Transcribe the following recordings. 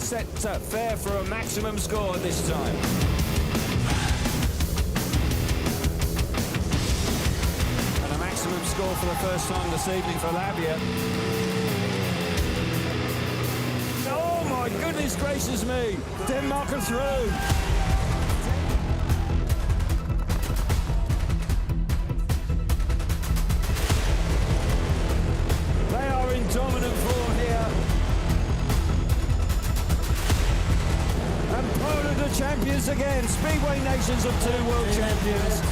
set fair for a maximum score this time. And a maximum score for the first time this evening for LATVIA. Oh my goodness gracious me! Denmark are through! They are in dominant form here. And Poland are champions again. Speedway Nations of 2 world champions.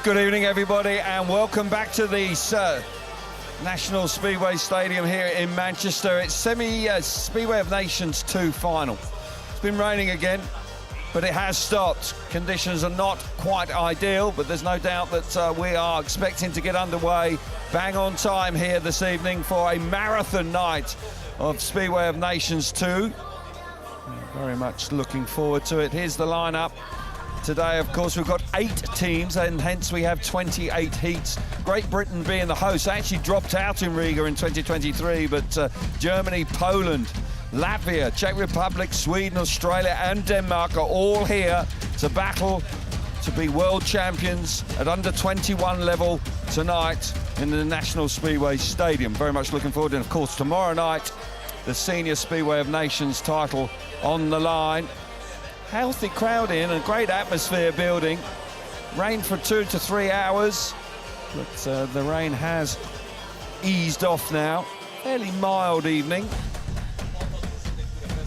Good evening, everybody, and welcome back to the National Speedway Stadium here in Manchester. It's Speedway of Nations 2 final. It's been raining again, but it has stopped. Conditions are not quite ideal, but there's no doubt that we are expecting to get underway bang on time here this evening for a marathon night of Speedway of Nations 2. Very much looking forward to it. Here's the lineup. Today, of course, we've got 8 teams, and hence we have 28 heats. Great Britain being the host actually dropped out in Riga in 2023, but Germany, Poland, Latvia, Czech Republic, Sweden, Australia and Denmark are all here to battle to be world champions at under 21 level tonight in the National Speedway Stadium. Very much looking forward, and of course tomorrow night the Senior Speedway of Nations title on the line. Healthy crowd in, a great atmosphere building. Rain for 2 to 3 hours, but the rain has eased off now. Fairly mild evening.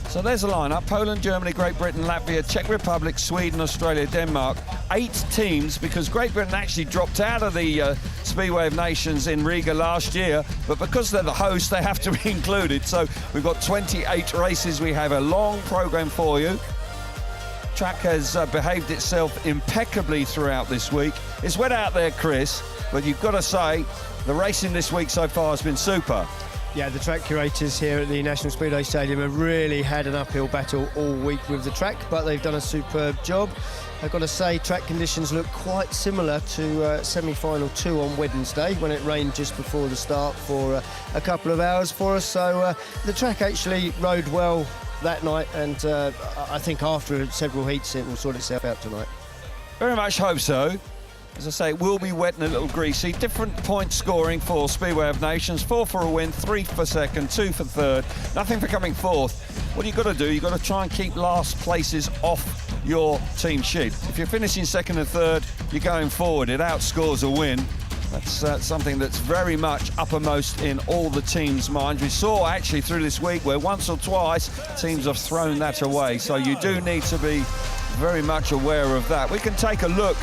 So there's the lineup: Poland, Germany, Great Britain, Latvia, Czech Republic, Sweden, Australia, Denmark. 8 teams, because Great Britain actually dropped out of the Speedway of Nations in Riga last year, but because they're the host, they have to be included. So we've got 28 races. We have a long program for you. Track has behaved itself impeccably throughout this week. It's wet out there, Chris, but you've got to say the racing this week so far has been super. Yeah, the track curators here at the National Speedway Stadium have really had an uphill battle all week with the track, but they've done a superb job. I've got to say, track conditions look quite similar to semi-final 2 on Wednesday, when it rained just before the start for a couple of hours for us. So the track actually rode well that night, and I think after several heats it will sort itself out tonight. Very much hope so. As I say, it will be wet and a little greasy. Different point scoring for Speedway of Nations: 4 for a win, 3 for second, 2 for third, nothing for coming fourth. What you've got to do, you've got to try and keep last places off your team sheet. If you're finishing second and third, you're going forward. It outscores a win. That's something that's very much uppermost in all the teams' minds. We saw actually through this week where once or twice teams have thrown that away. So you do need to be very much aware of that. We can take a look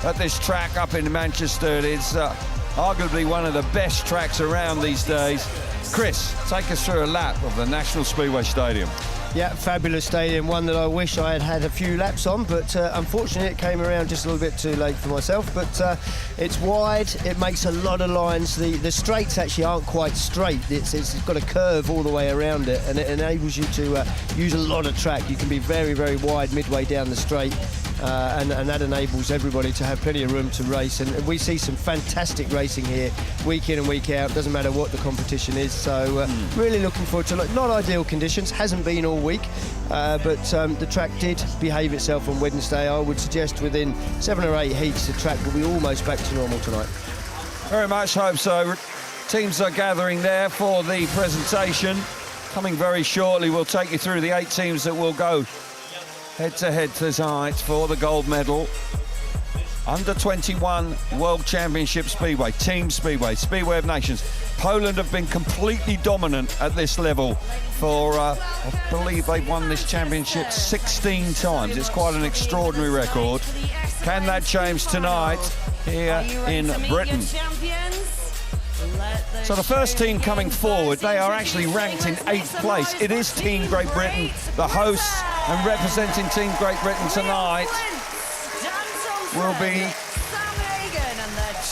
at this track up in Manchester. It's arguably one of the best tracks around these days. Chris, take us through a lap of the National Speedway Stadium. Yeah, fabulous stadium, one that I wish I had had a few laps on, but unfortunately it came around just a little bit too late for myself. But it's wide, it makes a lot of lines. The straights actually aren't quite straight. It's got a curve all the way around it, and it enables you to use a lot of track. You can be very, very wide midway down the straight. And that enables everybody to have plenty of room to race, and we see some fantastic racing here week in and week out. Doesn't matter what the competition is, so really looking forward to not ideal conditions. Hasn't been all week, but the track did behave itself on Wednesday. I would suggest within 7 or 8 heats the track will be almost back to normal tonight. Very much hope so. Teams are gathering there for the presentation. Coming very shortly, we'll take you through the 8 teams that will go head-to-head tonight for the gold medal. Under 21 World Championship Speedway, Team Speedway, Speedway of Nations. Poland have been completely dominant at this level for, I believe they've won this championship 16 times. It's quite an extraordinary record. Can that change tonight here in Britain? So the first team coming forward, they are actually ranked in 8th place. It is Team Great Britain, the hosts, and representing Team Great Britain tonight will be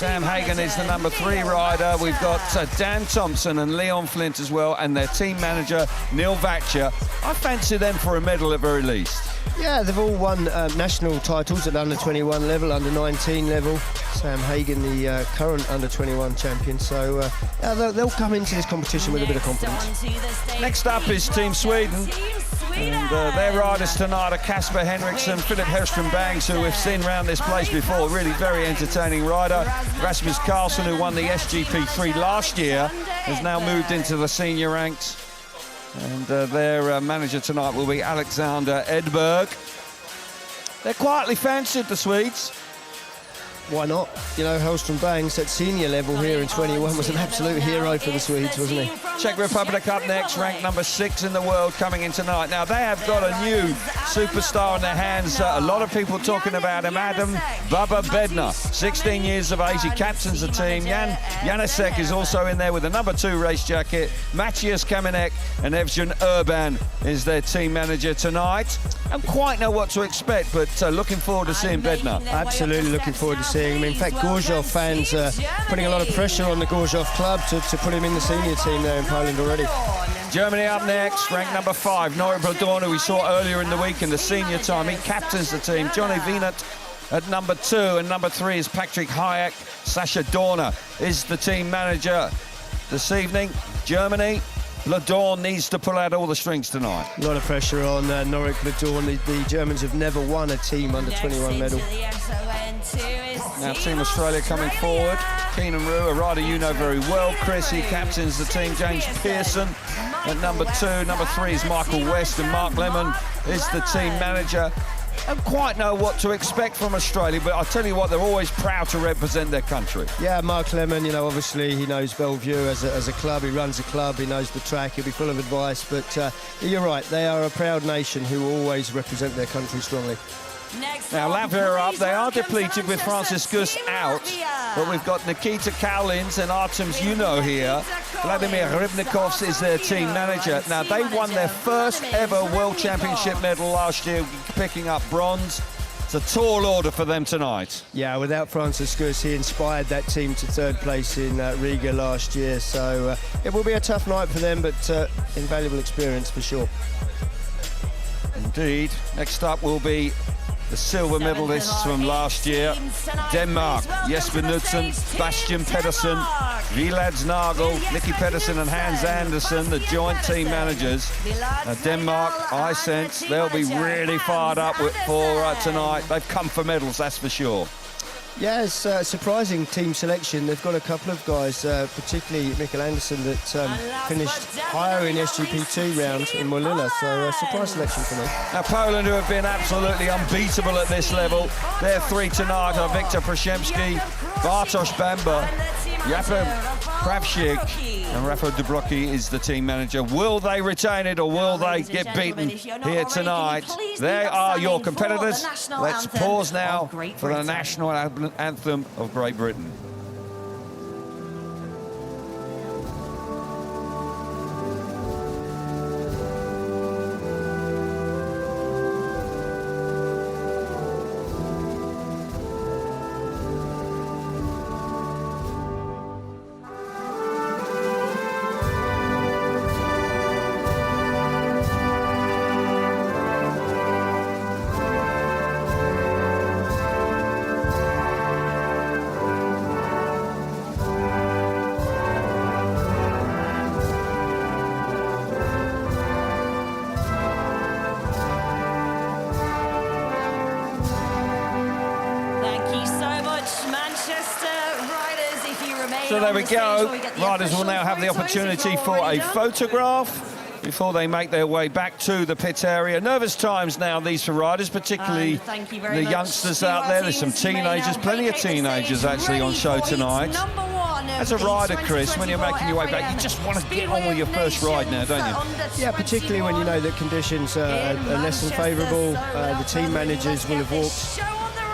Sam Hagon is the number 3 rider. We've got Dan Thompson and Leon Flint as well, and their team manager, Neil Vatcher. I fancy them for a medal at very least. Yeah, they've all won national titles at under-21 level, under-19 level. Sam Hagon, the current under-21 champion. So yeah, they'll come into this competition with a bit of confidence. Next up is Team Sweden. And their riders tonight are Casper Henriksson, Philip Hellström-Bängs, who we've seen around this place before. Really very entertaining rider. Rasmus Karlsson, who won the SGP3 last year, has now moved into the senior ranks. And their manager tonight will be Alexander Edberg. They're quietly fancied, the Swedes. Why not? You know, Hellström-Bängs at senior level here in 21 was an absolute hero for the Swedes, wasn't he? Czech Republic up next, ranked number 6 in the world, coming in tonight. Now, they have got a new superstar in their hands. A lot of people talking about him. Bubba Bednar, 16 years of age. He captains the team. Jenicek is also in there with a number 2 race jacket. Matous Kamenik and Evzen Erban is their team manager tonight. I don't quite know what to expect, but looking forward to seeing Bednar. Absolutely looking forward to seeing him. In fact, Gorzów fans are putting a lot of pressure on the Gorzów club to put him in the senior team there in Poland already. Germany up next, ranked number 5, Norick Blödorn, who we saw earlier in the week in the senior time. He captains the team. Jonny Wynant at number 2, and number 3 is Patrick Hyjek. Sascha Dörner is the team manager this evening. Germany, Blödorn needs to pull out all the strings tonight. A lot of pressure on Norick Blödorn. The Germans have never won a team under 21 medal. Now Team Australia coming forward. Keynan Rew, a rider you know very well, Chris. He captains the team. James Pearson at number 2. Number 3 is Michael West, and Mark Lemon is the team manager. I don't quite know what to expect from Australia, but I'll tell you what, they're always proud to represent their country. Yeah, Mark Lemon, you know, obviously he knows Bellevue as a club. He runs a club, he knows the track, he'll be full of advice. But you're right, they are a proud nation who always represent their country strongly. Now, LATVIA are up. They are depleted with Francis Gusts out, but we've got Nikita Kaulins and Artjoms Juhno here. Vladimirs Ribnikovs is their team manager. Now, they won their first ever World Championship medal last year, picking up bronze. It's a tall order for them tonight. Yeah, without Francis Gusts, he inspired that team to 3rd place in Riga last year. So it will be a tough night for them, but invaluable experience for sure. Indeed. Next up will be the silver medalists from last year. Denmark, Jesper Knudsen, Bastian Pedersen, Vilads Nagel, Nicky Pedersen and Hans Andersen, the joint team managers. Denmark, I sense they'll be really fired up for tonight. They've come for medals, that's for sure. Yeah, it's surprising team selection. They've got a couple of guys, particularly Mikkel Andersen, that finished higher in SGP2 round in Molilla, so surprise selection for me. Now Poland, who have been absolutely unbeatable at this level, their 3 tonight are Wiktor Przyjemski, Bartosz Banbor, Jakub Krawczyk, and Rafal Dobrucki is the team manager. Will they retain it or will they get beaten here tonight? They are your competitors. Let's pause now for the national anthem of Great Britain. So there we go. Riders will now have the opportunity for a photograph before they make their way back to the pit area. Nervous times now, these for riders, particularly the youngsters out there. There's some teenagers, plenty of teenagers actually on show tonight. As a rider, Chris, when you're making your way back, you just want to get on with your first ride now, don't you? Yeah, particularly when you know that conditions are less than favourable. The team managers will have walked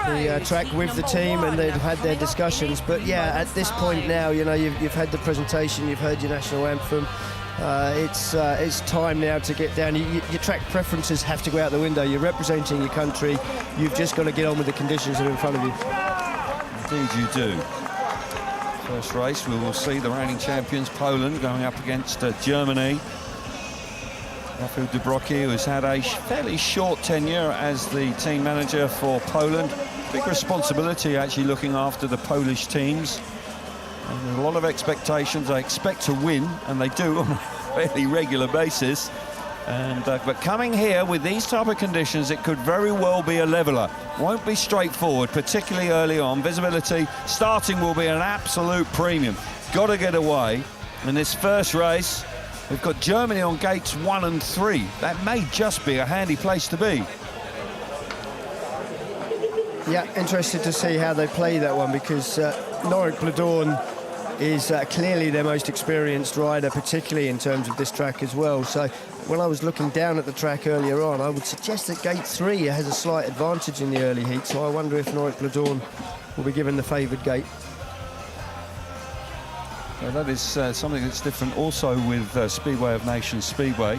the track with the team and they've had their discussions. But yeah, at this point now, you know, you've had the presentation, you've heard your national anthem. It's time now to get down. Your track preferences have to go out the window. You're representing your country. You've just got to get on with the conditions that are in front of you. Indeed you do. First race, we will see the reigning champions, Poland, going up against Germany. Rafal Dobrucki, who's had a fairly short tenure as the team manager for Poland. Big responsibility actually looking after the Polish teams. And a lot of expectations. They expect to win, and they do on a fairly regular basis. And but coming here with these type of conditions, it could very well be a leveler. Won't be straightforward, particularly early on. Visibility starting will be an absolute premium. Got to get away. In this first race, we've got Germany on gates 1 and 3. That may just be a handy place to be. Yeah, interested to see how they play that one, because Norick Blödorn is clearly their most experienced rider, particularly in terms of this track as well. So when I was looking down at the track earlier on, I would suggest that gate 3 has a slight advantage in the early heat. So I wonder if Norick Blödorn will be given the favoured gate. So that is something that's different also with Speedway of Nations Speedway.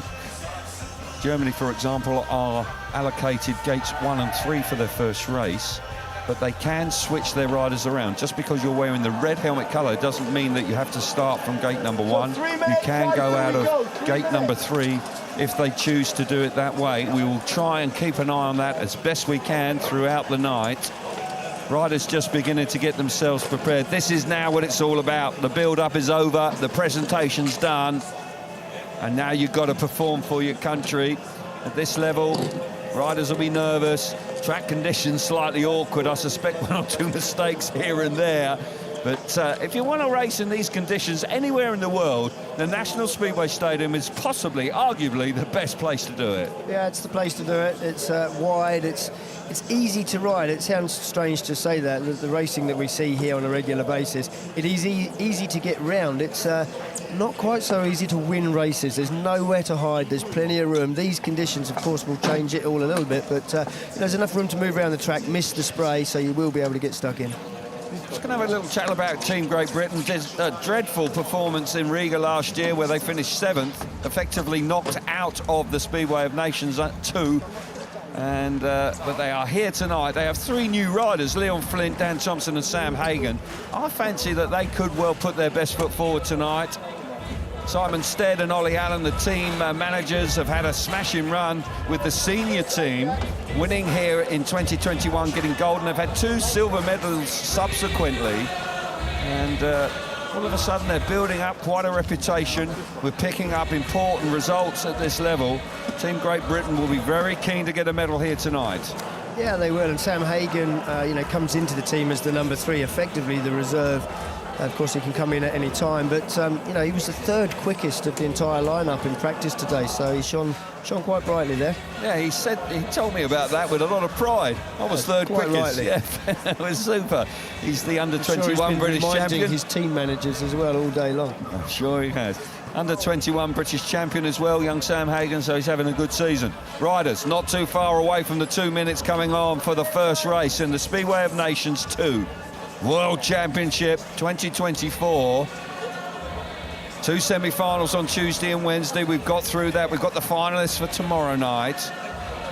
Germany, for example, are allocated gates 1 and 3 for their first race, but they can switch their riders around. Just because you're wearing the red helmet colour doesn't mean that you have to start from gate number 1. You can go out of gate number 3 if they choose to do it that way. We will try and keep an eye on that as best we can throughout the night. Riders just beginning to get themselves prepared. This is now what it's all about. The build-up is over, the presentation's done, and now you've got to perform for your country. At this level, riders will be nervous. Track conditions slightly awkward. I suspect 1 or 2 mistakes here and there. But if you want to race in these conditions anywhere in the world, the National Speedway Stadium is possibly, arguably, the best place to do it. Yeah, it's the place to do it. It's wide, it's easy to ride. It sounds strange to say that, the racing that we see here on a regular basis. It is easy to get round. It's not quite so easy to win races. There's nowhere to hide. There's plenty of room. These conditions, of course, will change it all a little bit, but there's enough room to move around the track, miss the spray, so you will be able to get stuck in. Just going to have a little chat about Team Great Britain. A dreadful performance in Riga last year where they finished 7th, effectively knocked out of the Speedway of Nations 2. And but they are here tonight. They have 3 new riders, Leon Flint, Dan Thompson and Sam Hagon. I fancy that they could well put their best foot forward tonight. Simon Stead and Ollie Allen, the team managers, have had a smashing run with the senior team, winning here in 2021, getting gold, and they've had 2 silver medals subsequently. And all of a sudden they're building up quite a reputation. We're picking up important results at this level. Team Great Britain will be very keen to get a medal here tonight. Yeah, they will. And Sam Hagon, comes into the team as the number 3, effectively the reserve. Of course, he can come in at any time, but he was the 3rd quickest of the entire lineup in practice today, so he shone quite brightly there. Yeah, he told me about that with a lot of pride. I was 3rd quickest. Rightly. Yeah, it was super. He's the under-21 British champion. His team managers as well all day long. I'm sure he has. Under-21 British champion as well, young Sam Hagon, so he's having a good season. Riders not too far away from the 2 minutes coming on for the first race in the Speedway of Nations 2. World Championship 2024. 2 semi-finals on Tuesday and Wednesday. We've got through that. We've got the finalists for tomorrow night.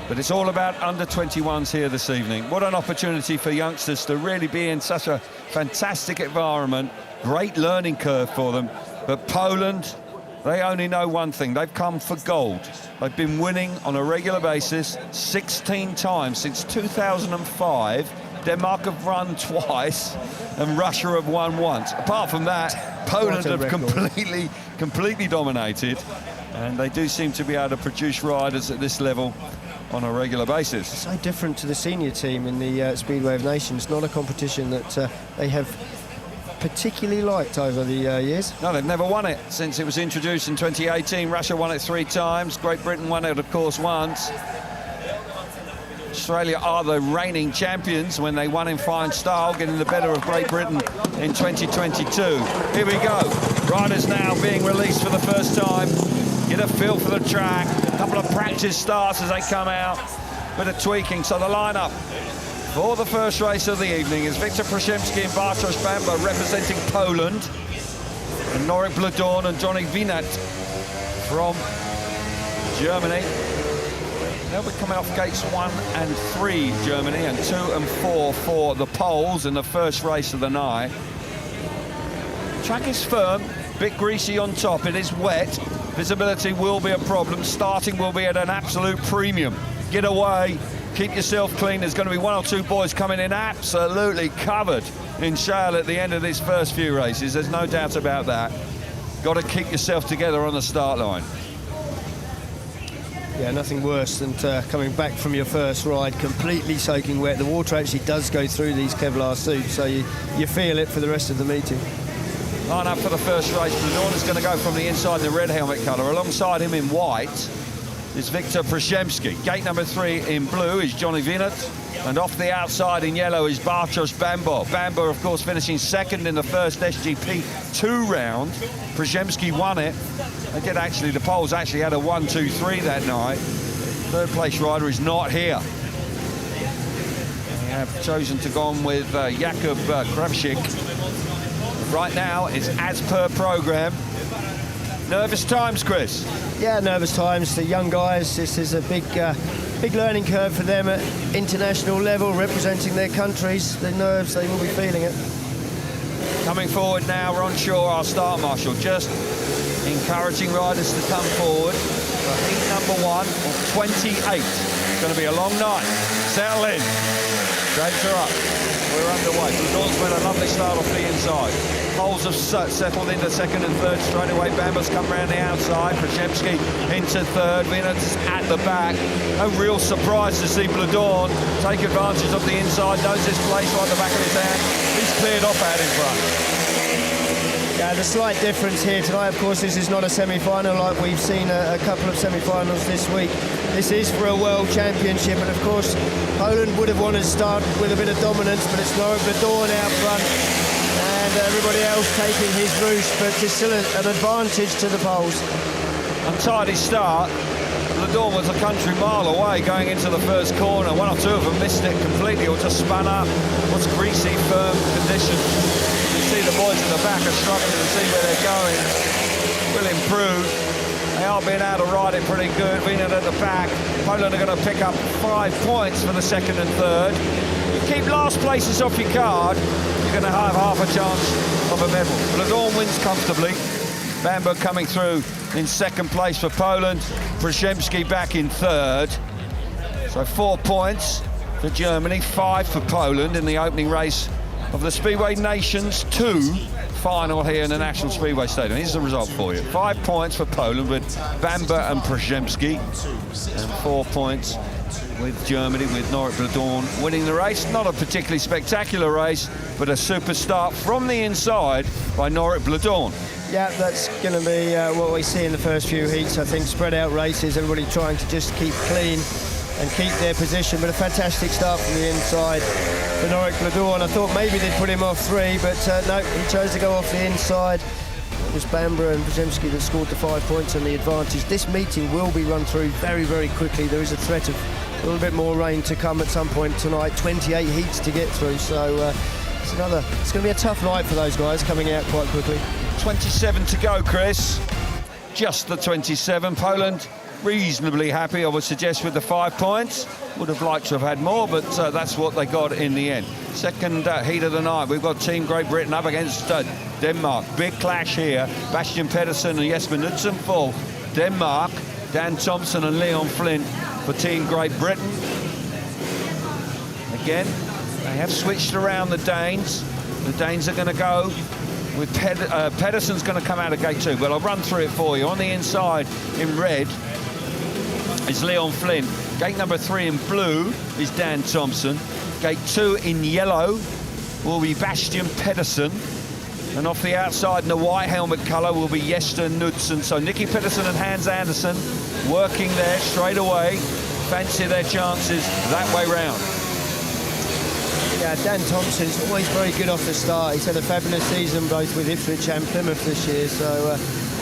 But it's all about under-21s here this evening. What an opportunity for youngsters to really be in such a fantastic environment. Great learning curve for them. But Poland, they only know one thing. They've come for gold. They've been winning on a regular basis 16 times since 2005. Denmark have run twice and Russia have won once. Apart from that, Poland have completely dominated, and they do seem to be able to produce riders at this level on a regular basis. So different to the senior team in the Speedway of Nations. Not a competition that they have particularly liked over the years. No, they've never won it since it was introduced in 2018. Russia won it 3 times. Great Britain won it, of course, once. Australia are the reigning champions when they won in fine style, getting the better of Great Britain in 2022. Here we go. Riders now being released for the first time. Get a feel for the track. A couple of practice starts as they come out. Bit of tweaking. So the lineup for the first race of the evening is Wiktor Przyjemski and Bartosz Banbor representing Poland, and Norick Blödorn and Jonny Wynant from Germany. They'll be coming off gates 1 and 3, Germany, and 2 and 4 for the Poles in the first race of the night. Track is firm, bit greasy on top. It is wet. Visibility will be a problem. Starting will be at an absolute premium. Get away, keep yourself clean. There's going to be 1 or 2 boys coming in absolutely covered in shale at the end of these first few races. There's no doubt about that. Got to keep yourself together on the start line. Yeah, nothing worse than coming back from your first ride completely soaking wet. The water actually does go through these Kevlar suits, so you feel it for the rest of the meeting. Line up for the first race. Blödorn is going to go from the inside in the red helmet colour. Alongside him in white is Wiktor Przyjemski. Gate number 3 in blue is Jonny Wynant. And off the outside in yellow is Bartosz Banbor. Banbor, of course, finishing second in the first SGP 2 round. Przyjemski won it. They did actually, the polls actually had a 1-2-3 that night. Third place rider is not here. They have chosen to go on with Jakub Krawczyk. Right now, it's as per programme. Nervous times, Chris? Yeah, nervous times. The young guys, this is a big learning curve for them at international level, representing their countries. The nerves, they will be feeling it. Coming forward now, Ron Shaw, our start marshal, just encouraging riders to come forward for heat number 1 of 28. It's going to be a long night. Settle in. Drapes are up. We're underway. Blödorn's made a lovely start off the inside. Poles have settled into second and third straight away. Bamber's come round the outside. Przyjemski into third. Wynant's at the back. A real surprise to see Blödorn take advantage of the inside. Knows his place right at the back of his hand. He's cleared off out in front. Yeah, the slight difference here tonight, of course, this is not a semi-final like we've seen a couple of semi-finals this week. This is for a world championship, and of course, Poland would have wanted to start with a bit of dominance, but it's Norick Blödorn out front, and everybody else taking his roost, but it's still an advantage to the Poles. Untidy start. Blödorn was a country mile away going into the first corner. 1 or 2 of them missed it completely or just spun up. What's greasy, firm conditions. You see the boys in the back are struggling to see where they're going. Will improve. They are being able to ride it pretty good. Wynant at the back. Poland are going to pick up 5 points for the second and third. You keep last places off your card, you're going to have half a chance of a medal. Blödorn wins comfortably. Banbor coming through in second place for Poland. Przyjemski back in third. So 4 points for Germany, 5 for Poland in the opening race of the Speedway Nations 2 final here in the National Speedway Stadium. Here's the result for you. 5 points for Poland with Banbor and Przyjemski, and 4 points with Germany with Norick Blödorn winning the race. Not a particularly spectacular race, but a super start from the inside by Norick Blödorn. Yeah, that's going to be what we see in the first few heats. I think spread out races, everybody trying to just keep clean and keep their position, but a fantastic start from the inside for Norick Blödorn. I thought maybe they'd put him off 3, but no, he chose to go off the inside. It was Banbor and Przyjemski that scored the 5 points and the advantage. This meeting will be run through very, very quickly. There is a threat of a little bit more rain to come at some point tonight. 28 heats to get through, so it's going to be a tough night for those guys coming out quite quickly. 27 to go, Chris. Just the 27. Poland reasonably happy, I would suggest, with the 5 points. Would have liked to have had more, but that's what they got in the end. Second heat of the night, we've got Team Great Britain up against Denmark. Big clash here. Bastian Pedersen and Jesper Knudsen for Denmark. Dan Thompson and Leon Flint for Team Great Britain. Again, they have switched around the Danes. The Danes are going to go with Pedersen's going to come out of gate 2, but I'll run through it for you. On the inside in red is Leon Flint. Gate number 3 in blue is Dan Thompson. Gate 2 in yellow will be Bastian Pedersen. And off the outside in the white helmet colour will be Jesper Knudsen. So Nicky Pedersen and Hans Andersen working there straight away. Fancy their chances that way round. Yeah, Dan Thompson's always very good off the start. He's had a fabulous season both with Ipswich and Plymouth this year, so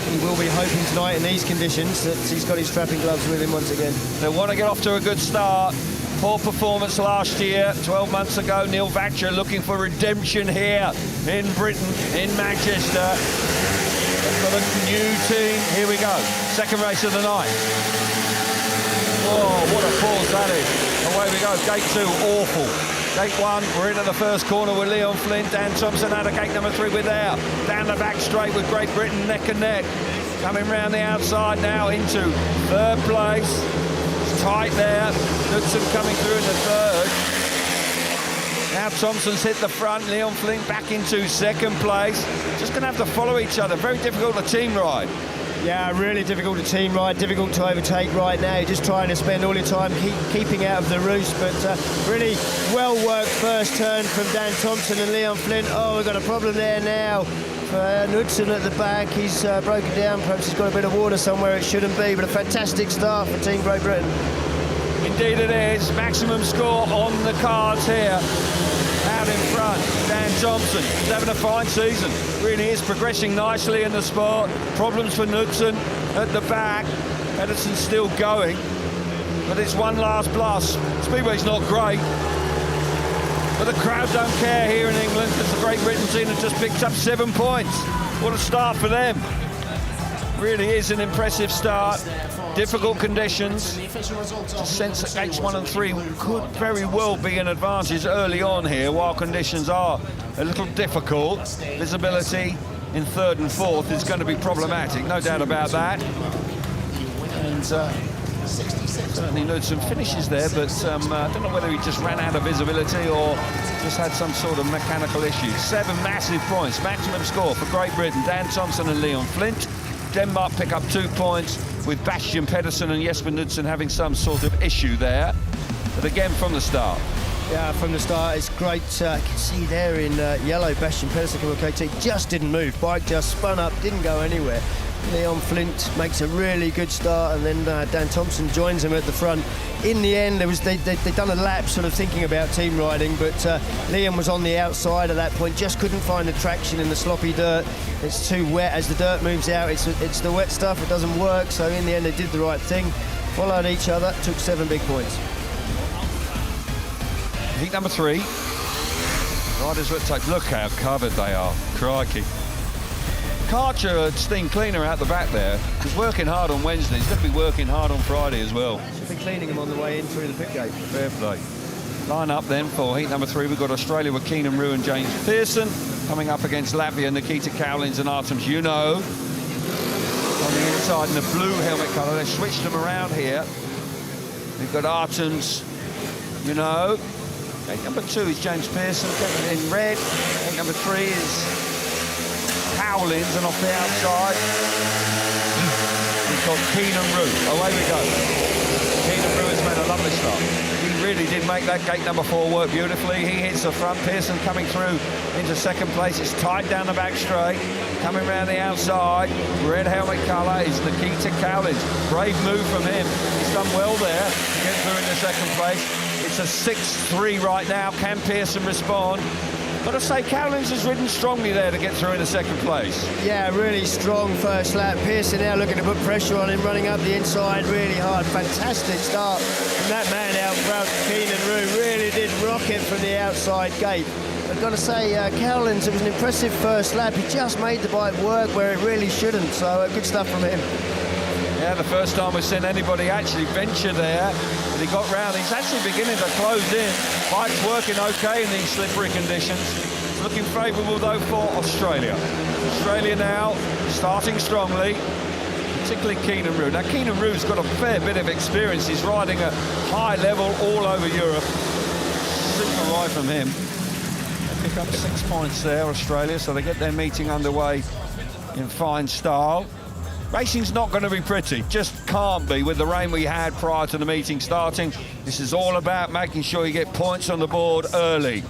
he will be hoping tonight in these conditions that he's got his strapping gloves with him once again. They want to get off to a good start. Poor performance last year, 12 months ago. Neil Vatcher looking for redemption here in Britain, in Manchester. They've got a new team. Here we go. Second race of the night. Oh, what a pause that is. Away we go. Gate 2, awful. Gate 1, we're into the first corner with Leon Flint. Dan Thompson out of gate number 3 with there. Down the back straight with Great Britain neck and neck. Coming round the outside now into third place. It's tight there. Knudsen coming through in the third. Now Thompson's hit the front. Leon Flint back into second place. Just going to have to follow each other. Very difficult to team ride. Yeah, really difficult to team ride, difficult to overtake right now. You're just trying to spend all your time keeping out of the roost, but really well-worked first turn from Dan Thompson and Leon Flint. Oh, we've got a problem there now for Knudsen at the back. He's broken down. Perhaps he's got a bit of water somewhere it shouldn't be, but a fantastic start for Team Great Britain. Indeed it is. Maximum score on the cards here. Out in front, Dan Thompson. He's having a fine season. Really is progressing nicely in the sport. Problems for Knudsen at the back. Pedersen's still going, but it's one last blast. Speedway's not great, but the crowd don't care here in England because the Great Britain team have just picked up 7 points. What a start for them. Really is an impressive start. Difficult conditions. To sense that gates 1 and 3 could very well be an advantage early on here, while conditions are a little difficult. Visibility in third and fourth is going to be problematic, no doubt about that. And certainly Knudsen finishes there, but I don't know whether he just ran out of visibility or just had some sort of mechanical issues. 7 massive points, maximum score for Great Britain, Dan Thompson and Leon Flint. Denmark pick up 2 points, with Bastian Pedersen and Jesper Knudsen having some sort of issue there. But again, from the start. Yeah, from the start, it's great. I can see there in yellow, Bastian Pedersen from KT just didn't move. Bike just spun up, didn't go anywhere. Leon Flint makes a really good start, and then Dan Thompson joins him at the front. In the end, they'd done a lap sort of thinking about team riding, but Leon was on the outside at that point, just couldn't find the traction in the sloppy dirt. It's too wet. As the dirt moves out, it's the wet stuff, it doesn't work, so in the end they did the right thing, followed each other, took 7 big points. Heat number 3. Riders at take. Look how covered they are. Crikey. Karcher, steam cleaner out the back there, was working hard on Wednesday. He's going to be working hard on Friday as well. Should be cleaning him on the way in through the pit gate. Fair play. Line up then for heat number 3. We've got Australia with Keynan Rew and James Pearson coming up against Latvia, Nikita Kaulins and Artjoms Juhno. On the inside in the blue helmet colour, they've switched them around here. We've got Artjoms Juhno. Gate number 2 is James Pearson, in red. Gate number 3 is Kaulins, and off the outside we've got Keynan Rew. Away we go. Keynan Rew has made a lovely start. He really did make that gate number 4 work beautifully. He hits the front. Pearson coming through into second place. It's tight down the back straight. Coming round the outside, red helmet colour is Nikita Kaulins. Brave move from him. He's done well there to get through into second place. It's a 6-3 right now. Can Pearson respond? Got to say, Kaulins has ridden strongly there to get through into second place. Yeah, really strong first lap. Pearson now looking to put pressure on him, running up the inside really hard. Fantastic start from that man out front. Keynan Rew really did rock it from the outside gate. I've got to say, Kaulins, it was an impressive first lap. He just made the bike work where it really shouldn't, so good stuff from him. Yeah, the first time we've seen anybody actually venture there, but he got round. He's actually beginning to close in. Bike's working okay in these slippery conditions. Looking favourable though for Australia. Australia now starting strongly, particularly Keynan Rew. Now Keynan Rew's got a fair bit of experience. He's riding at high level all over Europe. Super ride from him. They pick up 6 points there, Australia, so they get their meeting underway in fine style. Racing's not going to be pretty, just can't be with the rain we had prior to the meeting starting. This is all about making sure you get points on the board early.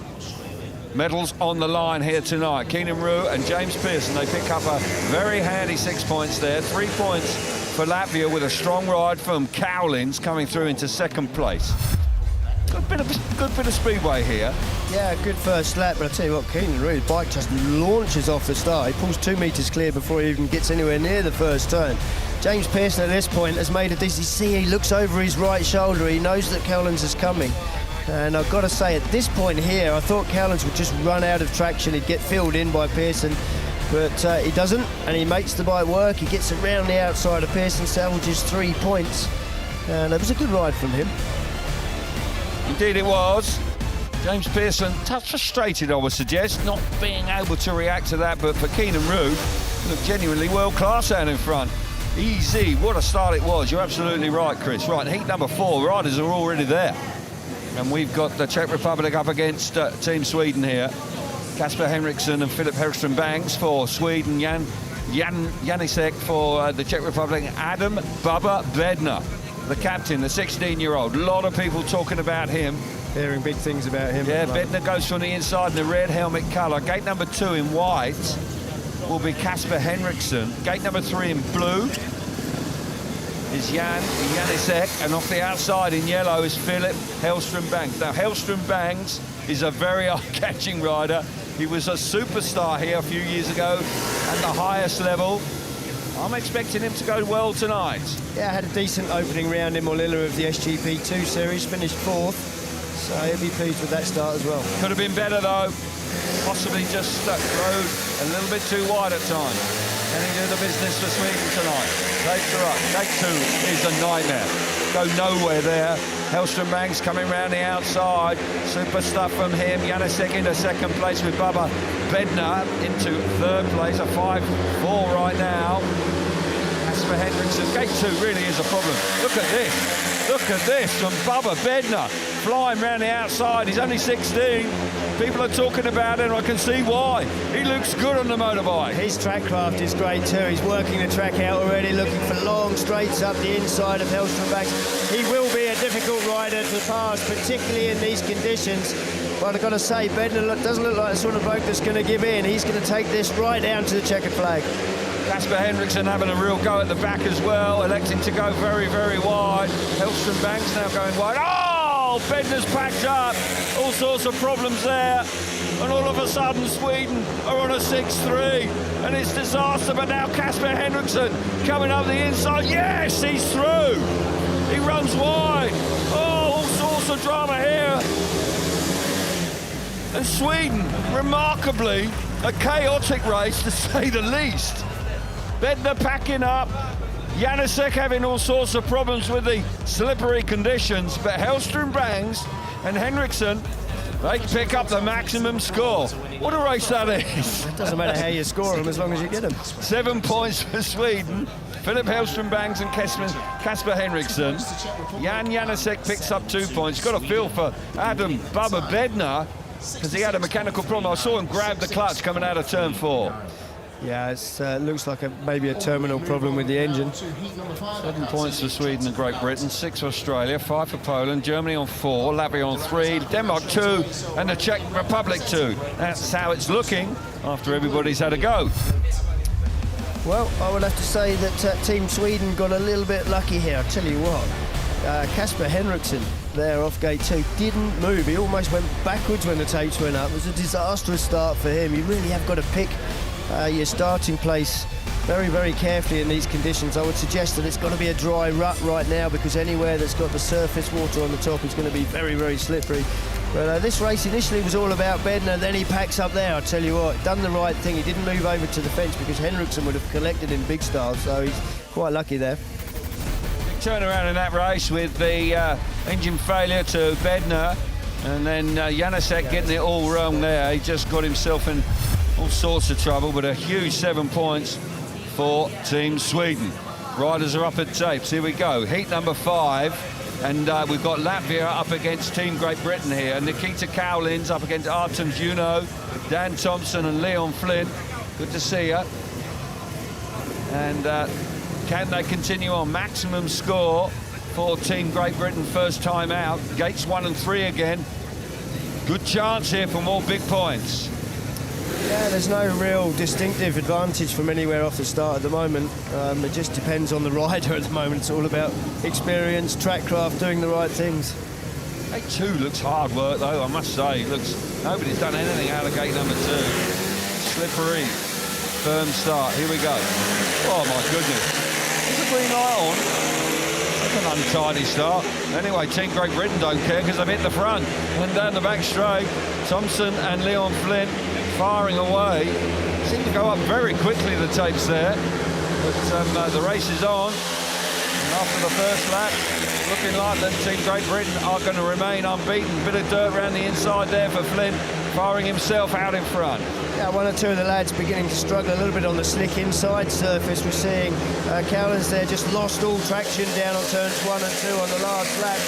Medals on the line here tonight. Keynan Rew and James Pearson, they pick up a very handy 6 points there. 3 points for Latvia with a strong ride from Kaulins coming through into second place. Good bit of speedway here. Yeah, good first lap, but I tell you what, Keynan Rew, his bike just launches off the start. He pulls 2 metres clear before he even gets anywhere near the first turn. James Pearson at this point has made a DCC. He looks over his right shoulder. He knows that Kaulins is coming. And I've got to say, at this point here, I thought Kaulins would just run out of traction. He'd get filled in by Pearson, but he doesn't, and he makes the bike work. He gets around the outside of Pearson, salvages 3 points. And it was a good ride from him. Indeed it was. James Pearson, touch frustrated, I would suggest, not being able to react to that, but for Keynan Rew, looked genuinely world class out in front. easy. What a start it was. You're absolutely right, Chris. Right, heat number 4, riders are already there. And we've got the Czech Republic up against Team Sweden here. Casper Henriksson and Philip Hellström-Bängs for Sweden. Jenicek for the Czech Republic. Adam Bubba Bednar, the captain, the 16-year-old. A lot of people talking about him. Hearing big things about him. Yeah, Bednar goes from the inside in the red helmet colour. Gate number 2 in white will be Casper Henriksson. Gate number 3 in blue is Jenicek, and off the outside in yellow is Philip Hellström-Bängs. Now, Hellström-Bängs is a very eye-catching rider. He was a superstar here a few years ago at the highest level. I'm expecting him to go well tonight. Yeah, had a decent opening round in Molilla of the SGP2 series, finished 4th, so he'll be pleased with that start as well. Could have been better though, possibly just rode a little bit too wide at times. Can he do the business for Sweden tonight? Takes her up. Gate 2 is a nightmare. Go nowhere there. Hellström-Bängs coming round the outside. Super stuff from him. Jenicek into 2nd place with Bubba Bednar into 3rd place. A 5-4 right now. Casper Henriksson. Gate 2 really is a problem. Look at this. Look at this from Bubba Bednar. Flying round the outside. He's only 16. People are talking about it, and I can see why. He looks good on the motorbike. His track craft is great too. He's working the track out already, looking for long straights up the inside of Hellström-Bängs. He will be a difficult rider to pass, particularly in these conditions. But I've got to say, Bednar doesn't look like the sort of bloke that's going to give in. He's going to take this right down to the checkered flag. Casper Henriksson having a real go at the back as well, electing to go very, very wide. Hellström-Bängs now going wide. Oh, Bednar's packed up. All sorts of problems there. And all of a sudden, Sweden are on a 6-3. And it's disaster, but now Casper Henriksson coming up the inside. Yes, he's through. He runs wide. Oh, all sorts of drama here. And Sweden, remarkably, a chaotic race to say the least. Bednar packing up, Jenicek having all sorts of problems with the slippery conditions, but Hellström-Bängs and Henriksson, they pick up the maximum score. What a race that is. It doesn't matter how you score them as long as you get them. 7 points for Sweden. Philip Hellström-Bängs and Casper Henriksson. Jenicek picks up 2 points. Got a feel for Adam Bubba Bednar because he had a mechanical problem. I saw him grab the clutch coming out of turn 4. Yeah, it looks like maybe a terminal problem with the engine. 7 points for Sweden and Great Britain, 6 for Australia, 5 for Poland, Germany on 4, Latvia on 3, Denmark 2, and the Czech Republic 2. That's how it's looking after everybody's had a go. Well, I would have to say that Team Sweden got a little bit lucky here. I'll tell you what, Casper Henriksson there off gate 2 didn't move. He almost went backwards when the tapes went up. It was a disastrous start for him. You really have got to pick your starting place very, very carefully in these conditions. I would suggest that it's got to be a dry rut right now, because anywhere that's got the surface water on the top is going to be very, very slippery. But this race initially was all about Bednar, then he packs up there. I'll tell you what, done the right thing. He didn't move over to the fence because Henriksson would have collected in big style, so he's quite lucky there. Turn around in that race with the engine failure to Bednar, and then Jenicek getting it all wrong there. He just got himself in all sorts of trouble, but a huge 7 points for Team Sweden. Riders are up at tapes. Here we go. Heat number 5, and we've got Latvia up against Team Great Britain here. Nikita Kaulins up against Artjoms Juhno, Dan Thompson and Leon Flint. Good to see you. And can they continue on? Maximum score for Team Great Britain first time out. Gates 1 and 3 again. Good chance here for more big points. Yeah, there's no real distinctive advantage from anywhere off the start at the moment. It just depends on the rider at the moment. It's all about experience, track craft, doing the right things. Gate 2 looks hard work though, I must say. Nobody's done anything out of gate number 2. Slippery, firm start. Here we go. Oh my goodness. Is the green light on? That's an untidy start. Anyway, Team Great Britain don't care because they've hit the front. And down the back straight, Thompson and Leon Flint firing away. Seem to go up very quickly, the tapes there. But the race is on. And after the first lap, looking like that Team Great Britain are going to remain unbeaten. Bit of dirt around the inside there for Flint, firing himself out in front. Yeah, one or two of the lads beginning to struggle a little bit on the slick inside surface. We're seeing Kaulins there just lost all traction down on turns 1 and 2 on the last lap.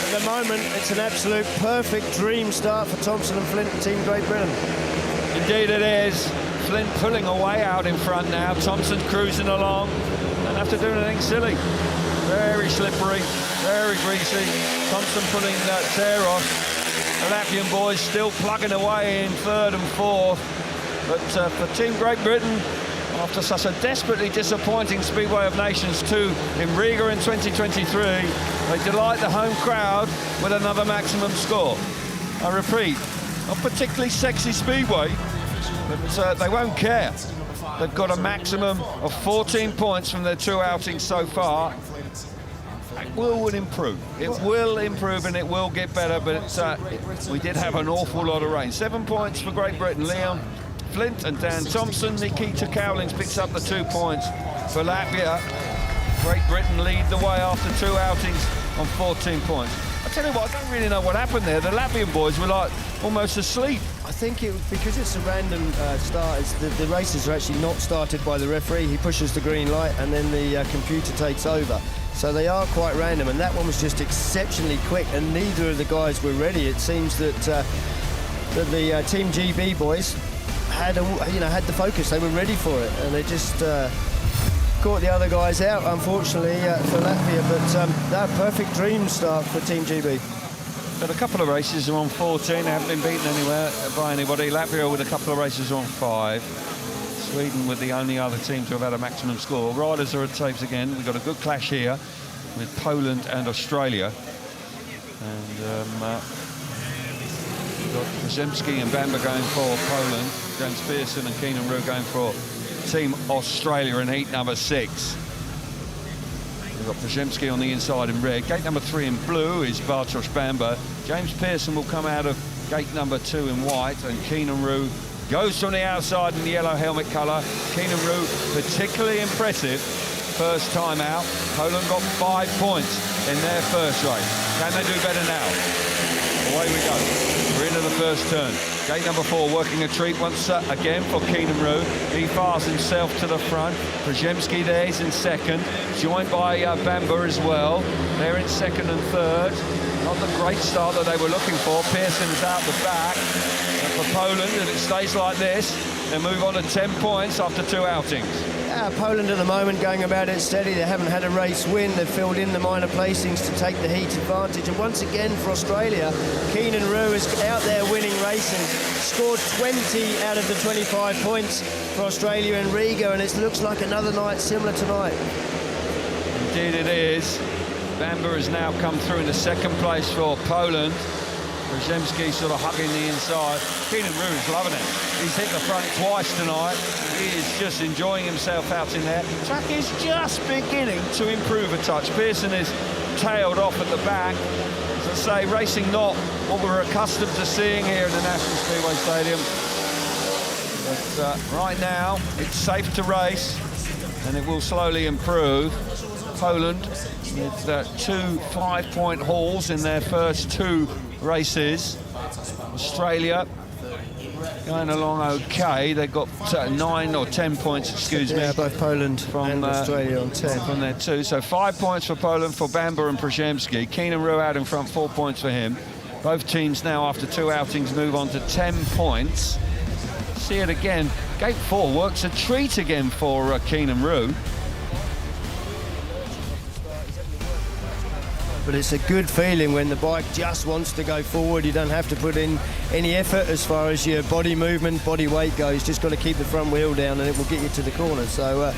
At the moment, it's an absolute perfect dream start for Thompson and Flint and Team Great Britain. Indeed it is. Flint pulling away out in front now. Thompson cruising along. Don't have to do anything silly. Very slippery, very greasy. Thompson pulling that tear off. The Latvian boys still plugging away in 3rd and 4th. But for Team Great Britain, after such a desperately disappointing Speedway of Nations 2 in Riga in 2023, they delight the home crowd with another maximum score. I repeat, not particularly sexy Speedway, but they won't care. They've got a maximum of 14 points from their 2 outings so far. It will improve. It will improve and it will get better, but we did have an awful lot of rain. 7 points for Great Britain. Leon Flint and Dan Thompson. Nikita Kaulins picks up the 2 points for Latvia. Great Britain lead the way after 2 outings on 14 points. I tell you what, I don't really know what happened there. The Latvian boys were like almost asleep. I think because it's a random start, the races are actually not started by the referee. He pushes the green light and then the computer takes over. So they are quite random, and that one was just exceptionally quick, and neither of the guys were ready. It seems that the Team GB boys had the focus. They were ready for it, and they just caught the other guys out, unfortunately, for Latvia. But that perfect dream start for Team GB. But a couple of races are on 14. They haven't been beaten anywhere by anybody. Latvia with a couple of races on 5. Sweden with the only other team to have had a maximum score. Riders are at tapes again. We've got a good clash here with Poland and Australia. And we've got Przyjemski and Banbor going for Poland. James Pearson and Keynan Rew going for Team Australia in heat number 6. We've got Przyjemski on the inside in red. Gate number 3 in blue is Bartosz Banbor. James Pearson will come out of gate number 2 in white, and Keynan Rew goes from the outside in the yellow helmet colour. Keynan Rew, particularly impressive first time out. Poland got 5 points in their first race. Can they do better now? Away we go. We're into the first turn. Gate number 4 working a treat once again for Keynan Rew. He fires himself to the front. Przyjemski there is in second, joined by Banbor as well. They're in second and third. Not the great start that they were looking for. Pearson's out the back. And for Poland, if it stays like this, they move on to 10 points after 2 outings. Poland at the moment going about it steady. They haven't had a race win. They've filled in the minor placings to take the heat advantage. And once again for Australia, Keynan Rew is out there winning races. Scored 20 out of the 25 points for Australia in Riga, and it looks like another night similar tonight. Indeed it is. Banbor has now come through in the second place for Poland. Przyjemski sort of hugging the inside. Keynan Rew is loving it. He's hit the front twice tonight. He is just enjoying himself out in there. Track is just beginning to improve a touch. Pearson is tailed off at the back. As I say, racing not what we're accustomed to seeing here in the National Speedway Stadium. But right now, it's safe to race, and it will slowly improve. Poland with 2 5-point hauls in their first 2 races. Australia going along okay. They've got 9 or 10 points, excuse me. Yeah, both Poland from and Australia on 10. From their 2. So 5 points for Poland, for Banbor and Przyjemski. Keynan Rew out in front, 4 points for him. Both teams now, after 2 outings, move on to 10 points. See it again. Gate 4 works a treat again for Keynan Rew. But it's a good feeling when the bike just wants to go forward. You don't have to put in any effort as far as your body movement, body weight goes. Just got to keep the front wheel down and it will get you to the corner. So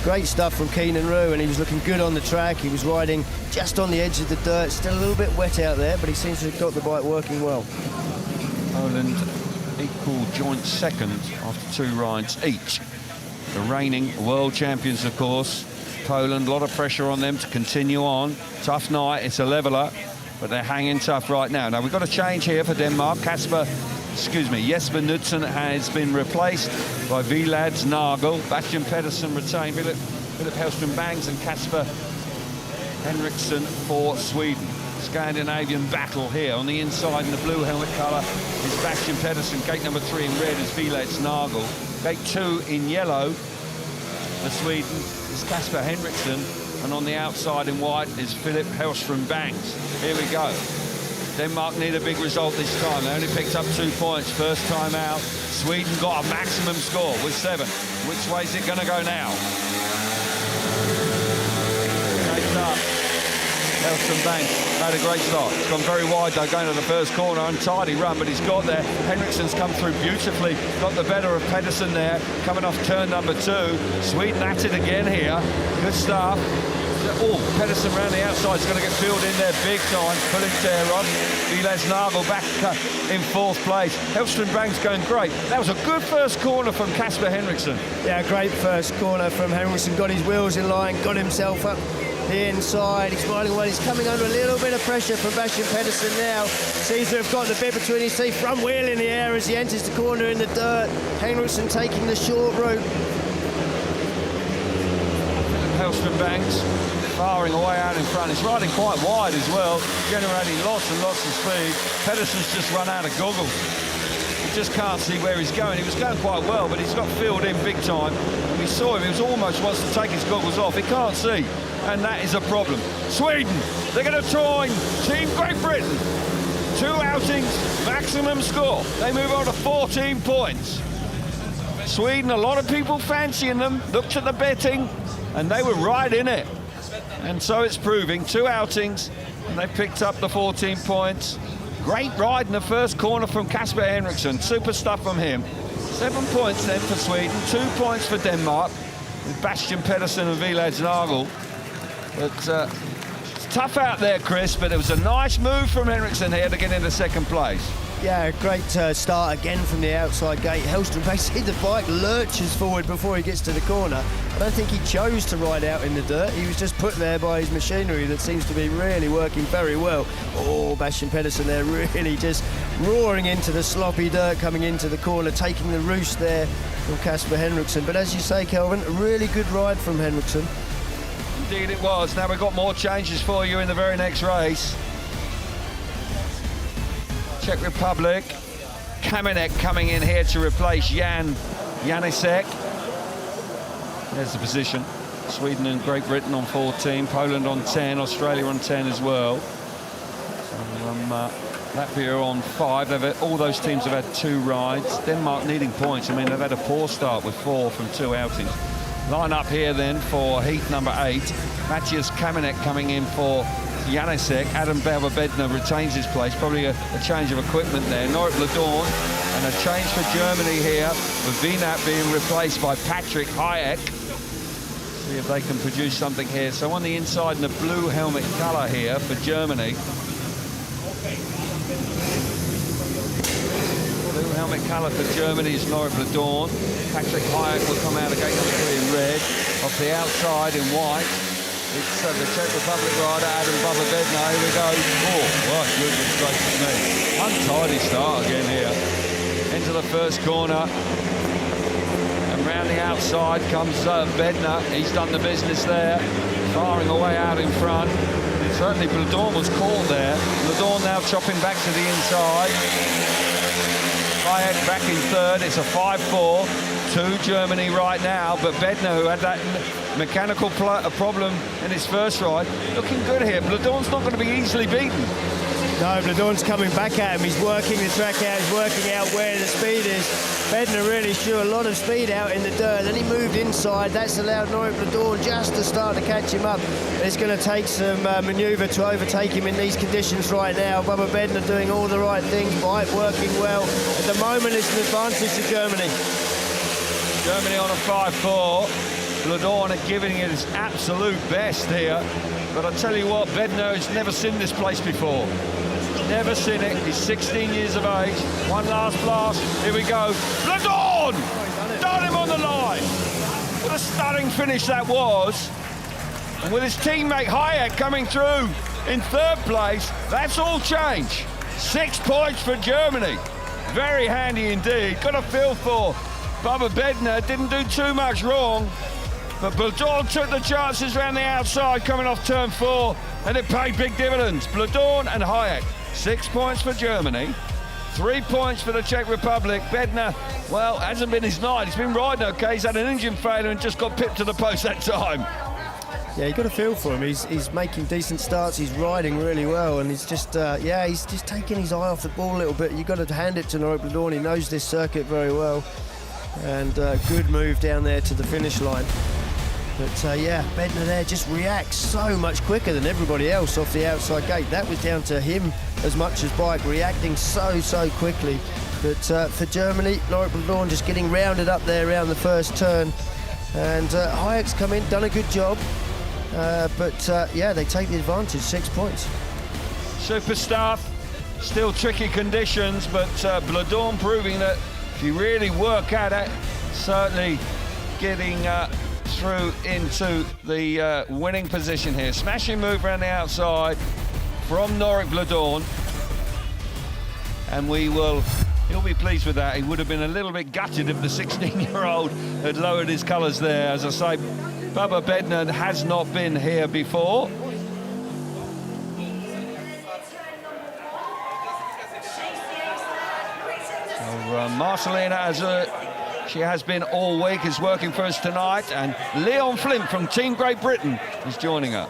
great stuff from Keynan Rew, and he was looking good on the track. He was riding just on the edge of the dirt. Still a little bit wet out there, but he seems to have got the bike working well. Poland equal joint second after 2 rides each. The reigning world champions, of course. Poland, a lot of pressure on them to continue on. Tough night, it's a leveler, but they're hanging tough right now. Now, we've got a change here for Denmark. Jesper Knudsen has been replaced by Vladimirs Ribnikovs. Bastian Pedersen retained. Philip Hellström-Bängs and Casper Henriksson for Sweden. Scandinavian battle here. On the inside in the blue helmet colour is Bastian Pedersen. Gate number 3 in red is Vladimirs Ribnikovs. Gate 2 in yellow for Sweden is Casper Henriksson. And on the outside in white is Philip Hellström-Bängs. Here we go. Denmark need a big result this time. They only picked up 2 points first time out. Sweden got a maximum score with 7. Which way is it going to go now? Takes up. Hellström-Bängs had a great start. It's gone very wide though, going to the first corner. Untidy run, but he's got there. Henriksson's come through beautifully. Got the better of Pedersen there, coming off turn number 2. Sweden at it again here. Good start. Oh, Pedersen around the outside is going to get filled in there big time. Pulling tear off. Vladimirs Ribnikovs back in 4th place. Hellström-Bängs going great. That was a good first corner from Casper Henriksson. Yeah, great first corner from Henriksson. Got his wheels in line, got himself up the inside. He's smiling away. He's coming under a little bit of pressure from Bastian Pedersen now. Seems to have got the bit between his teeth. Front wheel in the air as he enters the corner in the dirt. Henriksson taking the short route. Hellström-Bängs firing away out in front. He's riding quite wide as well, generating lots and lots of speed. Pedersen's just run out of goggles. He just can't see where he's going. He was going quite well, but he's got filled in big time. And we saw him, he was almost wants to take his goggles off. He can't see, and that is a problem. Sweden, they're going to join Team Great Britain. 2 outings, maximum score. They move on to 14 points. Sweden, a lot of people fancying them, looked at the betting, and they were right in it. And so it's proving. 2 outings, and they picked up the 14 points. Great ride in the first corner from Casper Henriksson. Super stuff from him. 7 points then for Sweden, 2 points for Denmark, with Bastian Pedersen and Vladimirs Ribnikovs. But it's tough out there, Chris, but it was a nice move from Henriksson here to get into 2nd place. Yeah, great start again from the outside gate. Hellström-Bängs hit the bike, lurches forward before he gets to the corner. I don't think he chose to ride out in the dirt. He was just put there by his machinery that seems to be really working very well. Oh, Bastian Pedersen there really just roaring into the sloppy dirt coming into the corner, taking the roost there from Casper Henriksson. But as you say, Kelvin, a really good ride from Henriksson. Indeed it was. Now we've got more changes for you in the very next race. Czech Republic, Kamenik coming in here to replace Jenicek. There's the position. Sweden and Great Britain on 14, Poland on 10, Australia on 10 as well. So, Latvia on 5. All those teams have had 2 rides. Denmark needing points. I mean, they've had a poor start with 4 from 2 outings. Line up here then for heat number 8. Matous Kamenik coming in for Jenicek. Adam Bednar retains his place. Probably a change of equipment there. Norick Blödorn, and a change for Germany here, with Wynant being replaced by Patrick Hyjek. See if they can produce something here. So on the inside in the blue helmet colour here for Germany. Blue helmet colour for Germany is Norick Blödorn. Patrick Hyjek will come out of gate number 3 in red. Off the outside in white, it's the Czech Republic rider, Adam Bubba Bednar. Here we go. Oh, what goodness gracious me. Untidy start again here. Into the first corner. And round the outside comes Bednar. He's done the business there. Firing away out in front. Certainly Blödorn was caught there. Blödorn now chopping back to the inside. Hyjek back in 3rd. It's a 5-4 to Germany right now, but Bednar, who had that mechanical problem in his first ride, looking good here. Blödorn's not going to be easily beaten. No, Blödorn's coming back at him. He's working the track out. He's working out where the speed is. Bednar really threw a lot of speed out in the dirt. Then he moved inside. That's allowed Norick Blödorn just to start to catch him up. It's going to take some manoeuvre to overtake him in these conditions right now. Bubba Bednar doing all the right things. Bike working well. At the moment, it's an advantage to Germany. Germany on a 5-4. Blödorn are giving it his absolute best here. But I tell you what, Bednar has never seen this place before. Never seen it. He's 16 years of age. One last blast. Here we go. Blödorn! Done him on the line. What a stunning finish that was. And with his teammate Hyjek coming through in 3rd place, that's all change. 6 points for Germany. Very handy indeed. Got a feel for Bubba Bednar. Didn't do too much wrong. But Blödorn took the chances around the outside coming off turn 4, and it paid big dividends. Blödorn and Hyjek, 6 points for Germany, 3 points for the Czech Republic. Bednar, well, hasn't been his night. He's been riding okay. He's had an engine failure and just got pipped to the post that time. Yeah, you got a feel for him. He's making decent starts. He's riding really well, and he's just he's just taking his eye off the ball a little bit. You got to hand it to Norick Blödorn. He knows this circuit very well, and good move down there to the finish line. But yeah, Bednar there just reacts so much quicker than everybody else off the outside gate. That was down to him as much as Bike reacting so quickly. But for Germany, Norick Blödorn just getting rounded up there around the first turn, and Hyjek's come in, done a good job. Yeah, they take the advantage, 6 points. Super stuff, still tricky conditions, but Blödorn proving that if you really work at it, certainly getting through into the winning position here. Smashing move around the outside from Norick Blödorn, and he'll be pleased with that. He would have been a little bit gutted if the 16-year-old had lowered his colours there. As I say, Bubba Bednar has not been here before. So Marcelina, she has been all week, is working for us tonight, and Leon Flint from Team Great Britain is joining her.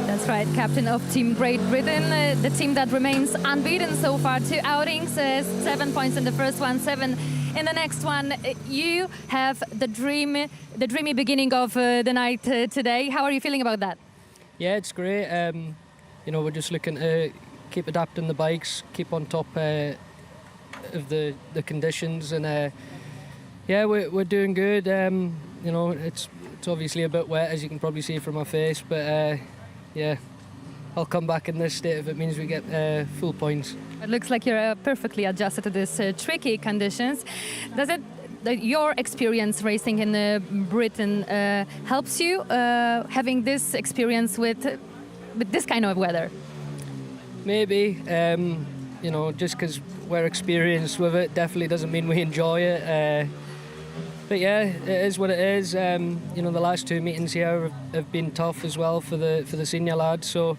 That's right, captain of Team Great Britain, the team that remains unbeaten so far. 2 outings, 7 points in the first one, 7 in the next one. You have the dreamy beginning of the night today. How are you feeling about that? Yeah, it's great. You know, we're just looking to keep adapting the bikes, keep on top of the conditions, and yeah, we're doing good. You know, it's obviously a bit wet, as you can probably see from my face, but yeah, I'll come back in this state if it means we get full points. It looks like you're perfectly adjusted to these tricky conditions. Does your experience racing in Britain helps you having this experience with this kind of weather? Maybe. You know, just because we're experienced with it definitely doesn't mean we enjoy it. But yeah, it is what it is. You know, the last 2 meetings here have been tough as well for the senior lads. So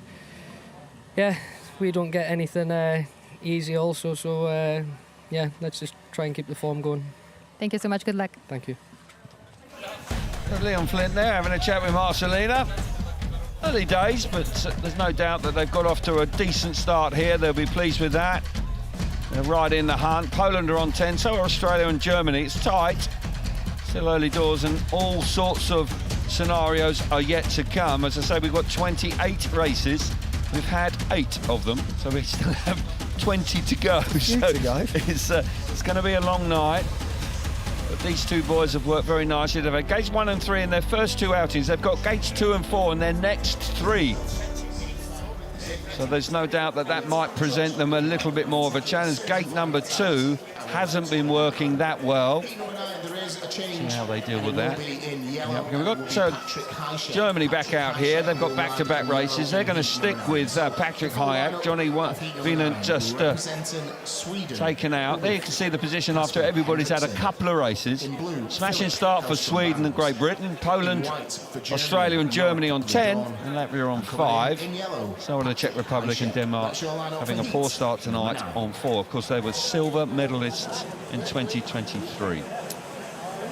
yeah, we don't get anything easy also. So yeah, let's just try and keep the form going. Thank you so much. Good luck. Thank you. Leon Flint there having a chat with Marcelina. Early days, but there's no doubt that they've got off to a decent start here. They'll be pleased with that. They're right in the hunt. Poland are on 10, so are Australia and Germany. It's tight. Still early doors, and all sorts of scenarios are yet to come. As I say, we've got 28 races. We've had 8 of them, so we still have 20 to go. It's going to be a long night. But these two boys have worked very nicely. They've had gates 1 and 3 in their first 2 outings. They've got gates 2 and 4 in their next 3. So there's no doubt that might present them a little bit more of a challenge. Gate number 2 hasn't been working that well. See how they deal with that. Yep. We've got Germany back out here. They've got back-to-back races. They're going to stick with Patrick Hyjek. Jonny Wynant just taken out. There you can see the position after everybody's had a couple of races. Smashing start for Sweden and Great Britain. Poland, Australia and Germany on 10, and Latvia on 5. So are the Czech Republic and Denmark having a poor start tonight on 4. Of course, they were silver medalists in 2023.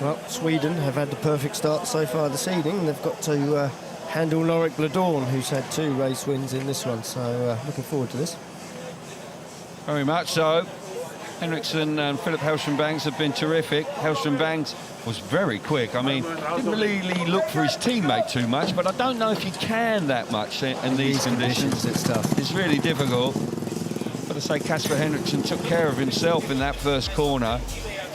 Well, Sweden have had the perfect start so far this evening. They've got to handle Norick Blödorn, who's had 2 race wins in this one. So looking forward to this. Very much so. Henriksson and Philip Hellström-Bängs have been terrific. Hellström-Bängs was very quick. I mean, didn't really look for his teammate too much, but I don't know if you can that much in these conditions. It's tough. It's really difficult. But I say Casper Henriksson took care of himself in that first corner.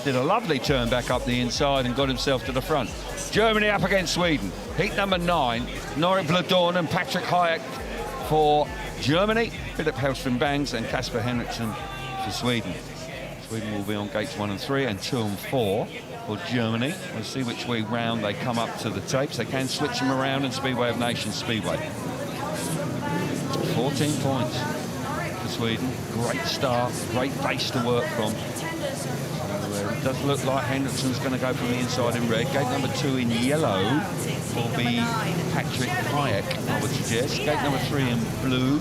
Did a lovely turn back up the inside and got himself to the front. Germany up against Sweden. Heat number 9, Norick Blödorn and Patrick Hyjek for Germany, Philip Hellström-Bängs and Casper Henriksson for Sweden. Sweden will be on gates 1 and 3 and 2 and 4 for Germany. We'll see which way round they come up to the tapes. They can switch them around in Speedway of Nations Speedway. 14 points for Sweden. Great start, great base to work from. Does look like Henriksson's going to go from the inside in red. Gate number 2 in yellow will be Patrick Hyjek, I would suggest. Gate number 3 in blue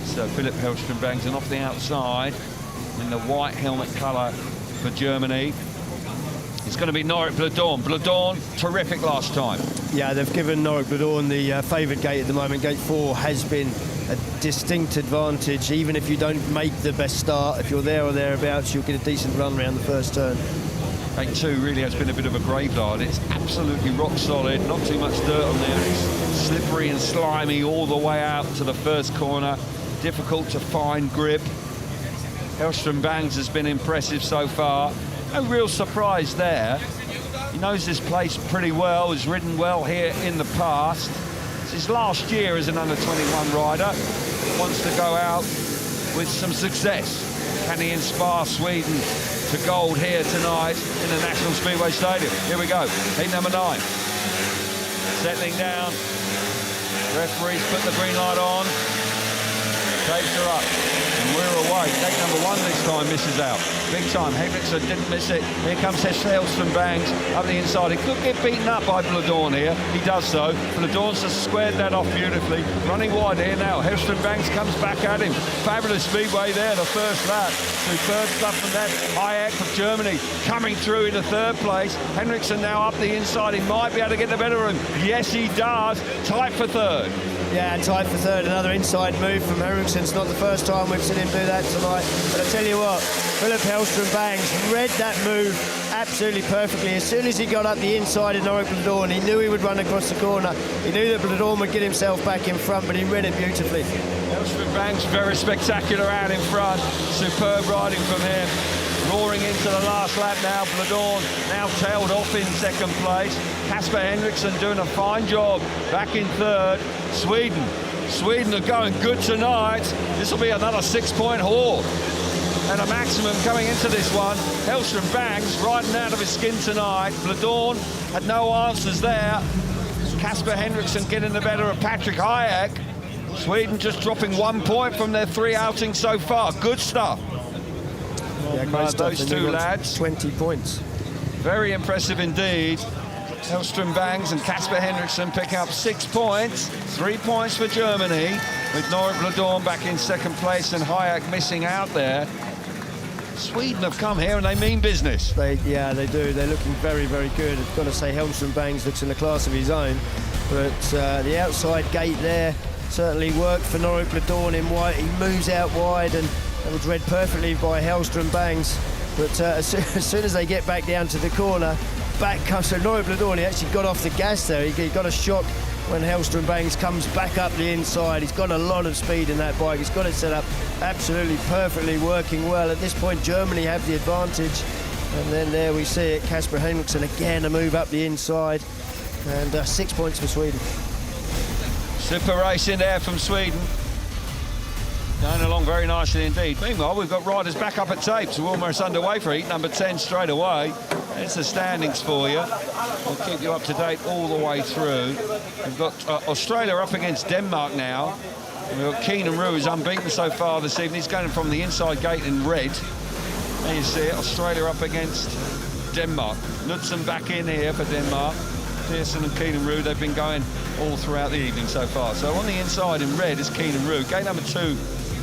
is Philip Hellström-Bängs, and off the outside in the white helmet colour for Germany, it's going to be Norick Blödorn. Blödorn, terrific last time. Yeah, they've given Norick Blödorn the favoured gate at the moment. Gate 4 has been a distinct advantage. Even if you don't make the best start, if you're there or thereabouts, you'll get a decent run around the first turn. Gate 2 really has been a bit of a graveyard. It's absolutely rock solid, not too much dirt on there. It's slippery and slimy all the way out to the first corner. Difficult to find grip. Hellström-Bängs has been impressive so far. No real surprise there. He knows this place pretty well, has ridden well here in the past. It's his last year as an under-21 rider. Wants to go out with some success. Can he inspire Sweden to gold here tonight in the National Speedway Stadium? Here we go, heat number 9. Settling down. Referees put the green light on. Tapes are up, and we're away. Gate number 1 this time misses out. Big time. Henriksson didn't miss it. Here comes Hellström-Bängs up the inside. He could get beaten up by Blödorn here. He does so. Blödorn's just squared that off beautifully. Running wide here now. Hellström-Bängs comes back at him. Fabulous speedway there, the first lap. Superb stuff from that. Hyjek of Germany coming through into 3rd place. Henriksson now up the inside. He might be able to get the better of him. Yes, he does. Tight for 3rd. Yeah, tight for 3rd. Another inside move from Henriksson. It's not the first time we've seen him do that tonight. But I tell you what, Philip Hellström-Bängs read that move absolutely perfectly. As soon as he got up the inside of Norick Blödorn, he knew he would run across the corner. He knew that Blödorn would get himself back in front, but he read it beautifully. Hellström-Bängs very spectacular out in front. Superb riding from him. Roaring into the last lap now. Blödorn now tailed off in 2nd place. Casper Henriksson doing a fine job back in 3rd. Sweden are going good tonight. This will be another 6-point haul. And a maximum coming into this one. Hellström-Bängs riding out of his skin tonight. Blödorn had no answers there. Casper Henriksson getting the better of Patrick Hyjek. Sweden just dropping 1 point from their 3 outings so far. Good stuff. Yeah, great stuff. Those 2 lads. 20 points. Very impressive indeed. Hellström-Bängs and Casper Henriksson picking up 6 points. 3 points for Germany, with Norick Blödorn back in 2nd place and Hyjek missing out there. Sweden have come here and they mean business. They do. They're looking very, very good. I've got to say, Hellström-Bängs looks in a class of his own. But the outside gate there certainly worked for Norick Blödorn in white. He moves out wide, and that was read perfectly by Hellström-Bängs. But as soon as they get back down to the corner, back comes Norick Blödorn. He actually got off the gas there. He got a shock when Hellström-Bängs comes back up the inside. He's got a lot of speed in that bike. He's got it set up absolutely perfectly, working well. At this point, Germany have the advantage. And then there we see it. Casper Henriksson again, a move up the inside. And 6 points for Sweden. Super race in there from Sweden. Going along very nicely indeed. Meanwhile, we've got riders back up at tapes. We're almost underway for heat number 10 straight away. There's the standings for you. We'll keep you up to date all the way through. We've got Australia up against Denmark now. We've got Keynan Rew, who's unbeaten so far this evening. He's going from the inside gate in red. There you see it, Australia up against Denmark. Knudsen back in here for Denmark. Pearson and Keynan Rew, they've been going all throughout the evening so far. So on the inside in red is Keynan Rew. Gate number 2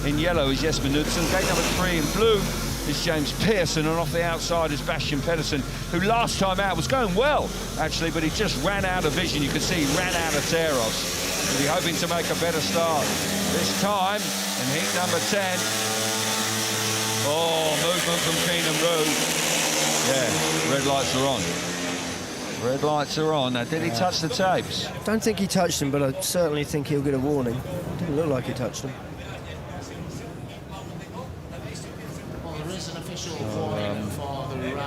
in yellow is Jesper Knudsen. Gate number 3 in blue is James Pearson, and off the outside is Bastian Pedersen, who last time out was going well, actually, but he just ran out of vision. You can see he ran out of Teros. He'll be hoping to make a better start this time in heat number 10. Oh, movement from Keynan Rew. Yeah, red lights are on. Red lights are on. Now, did he touch the tapes? I don't think he touched him, but I certainly think he'll get a warning. Didn't look like he touched him.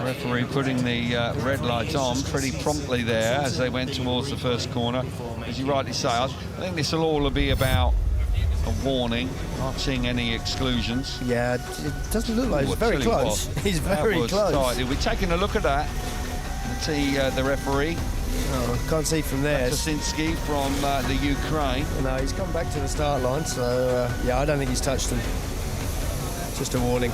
Referee putting the red lights on pretty promptly there as they went towards the first corner. As you rightly say, I think this will all be about a warning. Not seeing any exclusions. Yeah, it doesn't look like it's very close. He's very close. Tight. We're taking a look at that. See the referee. Oh, can't see from there. Kosinski from the Ukraine. No, he's come back to the start line, so yeah, I don't think he's touched him. Just a warning.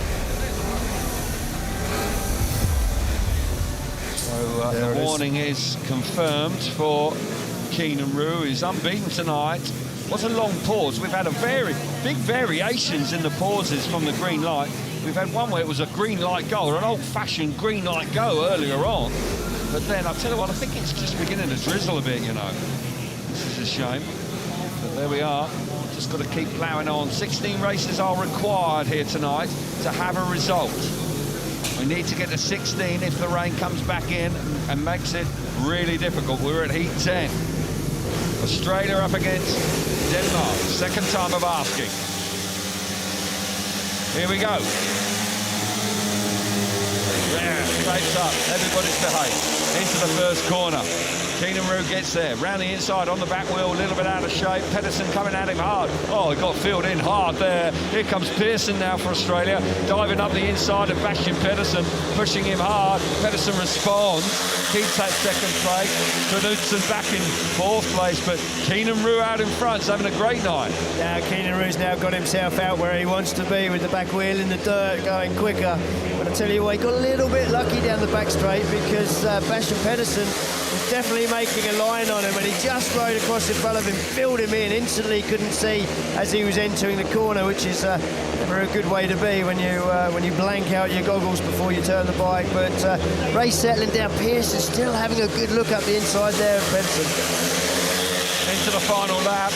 So the warning is confirmed for Keynan Rew, who's unbeaten tonight. Was a long pause. We've had a big variations in the pauses from the green light. We've had one where it was a green light go, or an old-fashioned green light go earlier on. But then, I'll tell you what, I think it's just beginning to drizzle a bit, you know. This is a shame. But there we are. Just got to keep ploughing on. 16 races are required here tonight to have a result. We need to get to 16 if the rain comes back in and makes it really difficult. We're at heat 10. Australia up against Denmark. Second time of asking. Here we go. Yeah, shapes up. Everybody's behaved. Into the first corner. Keynan Rew gets there, round the inside on the back wheel, a little bit out of shape. Pedersen coming at him hard. Oh, he got filled in hard there. Here comes Pearson now for Australia, diving up the inside of Bastian Pedersen, pushing him hard. Pedersen responds, keeps that second place. Knudsen back in fourth place, but Keynan Rew out in front, having a great night. Now Keynan Rew's now got himself out where he wants to be, with the back wheel in the dirt, going quicker. But I tell you what, he got a little bit lucky down the back straight, because Bastian Pedersen was definitely making a line on him, and he just rode across in front of him, filled him in, instantly couldn't see as he was entering the corner, which is never a good way to be when you blank out your goggles before you turn the bike. But race settling down, Pearson still having a good look up the inside there of Pedersen. Into the final lap.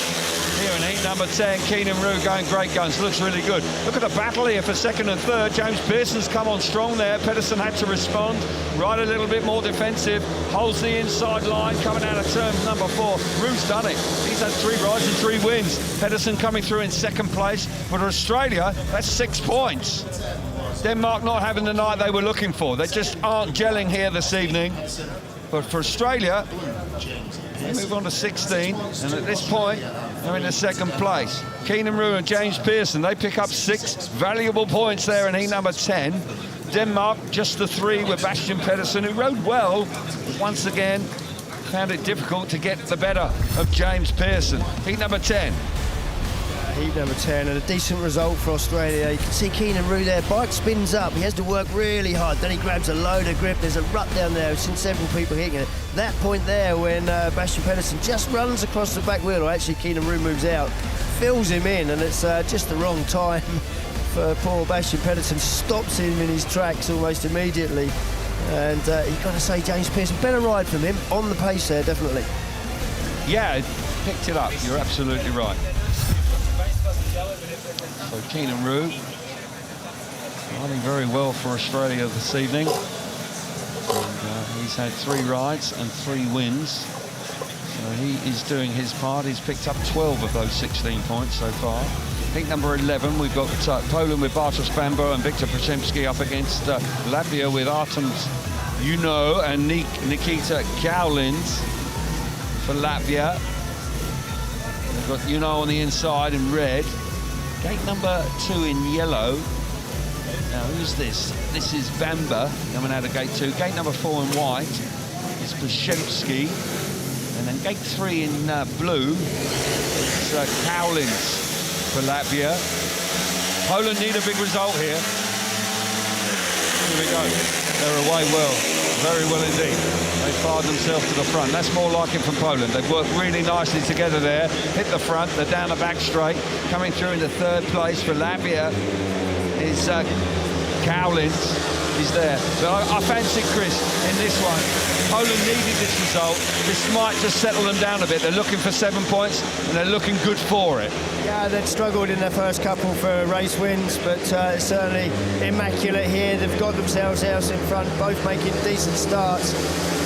Here in heat number 10, Keynan Rew going great guns, looks really good. Look at the battle here for second and third. James Pearson's come on strong there. Pedersen had to respond, ride a little bit more defensive, holds the inside line, coming out of turn number 4. Rew's done it. He's had 3 rides and 3 wins. Pedersen coming through in second place. But for Australia, that's 6 points. Denmark not having the night they were looking for. They just aren't gelling here this evening. But for Australia, they move on to 16, and at this point, they're in the second place. Keynan Rew and James Pearson, they pick up 6 valuable points there in heat number 10. Denmark, just the 3 with Bastian Pedersen, who rode well, but once again, found it difficult to get the better of James Pearson. Heat number 10. Heat number 10, and a decent result for Australia. You can see Keynan Rew there, bike spins up, he has to work really hard, then he grabs a load of grip. There's a rut down there, I've seen several people hitting it. That point there when Bastian Pedersen just runs across the back wheel, or actually Keynan Rew moves out, fills him in, and it's just the wrong time for poor Bastian Pedersen, stops him in his tracks almost immediately. And you've got to say, James Pearson, better ride from him, on the pace there, definitely. Yeah, picked it up, you're absolutely right. So Keynan Rew riding very well for Australia this evening. And, he's had 3 rides and 3 wins. So he is doing his part. He's picked up 12 of those 16 points so far. Heat number 11, we've got Poland with Bartosz Banbor and Wiktor Przyjemski up against Latvia with Artjoms Juhno and Nikita Kaulins for Latvia. We've got Juhno on the inside in red. Gate number 2 in yellow. Now, who's this? This is Banbor coming out of gate 2. Gate number 4 in white is Przyjemski. And then gate 3 in blue is Kaulins for Latvia. Poland need a big result here. Here we go. They're away well. Very well indeed. They fired themselves to the front. That's more like it from Poland. They've worked really nicely together there. Hit the front, they're down the back straight. Coming through in the 3rd place for Latvia is Kaulins. He's there. So I fancy Chris in this one. Poland needed this result. This might just settle them down a bit. They're looking for 7 points and they're looking good for it. Yeah, they'd struggled in their first couple for race wins, but certainly immaculate here. They've got themselves out in front, both making decent starts.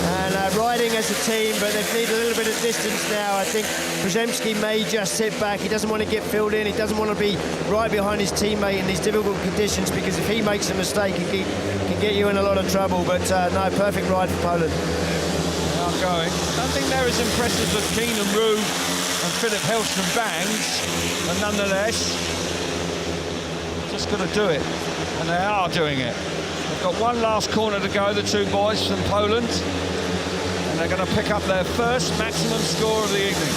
And riding as a team, but they need a little bit of distance now. I think Przyjemski may just sit back. He doesn't want to get filled in. He doesn't want to be right behind his teammate in these difficult conditions, because if he makes a mistake, he can get you in a lot of trouble. But no, perfect ride for Poland. They are going. I don't think they're as impressive as Keynan Rew and Philip Hellström-Bängs, but nonetheless, just got to do it, and they are doing it. They've got one last corner to go, the 2 boys from Poland, and they're going to pick up their first maximum score of the evening.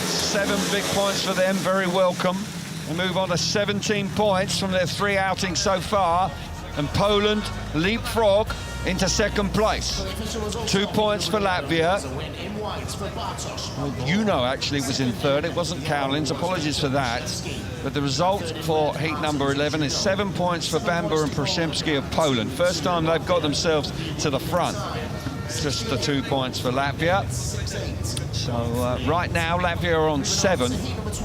7 big points for them, very welcome. They move on to 17 points from their 3 outings so far. and Poland leapfrog into second place. 2 points for Latvia. Juhno actually was in third. It wasn't Kaulins. Apologies for that. But the result for heat number 11 is 7 points for Banbor and Przyjemski of Poland. First time they've got themselves to the front. Just the 2 points for Latvia. So right now Latvia are on 7.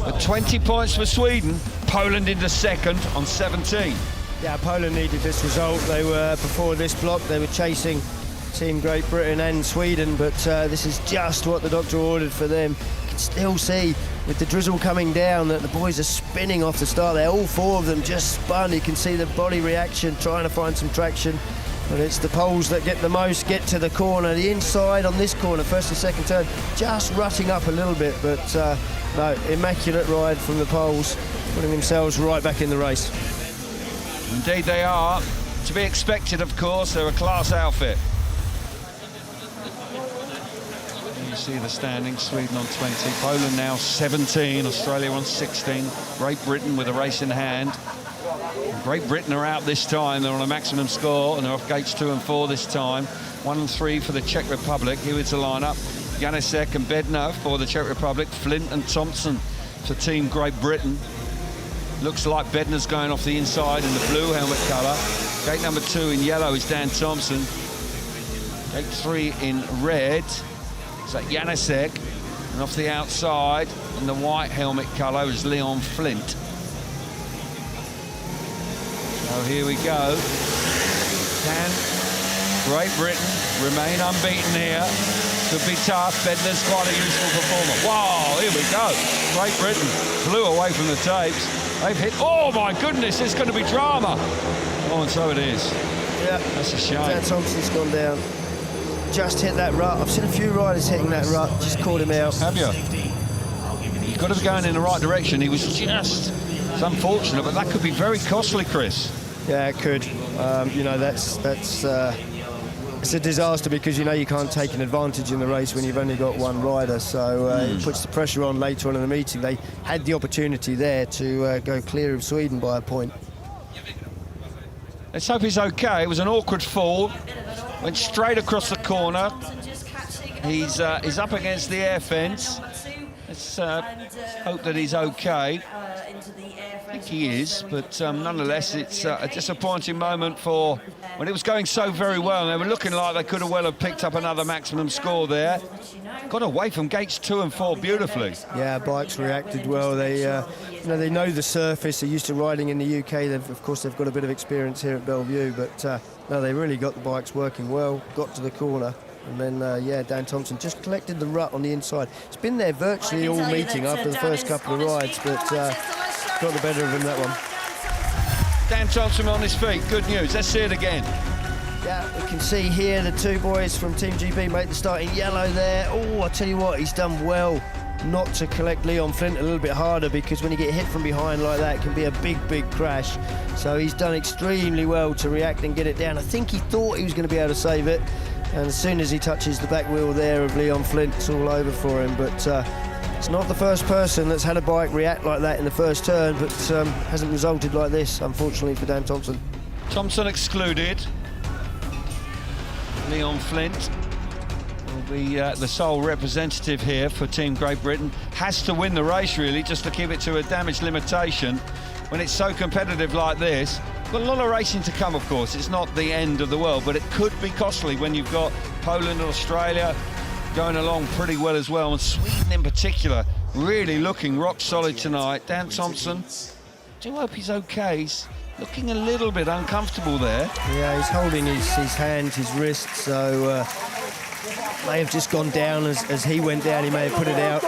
But 20 points for Sweden. Poland into second on 17. Yeah, Poland needed this result. They were, before this block, they were chasing Team Great Britain and Sweden, but this is just what the doctor ordered for them. You can still see, with the drizzle coming down, that the boys are spinning off the start there. All 4 of them just spun. You can see the body reaction, trying to find some traction. But it's the Poles that get the most, get to the corner. The inside on this corner, first and second turn, just rutting up a little bit, but no, immaculate ride from the Poles, putting themselves right back in the race. Indeed they are. To be expected, of course. They're a class outfit. You see the standings, Sweden on 20, Poland now 17, Australia on 16, Great Britain with a race in hand. Great Britain are out this time. They're on a maximum score, and they're off gates 2 and 4 this time. 1 and 3 for the Czech Republic. Here is the lineup. Jenicek and Bednar for the Czech Republic. Flint and Thompson for Team Great Britain. Looks like Bednar's going off the inside in the blue helmet colour. Gate number 2 in yellow is Dan Thompson. Gate 3 in red is that Jenicek. And off the outside in the white helmet colour is Leon Flint. So here we go. Can Great Britain remain unbeaten here? Could be tough. Bednar's quite a useful performer. Wow, here we go. Great Britain flew away from the tapes. They've hit, oh my goodness, it's going to be drama. Oh, and so it is. Yeah. That's a shame. Dan Thompson's gone down. Just hit that rut. I've seen a few riders hitting that rut, just caught him out. Have you? You've got to be going in the right direction. He was just, it's unfortunate, but that could be very costly, Chris. Yeah, it could. You know, that's it's a disaster because you know you can't take an advantage in the race when you've only got one rider, so it puts the pressure on later on in the meeting. They had the opportunity there to go clear of Sweden by a point. Let's hope he's okay. It was an awkward fall, went straight across the corner. He's up against the air fence. Let's hope that he's okay. I think he is, but nonetheless, it's a disappointing moment for when it was going so very well, and they were looking like they could have well have picked up another maximum score there. Got away from gates 2 and 4 beautifully. Yeah, bikes reacted well. They, you know, they know the surface. They're used to riding in the UK. Of course, they've got a bit of experience here at Bellevue, but no, they really got the bikes working well. Got to the corner. And then, yeah, Dan Thompson just collected the rut on the inside. It's been there virtually all meeting after the first couple of rides, but got the better of him that one. Dan Thompson on his feet, good news. Let's see it again. Yeah, we can see here the 2 boys from Team GB make the start in yellow there. Oh, I tell you what, he's done well not to collect Leon Flint a little bit harder, because when you get hit from behind like that, it can be a big, big crash. So he's done extremely well to react and get it down. I think he thought he was going to be able to save it. And as soon as he touches the back wheel there of Leon Flint, it's all over for him. But it's not the first person that's had a bike react like that in the first turn, but hasn't resulted like this, unfortunately, for Dan Thompson. Thompson excluded. Leon Flint will be the sole representative here for Team Great Britain. Has to win the race, really, just to keep it to a damage limitation. When it's so competitive like this, got a lot of racing to come, of course. It's not the end of the world, but it could be costly when you've got Poland and Australia going along pretty well as well, and Sweden in particular really looking rock solid tonight. Dan Thompson, do hope he's okay. He's looking a little bit uncomfortable there. Yeah, he's holding his hands, his wrists, so may have just gone down as he went down. He may have put it out.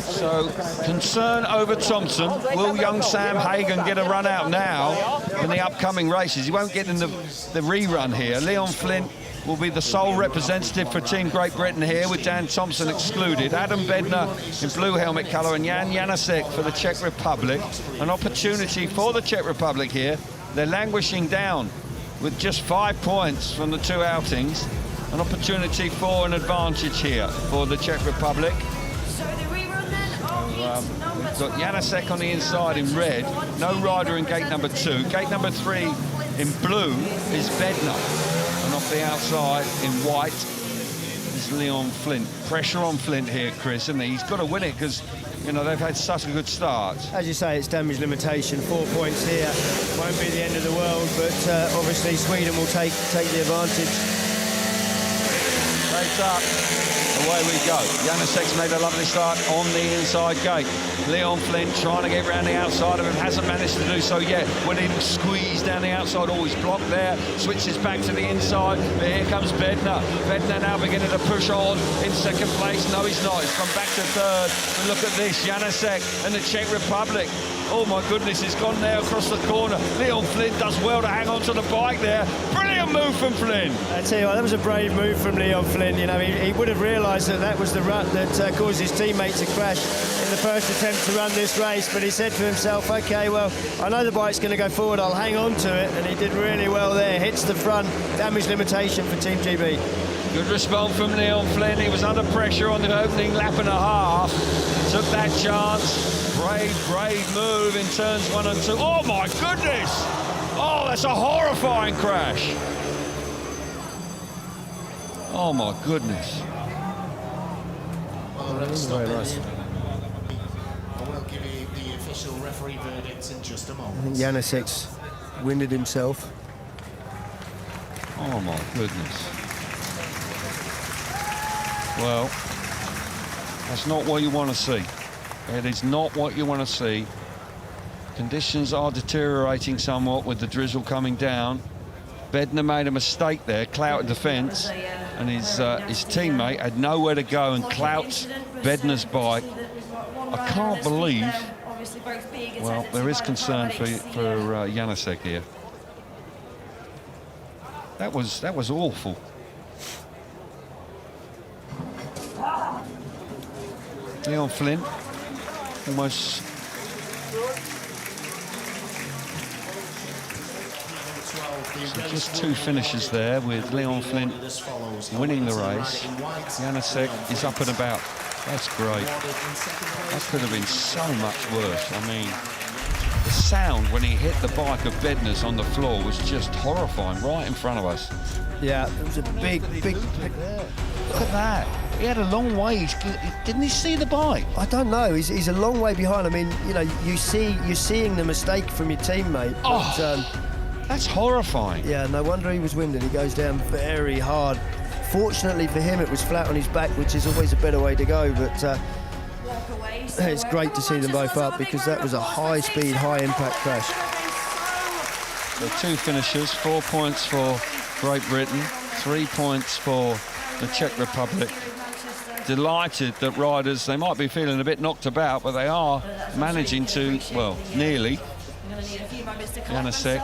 So, concern over Thompson. Will young Sam Hagon get a run out now in the upcoming races? He won't get in the rerun here. Leon Flint will be the sole representative for Team Great Britain here, with Dan Thompson excluded. Adam Bednar in blue helmet colour, and Jenicek for the Czech Republic. An opportunity for the Czech Republic here. They're languishing down with just 5 points from the 2 outings. An opportunity for an advantage here for the Czech Republic. got Jenicek on the inside in red, no rider in gate number 2. Gate number 3 in blue is Bednar, and off the outside in white is Leon Flint. Pressure on Flint here, Chris, isn't he? He's got to win it because, you know, they've had such a good start. As you say, it's damage limitation. 4 points here won't be the end of the world, but obviously Sweden will take the advantage. Straight up, away we go. Jenicek's made a lovely start on the inside gate. Leon Flint trying to get round the outside of him, hasn't managed to do so yet. When he squeezed down the outside, oh, he's blocked there, switches back to the inside, but here comes Bednar. Bednar now beginning to push on in second place. No, he's not, he's come back to third. And look at this, Jenicek and the Czech Republic. Oh my goodness, he's gone there across the corner. Leon Flint does well to hang on to the bike there. Brilliant move from Flint. I tell you what, that was a brave move from Leon Flint. You know, he would have realised that was the rut that caused his teammates to crash in the first attempt to run this race, but he said to himself, OK, well, I know the bike's going to go forward, I'll hang on to it, and he did really well there. Hits the front, damage limitation for Team GB. Good response from Leon Flint. He was under pressure on the opening lap and a half. Took that chance. Brave move in turns 1 and 2. Oh my goodness! Oh, that's a horrifying crash. Oh my goodness. Well, let's stop very nice. We'll give you the official referee verdicts in just a moment. I think Jenicek's winded himself. Oh my goodness. Well, that's not what you want to see. It is not what you want to see. Conditions are deteriorating somewhat with the drizzle coming down. Bednar made a mistake there, clouted the fence, and his teammate had nowhere to go and clouts Bednar's bike. I can't believe. Well, there is concern for Jenicek here. That was awful. Leon Flint almost. So just 2 finishes there with Leon Flint winning the race. Jenicek is up and about. That's great. That could have been so much worse. I mean, the sound when he hit the bike of Bednar's on the floor was just horrifying, right in front of us. Yeah, it was a big there. Look at that. He had a long way. Didn't he see the bike? I don't know. He's a long way behind. I mean, you know, you're seeing the mistake from your teammate. But, that's horrifying. Yeah, no wonder he was winded. He goes down very hard. Fortunately for him, it was flat on his back, which is always a better way to go. But it's great to see them both up because that was a high-speed, high-impact crash. So 2 finishes, 4 points for Great Britain, 3 points for the Czech Republic. Delighted that riders, they might be feeling a bit knocked about, but they are managing to, well, nearly. Jenicek,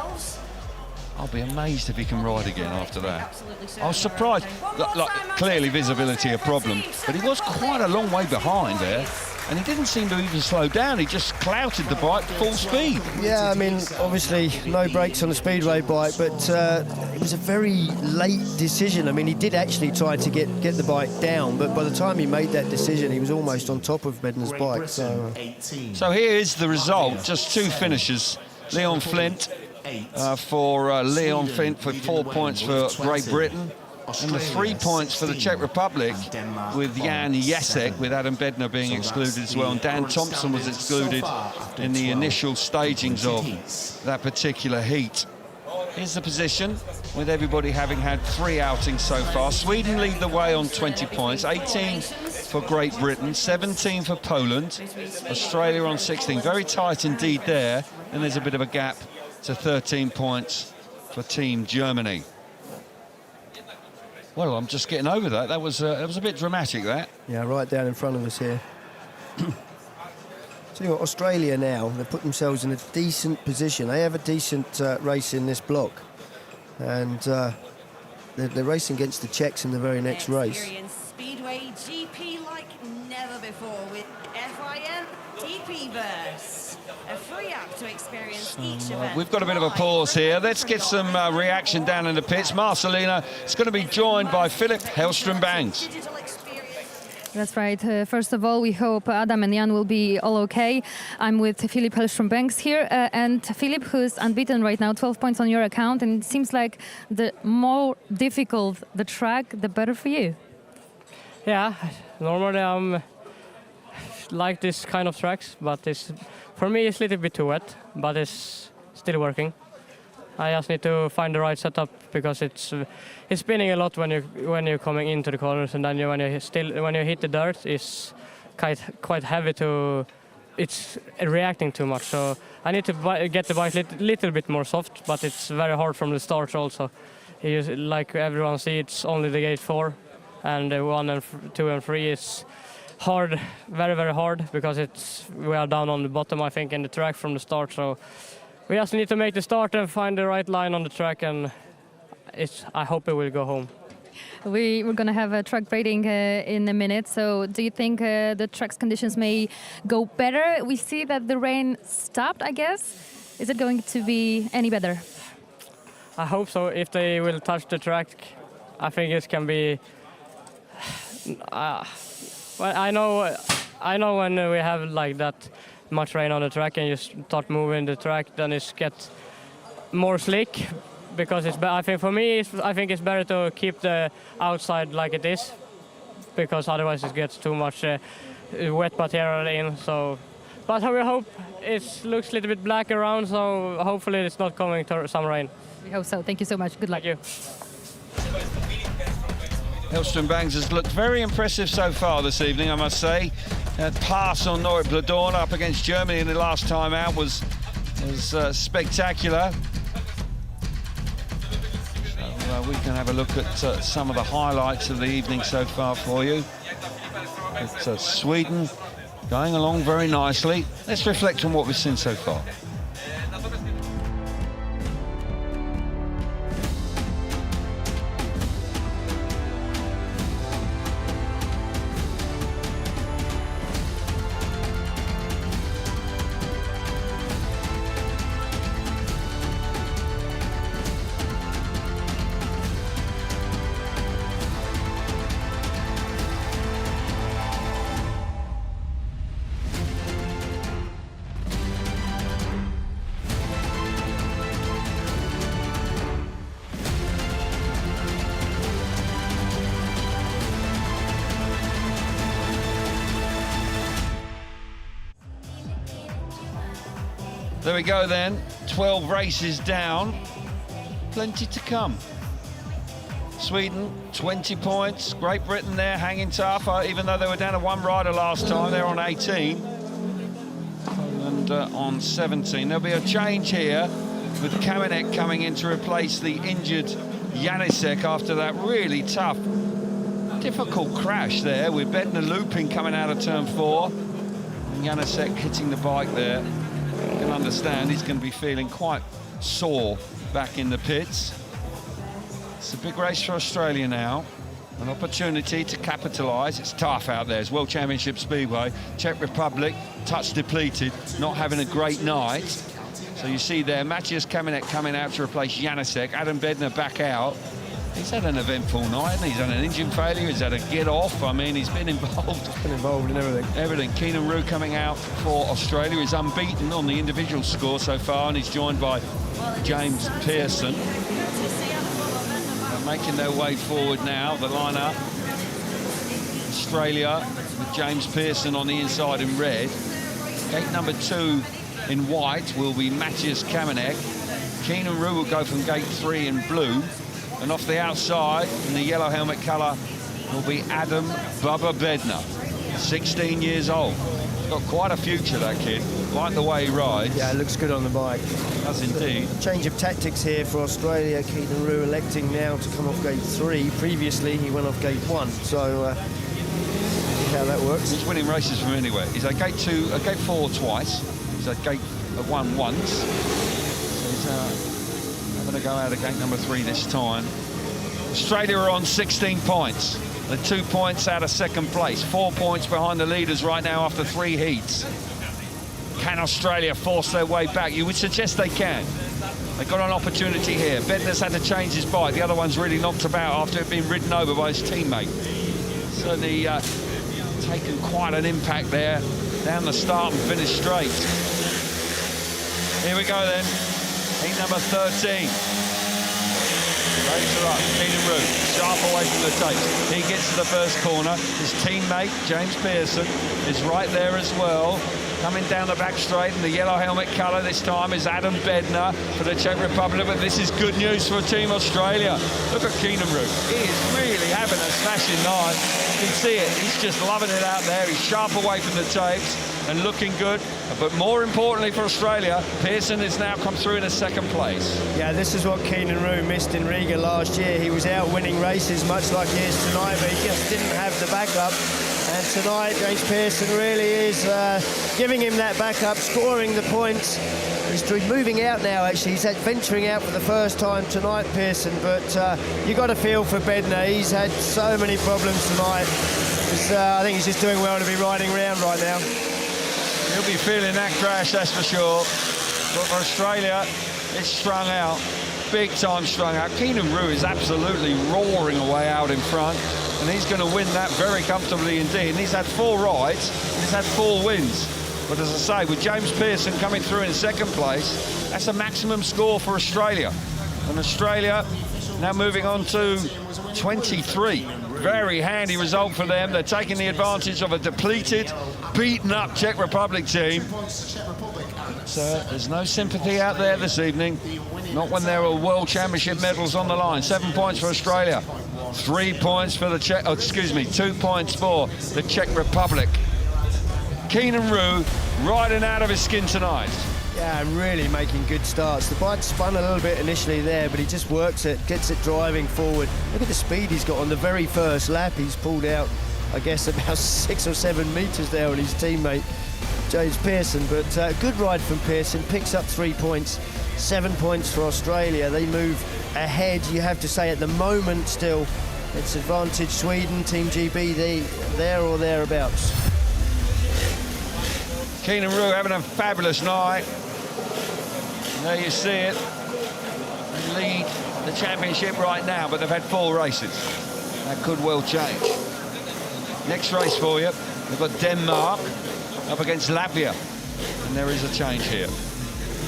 I'll be amazed if he can ride again after that. I was surprised. Like, clearly visibility a problem, but he was quite a long way behind there, and he didn't seem to even slow down. He just clouted the bike full speed. Yeah, I mean, obviously no brakes on a speedway bike, but it was a very late decision. I mean, he did actually try to get the bike down, but by the time he made that decision, he was almost on top of Bednar's bike. So here is the result, just 2 finishes. Leon Flint for Leon Flint for 4 points for Great Britain, and the 3 points for the Czech Republic with Jan Jenicek, with Adam Bednar being excluded as well, and Dan Thompson was excluded in the initial stagings of that particular heat. Here's the position, with everybody having had 3 outings so far. Sweden lead the way on 20 points, 18 for Great Britain, 17 for Poland, Australia on 16. Very tight indeed there, and there's a bit of a gap to 13 points for Team Germany. Well, I'm just getting over that. That was a bit dramatic, that. Yeah, right down in front of us here. So Australia now, they've put themselves in a decent position. They have a decent race in this block. And they're racing against the Czechs in the very next race. Speedway GP like never before with FIM DP-verse. A free app to experience each event. We've got a bit of a pause here. Let's get some reaction down in the pits. Marcelina is going to be joined by Philip Hellström-Bängs. That's right. First of all, we hope Adam and Jan will be all okay. I'm with Philip Hellström-Bängs here. And Philip, who's unbeaten right now, 12 points on your account. And it seems like the more difficult the track, the better for you. Yeah, normally I'm like this kind of tracks, but for me it's a little bit too wet, but it's still working. I just need to find the right setup because it's spinning a lot when you're coming into the corners, and then when you hit the dirt, it's quite heavy it's reacting too much. So I need to get the bike a little bit more soft, but it's very hard from the start also. Like everyone see, it's only the gate 4, and 1 and 2 and 3 is hard, very very hard, because we are down on the bottom, I think, in the track from the start. So we just need to make the start and find the right line on the track, and I hope it will go home. We're going to have a track grading in a minute. So do you think the track's conditions may go better? We see that the rain stopped, I guess. Is it going to be any better? I hope so. If they will touch the track, I think it can be... well, I know when we have like that much rain on the track and you start moving the track, then it gets more slick, because I think for me it's better to keep the outside like it is, because otherwise it gets too much wet material in. So, but we hope it looks a little bit black around, so hopefully it's not coming to some rain. We hope so. Thank you so much. Good luck. Thank you. Hellström-Bängs has looked very impressive so far this evening, I must say. That pass on Norick Blödorn up against Germany in the last time out was spectacular. So we can have a look at some of the highlights of the evening so far for you. It's Sweden going along very nicely. Let's reflect on what we've seen so far. There we go then, 12 races down, plenty to come. Sweden, 20 points, Great Britain there hanging tough, even though they were down to 1 rider last time, they're on 18. And on 17. There'll be a change here with Kamenik coming in to replace the injured Jenicek after that really tough, difficult crash there with Bednar looping coming out of turn 4. And Jenicek hitting the bike there. You can understand he's going to be feeling quite sore back in the pits. It's a big race for Australia now. An opportunity to capitalise. It's tough out there. It's World Championship Speedway. Czech Republic, touch depleted, not having a great night. So you see there, Matous Kamenik coming out to replace Jenicek. Adam Bednar back out. He's had an eventful night, hasn't he? He's had an engine failure, he's had a get off. I mean, he's been involved. Been involved in everything. Everything. Keynan Rew coming out for Australia. He's unbeaten on the individual score so far, and he's joined by James Pearson. They're making their way forward now, the lineup. Australia with James Pearson on the inside in red. Gate number 2 in white will be Matous Kamenik. Keynan Rew will go from gate 3 in blue. And off the outside, in the yellow helmet colour, will be Adam Bubba Bednar, 16 years old. Got quite a future, that kid. Like the way he rides. Yeah, it looks good on the bike. Does indeed. Change of tactics here for Australia. Keynan Rew electing now to come off gate 3. Previously, he went off gate 1. So, see how that works. He's winning races from anywhere. He's at gate 4 twice. He's at gate 1 once. So he's going to go out of gate number 3 this time. Australia are on 16 points. They're 2 points out of second place. 4 points behind the leaders right now after 3 heats. Can Australia force their way back? You would suggest they can. They've got an opportunity here. Bednar's had to change his bike. The other one's really knocked about after it being ridden over by his teammate. So the taken quite an impact there down the start and finish straight. Here we go then. Heat number 13. Racer up, Keynan Rew, sharp away from the tapes. He gets to the first corner. His teammate, James Pearson, is right there as well. Coming down the back straight in the yellow helmet colour this time is Adam Bednar for the Czech Republic, but this is good news for Team Australia. Look at Keynan Rew. He is really having a smashing night. You can see it. He's just loving it out there. He's sharp away from the tapes and looking good. But more importantly for Australia, Pearson has now come through in a second place. Yeah, this is what Keynan Rew missed in Riga last year. He was out winning races much like he is tonight, but he just didn't have the backup. And tonight, James Pearson really is giving him that backup, scoring the points. He's moving out now, actually. He's venturing out for the first time tonight, Pearson, but you got to feel for Bednar. He's had so many problems tonight. I think he's just doing well to be riding around right now. He'll be feeling that crash, that's for sure. But for Australia, it's strung out, big time strung out. Keynan Rew is absolutely roaring away out in front, and he's going to win that very comfortably indeed. And he's had 4 rides, and he's had 4 wins. But as I say, with James Pearson coming through in second place, that's a maximum score for Australia. And Australia now moving on to 23. Very handy result for them. They're taking the advantage of a depleted, beaten up Czech Republic team. So there's no sympathy out there this evening. Not when there are World Championship medals on the line. 7 points for Australia. 3 points for the Czech, 2 points for the Czech Republic. Keynan Rew riding out of his skin tonight. Yeah, and really making good starts. The bike spun a little bit initially there, but he just works it, gets it driving forward. Look at the speed he's got on the very first lap. He's pulled out, I guess, about 6 or 7 metres there on his teammate, James Pearson. But good ride from Pearson, picks up 3 points, 7 points for Australia. They move ahead, you have to say, at the moment still. It's advantage Sweden, Team GB, there or thereabouts. Keynan Rew having a fabulous night. There you see it. They lead the championship right now, but they've had 4 races. That could well change. Next race for you, we've got Denmark up against Latvia. And there is a change here.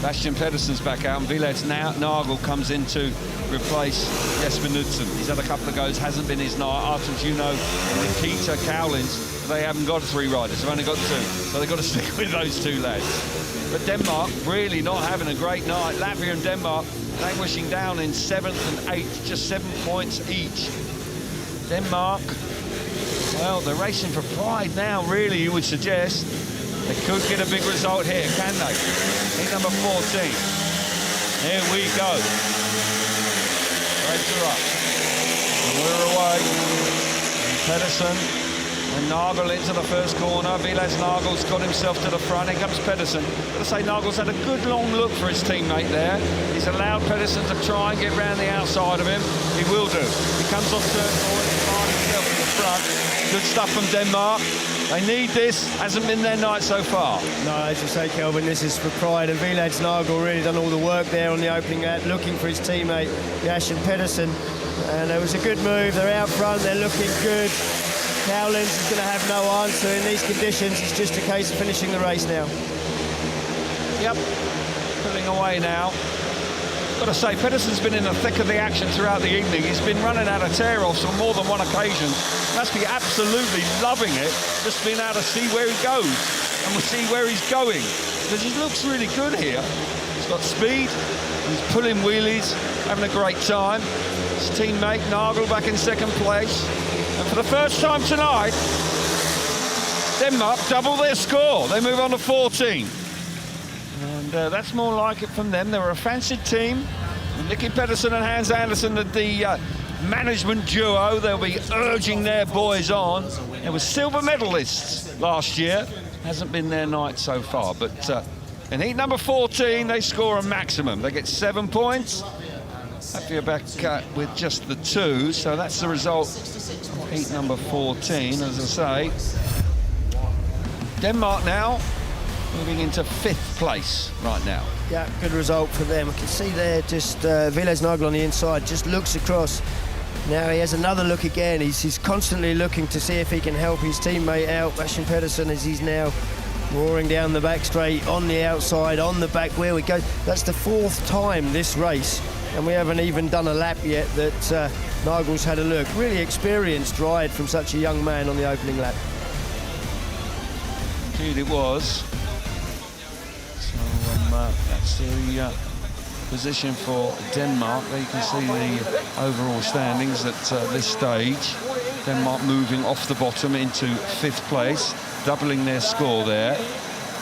Bastian Pedersen's back out, and Villets Nagel comes in to replace Jesper Knudsen. He's had a couple of goes, hasn't been his night. Artjoms Juhno and Nikita Kaulins, they haven't got 3 riders, they've only got 2. So they've got to stick with those 2 lads. But Denmark really not having a great night. Latvia and Denmark languishing down in 7th and 8th, just 7 points each. Denmark, well, they're racing for pride now, really, you would suggest. They could get a big result here, can they? Heat number 14. Here we go. Racer up. And we're away. And Pedersen and Nagel into the first corner. Villets Nagel's got himself to the front. Here comes Pedersen. Got to say, Nagel's had a good long look for his teammate there. He's allowed Pedersen to try and get round the outside of him. He will do. He comes off turn 4 and he's fired himself to the front. Good stuff from Denmark. They need this. Hasn't been their night so far. No, as you say, Kelvin, this is for pride. And Villets Nagel really done all the work there on the opening lap, looking for his teammate, Jason Pedersen. And it was a good move. They're out front. They're looking good. Kaulins is going to have no answer in these conditions. It's just a case of finishing the race now. Yep. Pulling away now. Got to say, Pedersen's been in the thick of the action throughout the evening. He's been running out of tear-offs on more than one occasion. Must be absolutely loving it, just being able to see where he goes, and we'll see where he's going, because he looks really good here. He's got speed, he's pulling wheelies, having a great time. His teammate Nagel back in second place, and for the first time tonight, Denmark double their score. They move on to 14. And that's more like it from them. They were a fancied team. Nicky Pedersen and Hans Andersen, the management duo, they'll be urging their boys on. They were silver medalists last year. Hasn't been their night so far. But in heat number 14, they score a maximum. They get 7 points. LATVIA back with just the 2. So that's the result of heat number 14, as I say. Denmark now moving into 5th place right now. Yeah, good result for them. I can see there just Villets Nagel on the inside, just looks across Now he has another look again. He's constantly looking to see if he can help his teammate out, Bastian Pedersen, as he's now roaring down the back straight, on the outside, on the back wheel. That's the 4th time this race, and we haven't even done a lap yet that Nagel's had a look. Really experienced ride from such a young man on the opening lap. Indeed it was. So that's the position for Denmark. There you can see the overall standings at this stage. Denmark moving off the bottom into 5th place, doubling their score there.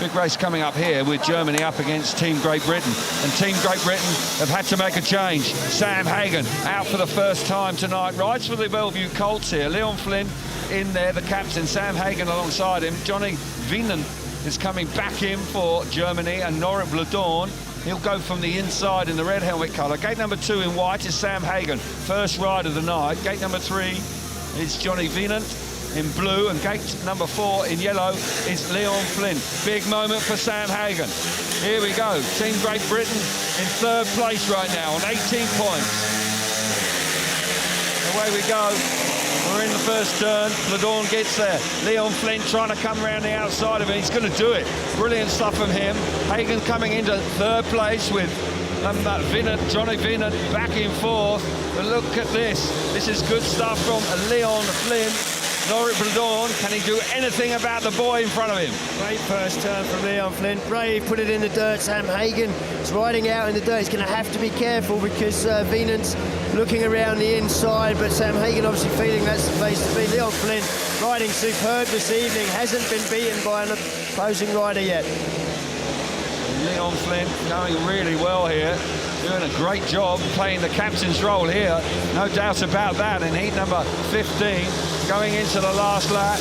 Big race coming up here with Germany up against Team Great Britain. And Team Great Britain have had to make a change. Sam Hagon out for the first time tonight. Rides for the Bellevue Colts here. Leon Flynn in there, the captain. Sam Hagon alongside him. Jonny Wynant is coming back in for Germany, and Norick Blödorn. He'll go from the inside in the red helmet colour. Gate number 2 in white is Sam Hagon, first ride of the night. Gate number 3 is Jonny Wynant in blue, and gate number 4 in yellow is Leon Flynn. Big moment for Sam Hagon. Here we go. Team Great Britain in 3rd place right now on 18 points. Away we go. We're in the first turn. Blödorn gets there. Leon Flynn trying to come around the outside of it. He's going to do it. Brilliant stuff from him. Hagon coming into 3rd place with Wynant, Jonny Wynant back in 4th. But look at this. This is good stuff from Leon Flynn. Norick Blödorn, can he do anything about the boy in front of him? Great first turn from Leon Flynn. Brave, put it in the dirt. Sam Hagon is riding out in the dirt. He's going to have to be careful because Wynant's looking around the inside, but Sam Hagon obviously feeling that's the place to be. Leon Flynn riding superb this evening. Hasn't been beaten by an opposing rider yet. Leon Flynn going really well here. Doing a great job playing the captain's role here. No doubt about that. In heat number 15, going into the last lap,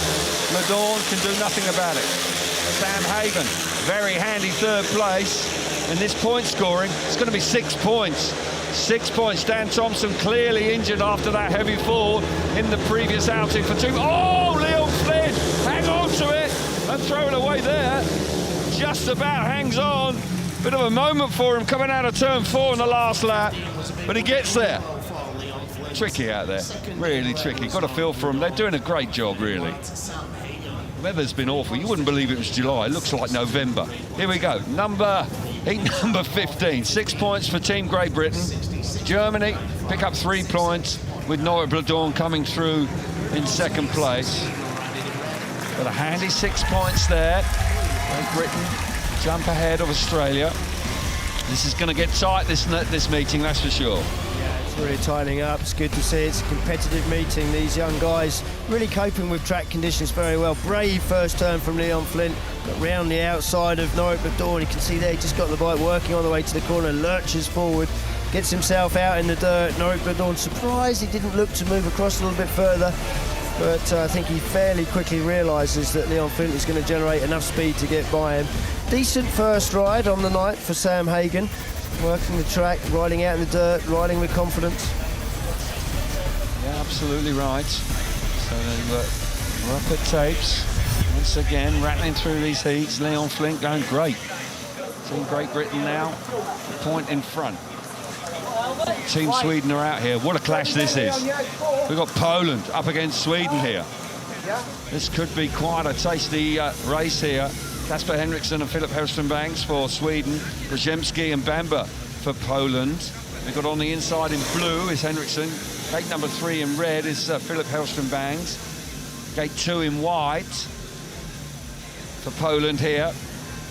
Blödorn can do nothing about it. Sam Hagon, very handy 3rd place. And this point scoring, it's going to be 6 points. 6 points. Dan Thompson clearly injured after that heavy fall in the previous outing for 2. Oh, Leon Flynn, hang on to it and throw it away there. Just about hangs on. Bit of a moment for him coming out of turn 4 in the last lap, but he gets there. Tricky out there, really tricky. Got a feel for him. They're doing a great job, really. Weather's been awful. You wouldn't believe it was July. It looks like November. Here we go. Heat number 15. 6 points for Team Great Britain. Germany pick up 3 points with Norick Blödorn coming through in 2nd place. Got a handy 6 points there. Great Britain jump ahead of Australia. This is going to get tight, this meeting, that's for sure. Yeah, it's really tightening up. It's good to see. It's a competitive meeting. These young guys really coping with track conditions very well. Brave first turn from Leon Flint. Got round the outside of Norick Blödorn. You can see there, he just got the bike working on the way to the corner, lurches forward, gets himself out in the dirt. Norick Blödorn surprised he didn't look to move across a little bit further. But I think he fairly quickly realises that Leon Flint is going to generate enough speed to get by him. Decent first ride on the night for Sam Hagon. Working the track, riding out in the dirt, riding with confidence. Yeah, absolutely right. So rougher tapes. Once again, rattling through these heats. Leon Flint going great. Team Great Britain now, a point in front. Team Sweden are out here. What a clash this is. We've got Poland up against Sweden here. This could be quite a tasty race here. Casper Henriksson and Philip Hellström-Bängs for Sweden. Przyjemski and Banbor for Poland. We've got on the inside in blue is Henriksson. Gate number 3 in red is Philip Hellström-Bängs. Gate 2 in white for Poland here.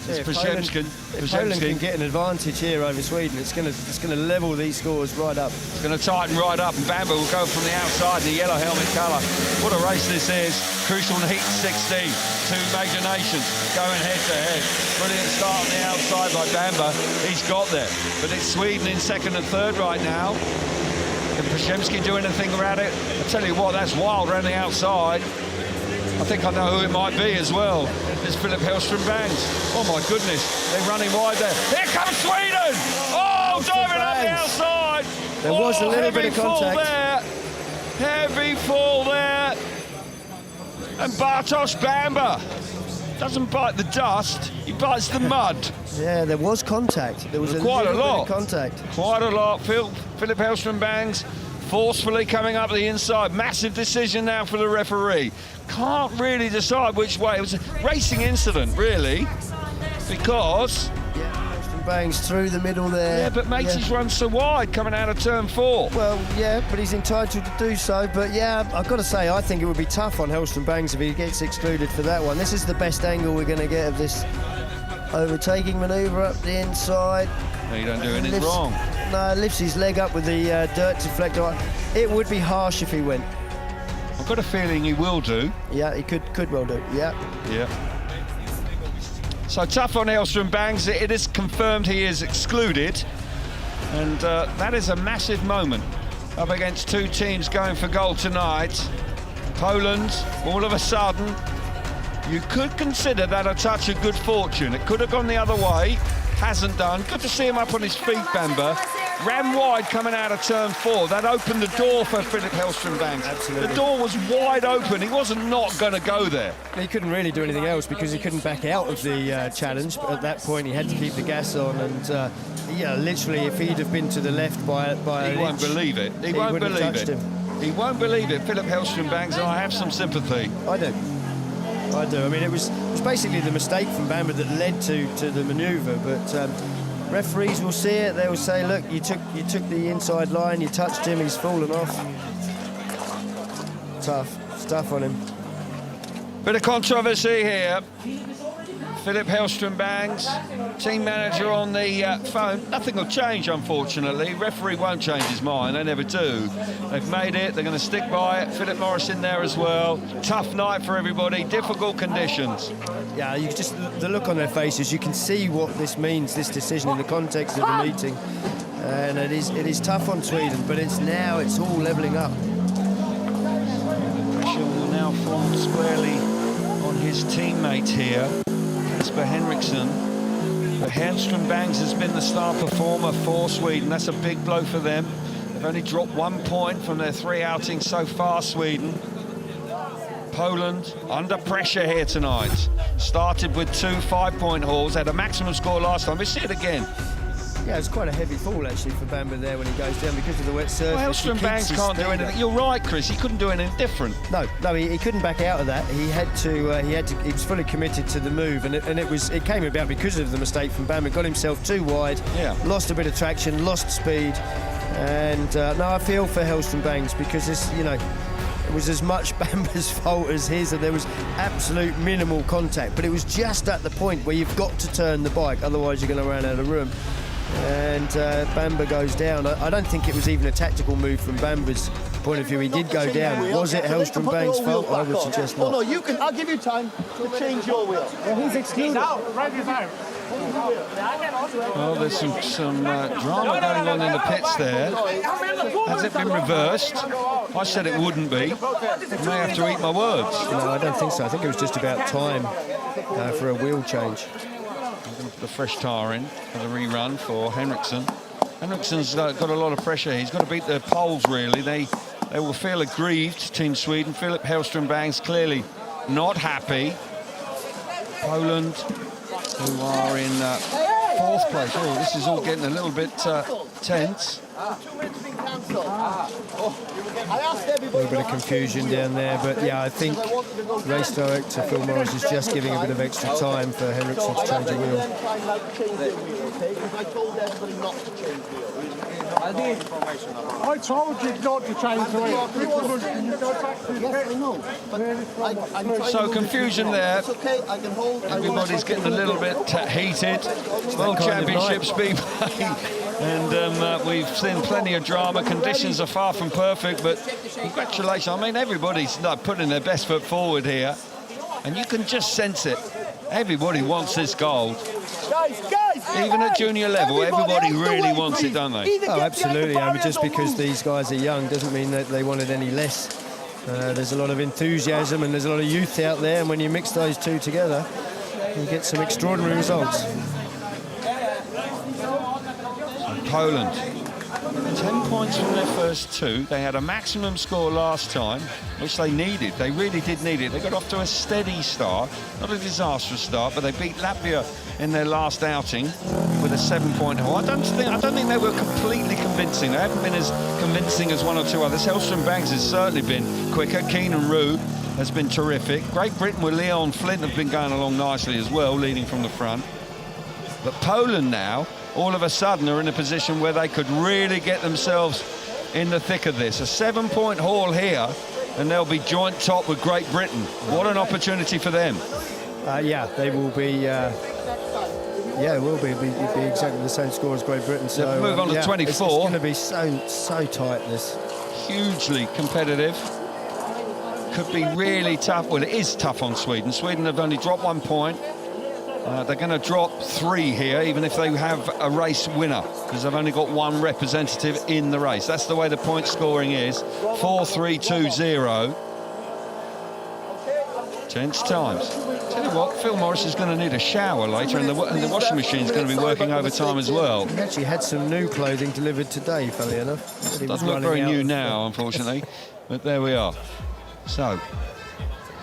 If Poland can get an advantage here over Sweden, it's going to level these scores right up. It's going to tighten right up, and Bamber will go from the outside in the yellow helmet colour. What a race this is. Crucial in heat 16. 2 major nations going head to head. Brilliant start on the outside by Bamber. He's got there. But it's Sweden in 2nd and 3rd right now. Can Przyjemski do anything about it? I tell you what, that's wild around the outside. I think I know who it might be as well. It's Philip Hellström-Bängs. Oh my goodness, they're running wide there. Here comes Sweden! Oh, diving up the outside! There was a little bit of contact. Heavy fall there. And Bartosz Banbor doesn't bite the dust, he bites the mud. Yeah, there was contact. There was quite a lot of contact. Quite a lot. Philip Hellström-Bängs Forcefully coming up the inside. Massive decision now for the referee. Can't really decide which way. It was a racing incident, really, because... Bangs through the middle there. Yeah, but Matey's run so wide coming out of turn 4. Well, yeah, but he's entitled to do so. But yeah, I've got to say, I think it would be tough on Hellström-Bängs if he gets excluded for that one. This is the best angle we're going to get of this overtaking manoeuvre up the inside. No, you don't do anything wrong. No, lifts his leg up with the dirt deflector. It would be harsh if he went. I've got a feeling he will do. Yeah, he could well do. Yeah. Yeah. So tough on Hellström-Bängs. It is confirmed he is excluded, and that is a massive moment up against two teams going for gold tonight. Poland, all of a sudden, you could consider that a touch of good fortune. It could have gone the other way, hasn't done. Good to see him up on his feet, Banbor. Ran wide coming out of turn 4. That opened the door for Philip Hellström-Bängs. Absolutely. The door was wide open. He wasn't not going to go there. He couldn't really do anything else because he couldn't back out of the challenge. But at that point, he had to keep the gas on. And yeah, literally, if he'd have been to the left by he won't believe it. He won't believe it. He won't believe it. Philip Hellström-Bängs, and I have some sympathy. I do. I mean, it was basically the mistake from Banbor that led to the manoeuvre. But referees will see it. They will say, look, you took the inside line, you touched him, he's fallen off. Tough stuff on him. Bit of controversy here. Philip Hellström-Bängs, team manager on the phone. Nothing will change, unfortunately. Referee won't change his mind, they never do. They've made it, they're going to stick by it. Philip Morris in there as well. Tough night for everybody, difficult conditions. Yeah, you just, the look on their faces, you can see what this means, this decision, in the context of the meeting. And it is tough on Sweden, but it's all levelling up. Pressure will now fall squarely on his teammate here, Casper Henriksson. But Hellström-Bängs has been the star performer for Sweden. That's a big blow for them. They've only dropped 1 point from their 3 outings so far, Sweden. Poland under pressure here tonight. Started with 2 5-point hauls, had a maximum score last time. We see it again. Yeah, it's quite a heavy fall actually for Banbor there when he goes down because of the wet surface. Well, Hellström-Bängs can't do anything. You're right, Chris. He couldn't do anything different. No, he couldn't back out of that. He was fully committed to the move, and it came about because of the mistake from Banbor. Got himself too wide. Yeah. Lost a bit of traction, lost speed, and no, I feel for Hellström-Bängs because this, it was as much Banbor's fault as his, and there was absolute minimal contact. But it was just at the point where you've got to turn the bike, otherwise you're going to run out of room. And Banbor goes down. I don't think it was even a tactical move from Banbor's point of view. He did go down. Was it Hellström-Bängs' fault? I would suggest not. No, you can. I'll give you time to change your wheel. Well, he's excused. Well, there's some drama going on in the pits there. Has it been reversed? I said it wouldn't be. I may have to eat my words. No, I don't think so. I think it was just about time for a wheel change. The fresh tyre in for the rerun for Henriksson. Henriksson's got a lot of pressure. He's got to beat the Poles, really. They will feel aggrieved, Team Sweden. Philip Hellström-Bängs clearly not happy. Poland, who are in 4th place. Oh, this is all getting a little bit tense. A little bit of confusion down there, but yeah, I think race director Phil Morris is just giving a bit of extra time for Henriksson to change a wheel. I told you not to change the wheel. So confusion there. Everybody's getting a little bit heated. World Championship Speedway. And we've seen plenty of drama. Conditions are far from perfect, but congratulations. I mean, everybody's putting their best foot forward here. And you can just sense it. Everybody wants this gold. Even at junior level, everybody really wants it, don't they? Oh, absolutely. I mean, just because these guys are young doesn't mean that they want it any less. There's a lot of enthusiasm and there's a lot of youth out there, and when you mix those two together, you get some extraordinary results. Poland, 10 points from their first 2. They had a maximum score last time, which they needed. They really did need it. They got off to a steady start, not a disastrous start, but they beat Latvia in their last outing with a 7-point haul. I don't think they were completely convincing. They haven't been as convincing as one or two others. Hellström-Bängs has certainly been quicker. Keynan Rew has been terrific. Great Britain with Leon Flint have been going along nicely as well, leading from the front. But Poland now, all of a sudden, are in a position where they could really get themselves in the thick of this. A 7-point haul here, and they'll be joint top with Great Britain. What an opportunity for them. Yeah, they will be. Yeah, it will be. It'll be exactly the same score as Great Britain. So move on to 24. It's going to be so tight. This hugely competitive. Could be really tough. Well, it is tough on Sweden. Sweden have only dropped 1 point. They're going to drop 3 here, even if they have a race winner, because they've only got 1 representative in the race. That's the way the point scoring is. 4-3-2-0. Tense times. Tell you what, Phil Morris is going to need a shower later, and the washing machine is going to be working overtime as well. He actually had some new clothing delivered today, funnily enough. Doesn't look very new now, unfortunately, but there we are. So,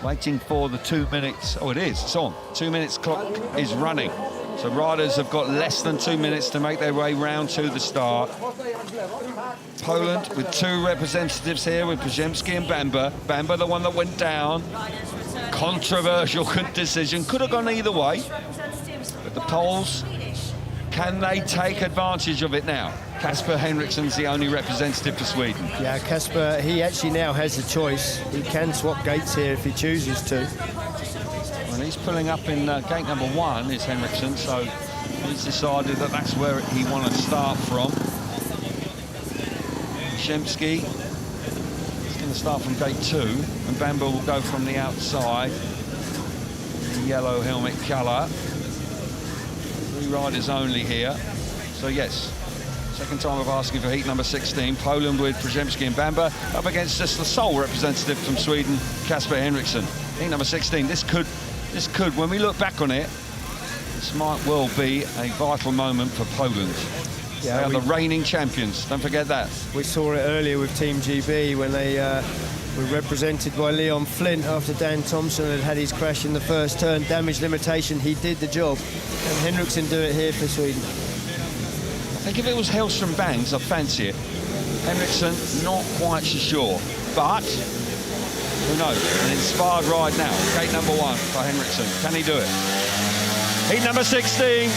waiting for the 2 minutes. Oh, it is. It's on. 2 minutes clock is running. So riders have got less than 2 minutes to make their way round to the start. Poland with 2 representatives here with Przyjemski and Banbor. Banbor, the one that went down. Controversial decision. Could have gone either way. But the Poles, can they take advantage of it now? Casper Henriksson's the only representative for Sweden. Yeah, Casper, he actually now has the choice. He can swap gates here if he chooses to. Well, he's pulling up in gate number 1, is Henriksson, so he's decided that that's where he wants to start from. Przyjemski is going to start from gate 2, and Banbor will go from the outside. The yellow helmet colour. 3 riders only here. So yes, second time of asking for heat number 16. Poland with Przyjemski and Banbor up against just the sole representative from Sweden, Casper Henriksson. Heat number 16. This could, when we look back on it, this might well be a vital moment for Poland. Yeah, they are the reigning champions, don't forget that. We saw it earlier with Team GB when they were represented by Leon Flint after Dan Thompson had his crash in the first turn. Damage limitation, he did the job. And Henriksson do it here for Sweden. I think if it was Hellström-Bängs, I'd fancy it. Henriksson, not quite so sure. But, who knows? An inspired ride now. Gate number 1 for Henriksson. Can he do it? Heat number 16.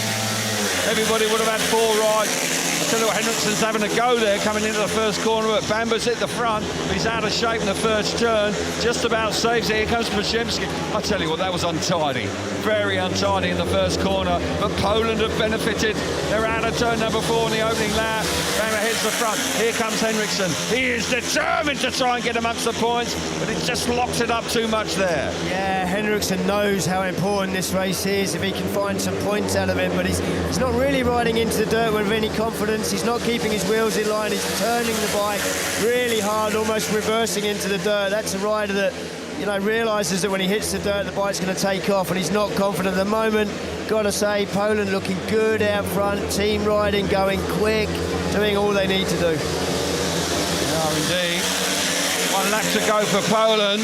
Everybody would have had 4 rides. I tell you what, Henriksson's having a go there coming into the first corner, but Banbor's at the front. He's out of shape in the first turn. Just about saves it. Here comes Przyjemski. I tell you what, that was untidy. Very untidy in the first corner, but Poland have benefited. They're out of turn number 4 in the opening lap. Banbor heads the front. Here comes Henriksson. He is determined to try and get amongst the points, but it just locks it up too much there. Yeah, Henriksson knows how important this race is if he can find some points out of it, but he's not really riding into the dirt with any confidence. He's not keeping his wheels in line. He's turning the bike really hard, almost reversing into the dirt. That's a rider that, you know, realises that when he hits the dirt, the bike's going to take off, and he's not confident at the moment. Got to say, Poland looking good out front. Team riding, going quick, doing all they need to do. Oh, indeed. 1 lap to go for Poland.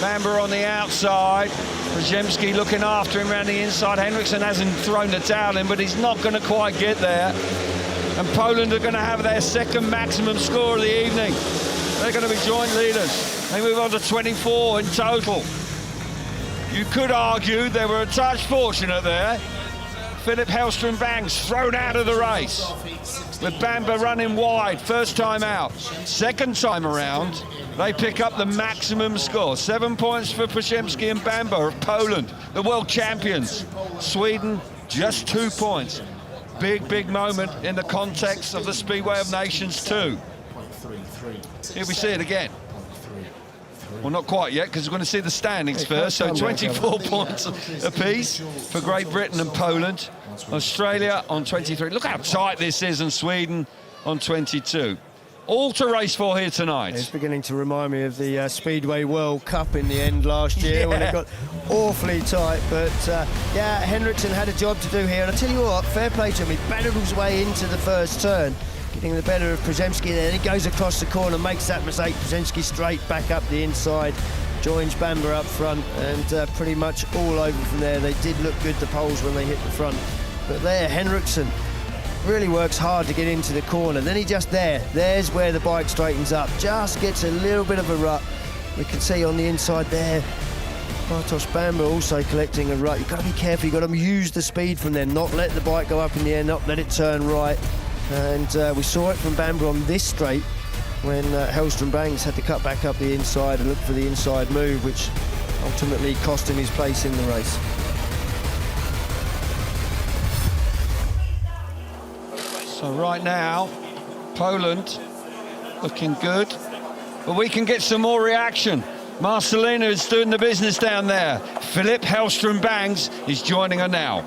Banbor on the outside. Przyjemski looking after him around the inside. Henriksson hasn't thrown the towel in, but he's not going to quite get there. And Poland are going to have their second maximum score of the evening. They're going to be joint leaders. They move on to 24 in total. You could argue they were a touch fortunate there. Philip Hellström-Bängs thrown out of the race, with Banbor running wide first time out. Second time around, they pick up the maximum score. 7 points for Przyjemski and Banbor of Poland, the world champions. Sweden, just 2 points. Big moment in the context of the Speedway of Nations 2. Here we see it again. Well, not quite yet, because we're going to see the standings first. So 24 points apiece for Great Britain and Poland. Australia on 23. Look how tight this is, and Sweden on 22. All to race for here tonight. It's beginning to remind me of the Speedway World Cup in the end last year when it got awfully tight. But yeah, Henriksson had a job to do here. And I tell you what, fair play to him. He battled his way into the first turn, getting the better of Przyjemski there. He goes across the corner, makes that mistake. Przyjemski straight back up the inside. joins Banbor up front, and pretty much all over from there. They did look good, the poles, when they hit the front. But there, Henriksson really works hard to get into the corner. Then he just there's where the bike straightens up. Just gets a little bit of a rut. We can see on the inside there, Bartosz Banbor also collecting a rut. You've got to be careful, you've got to use the speed from there, not let the bike go up in the air, not let it turn right. And we saw it from Banbor on this straight when Hellström-Bängs had to cut back up the inside and look for the inside move, which ultimately cost him his place in the race. So right now, Poland looking good, but we can get some more reaction. Marcelina is doing the business down there. Filip Hellström-Bängs is joining her now.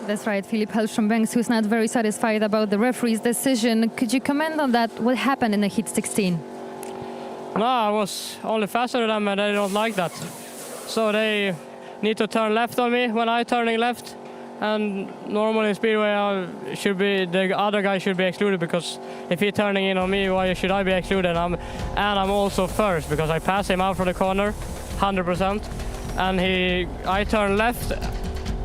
That's right, Filip Hellström-Bängs, who's not very satisfied about the referee's decision. Could you comment on that? What happened in the heat 16? No, I was only faster than them, and they don't like that. So they need to turn left on me when I'm turning left. And normally in Speedway, the other guy should be excluded, because if he's turning in on me, why should I be excluded? And I'm also first, because I pass him out from the corner, 100%. And I turn left.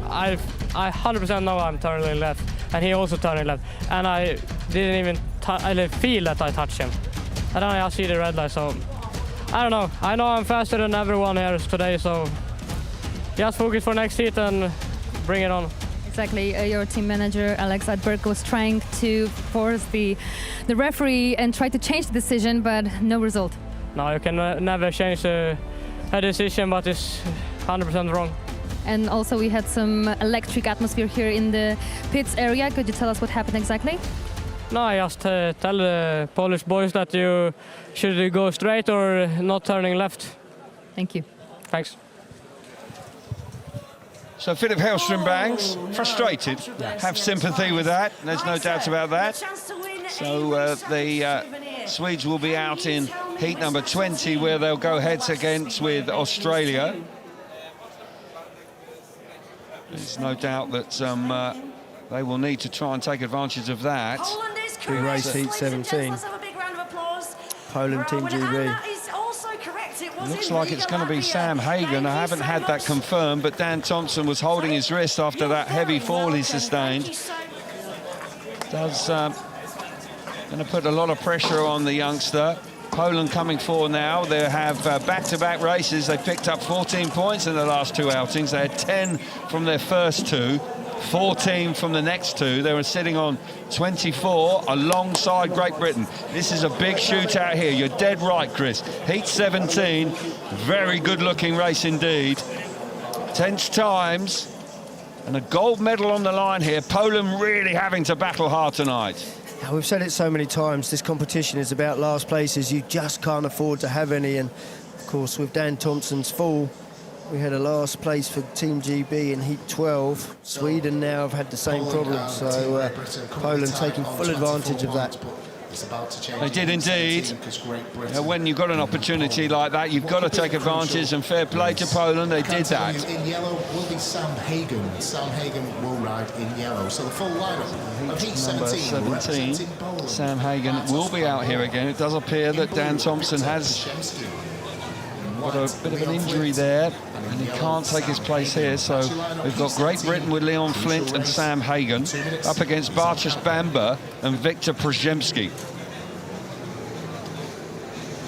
I 100% know I'm turning left, and he also turning left. And I didn't even I didn't feel that I touched him. And then I see the red light, so I don't know. I know I'm faster than everyone here today, so just focus for next heat and bring it on. Exactly. Your team manager, Alex Adberg, was trying to force the referee and try to change the decision, but no result. No, you can never change a decision, but it's 100% wrong. And also we had some electric atmosphere here in the pits area. Could you tell us what happened exactly? No, I just tell the Polish boys that you should go straight or not turning left. Thank you. Thanks. So Filip Hellström-Bängs, frustrated, have sympathy with that, there's no doubt about that. So the Swedes will be out in heat number 20, where they'll go heads against with Australia. There's no doubt that they will need to try and take advantage of that. Big race, heat 17. Poland, Team GB. Looks like it's going to be Sam Hagon. I haven't had that confirmed, but Dan Thompson was holding his wrist after that heavy fall he sustained. Does going to put a lot of pressure on the youngster. Poland coming forward now. They have back-to-back races. They picked up 14 points in the last two outings. They had 10 from their first two, 14 from the next two. They were sitting on 24 alongside Great Britain. This is a big shootout here. You're dead right, Chris. Heat 17, very good-looking race indeed. Tense times, and a gold medal on the line here. Poland really having to battle hard tonight. Now, we've said it so many times, this competition is about last places. You just can't afford to have any, and of course with Dan Thompson's fall, we had a last place for Team GB in Heat 12. Sweden now have had the same problem, so Poland taking full advantage of that. They did indeed. When you've got an opportunity like that, you've got to take advantage, and fair play to Poland, they did that. In yellow will be Sam Hagon. Sam Hagon will ride in yellow. So the full lineup of Heat 17. Sam Hagon will be out here again. It does appear that Dan Thompson has got a bit of an injury there, and he can't take his place here. So we've got Great Britain with Leon Flint and Sam Hagon up against Bartosz Banbor and Wiktor Przyjemski.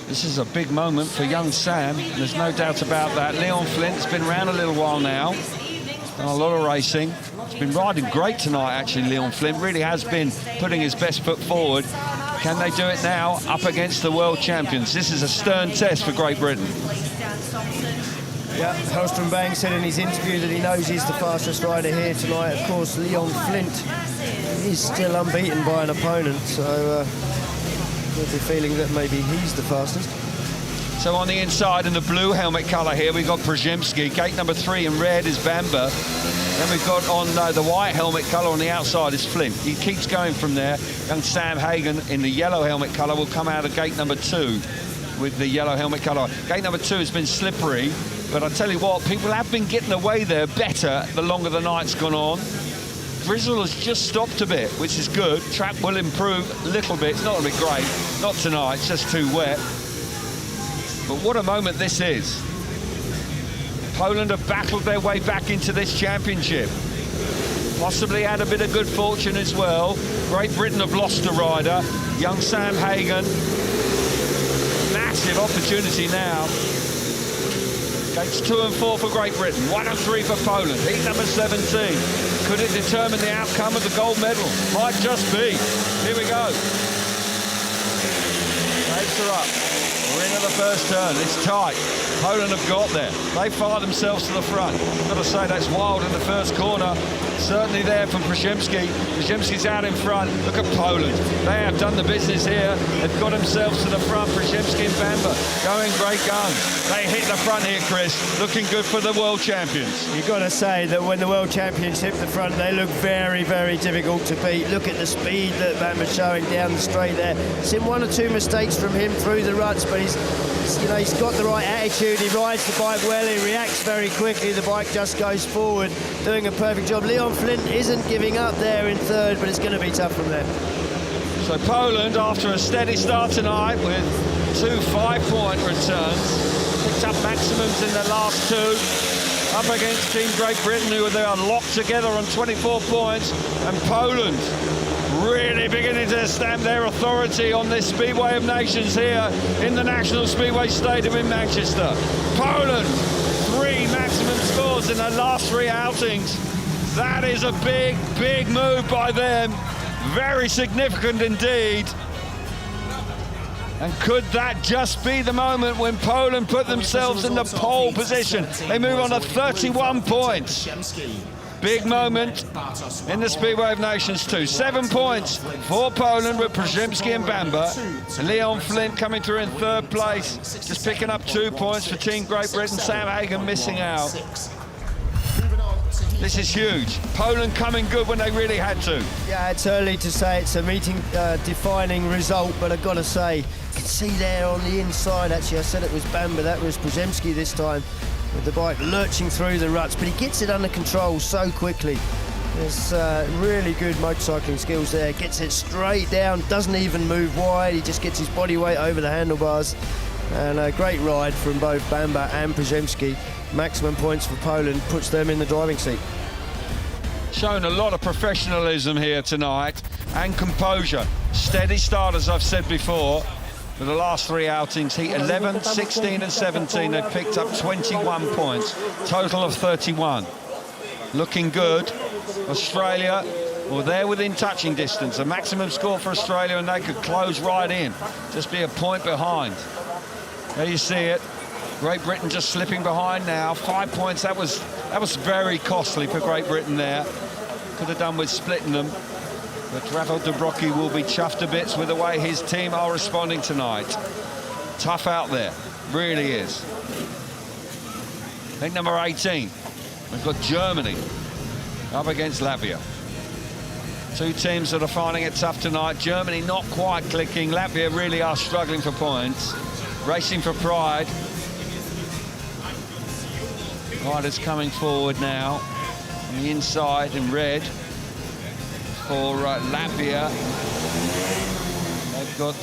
This is a big moment for young Sam, and there's no doubt about that. Leon Flint's been around a little while now, done a lot of racing. He's been riding great tonight, actually, Leon Flint. Really has been putting his best foot forward. Can they do it now up against the world champions? This is a stern test for Great Britain. Yeah, Hellström-Bängs said in his interview that he knows he's the fastest rider here tonight. Of course, Leon Flint is still unbeaten by an opponent, so we'll be feeling that maybe he's the fastest. So on the inside in the blue helmet colour here, we've got Przyjemski. Gate number 3 in red is Banbor. Then we've got on the white helmet colour on the outside is Flint. He keeps going from there. Young Sam Hagon in the yellow helmet colour will come out of gate number 2 with the yellow helmet colour. Gate number 2 has been slippery, but I tell you what, people have been getting away there better the longer the night's gone on. Drizzle has just stopped a bit, which is good. Track will improve a little bit. It's not going to be great. Not tonight, it's just too wet. But what a moment this is. Poland have battled their way back into this championship. Possibly had a bit of good fortune as well. Great Britain have lost a rider, young Sam Hagon. Massive opportunity now. Gates 2 and 4 for Great Britain, 1 and 3 for Poland. Heat number 17. Could it determine the outcome of the gold medal? Might just be. Here we go. Gates are up. We're into the first turn. It's tight. Poland have got there. They fire themselves to the front. Got to say, that's wild in the first corner. Certainly there from Przyjemski. Przyjemski's out in front. Look at Poland. They have done the business here. They've got themselves to the front. Przyjemski and Banbor going great guns. They hit the front here, Chris. Looking good for the world champions. You've got to say that when the world champions hit the front, they look very, very difficult to beat. Look at the speed that Banbor's showing down the straight there. Seen 1 or 2 mistakes from him through the ruts, but he's got the right attitude. He rides the bike well. He reacts very quickly. The bike just goes forward, doing a perfect job. Flint isn't giving up there in third, but it's going to be tough from there. So Poland, after a steady start tonight with 2 5-point returns, picked up maximums in the last 2, up against Team Great Britain, who they are locked together on 24 points, and Poland really beginning to stamp their authority on this Speedway of Nations here in the National Speedway Stadium in Manchester. Poland, 3 maximum scores in their last 3 outings. That is a big, big move by them. Very significant indeed. And could that just be the moment when Poland put themselves in the pole position? They move on to 31 points. Big moment in the Speedway of Nations 2. 7 points for Poland with Przyjemski and Banbor. Flint coming through in 3rd place. Just picking up 2 points for Team Great Britain. Sam Hagon missing out. This is huge. Poland coming good when they really had to. Yeah, it's early to say it's a meeting-defining result, but I've got to say, you can see there on the inside, actually, I said it was Banbor, that was Przyjemski this time, with the bike lurching through the ruts, but he gets it under control so quickly. There's really good motorcycling skills there. Gets it straight down, doesn't even move wide, he just gets his body weight over the handlebars. And a great ride from both Banbor and Przyjemski. Maximum points for Poland, puts them in the driving seat. Shown a lot of professionalism here tonight and composure. Steady start, as I've said before, for the last 3 outings. Heat 11, 16 and 17, they've picked up 21 points, total of 31. Looking good. Australia, well, they're within touching distance. A maximum score for Australia, and they could close right in, just be a point behind. There you see it. Great Britain just slipping behind now. 5 points, that was very costly for Great Britain there. Could have done with splitting them. But Rafal Dobrucki will be chuffed to bits with the way his team are responding tonight. Tough out there, really is. I think number 18, we've got Germany up against Latvia. 2 teams that are finding it tough tonight. Germany not quite clicking. Latvia really are struggling for points. Racing for pride. Riders coming forward now on the inside in red for Latvia. They've got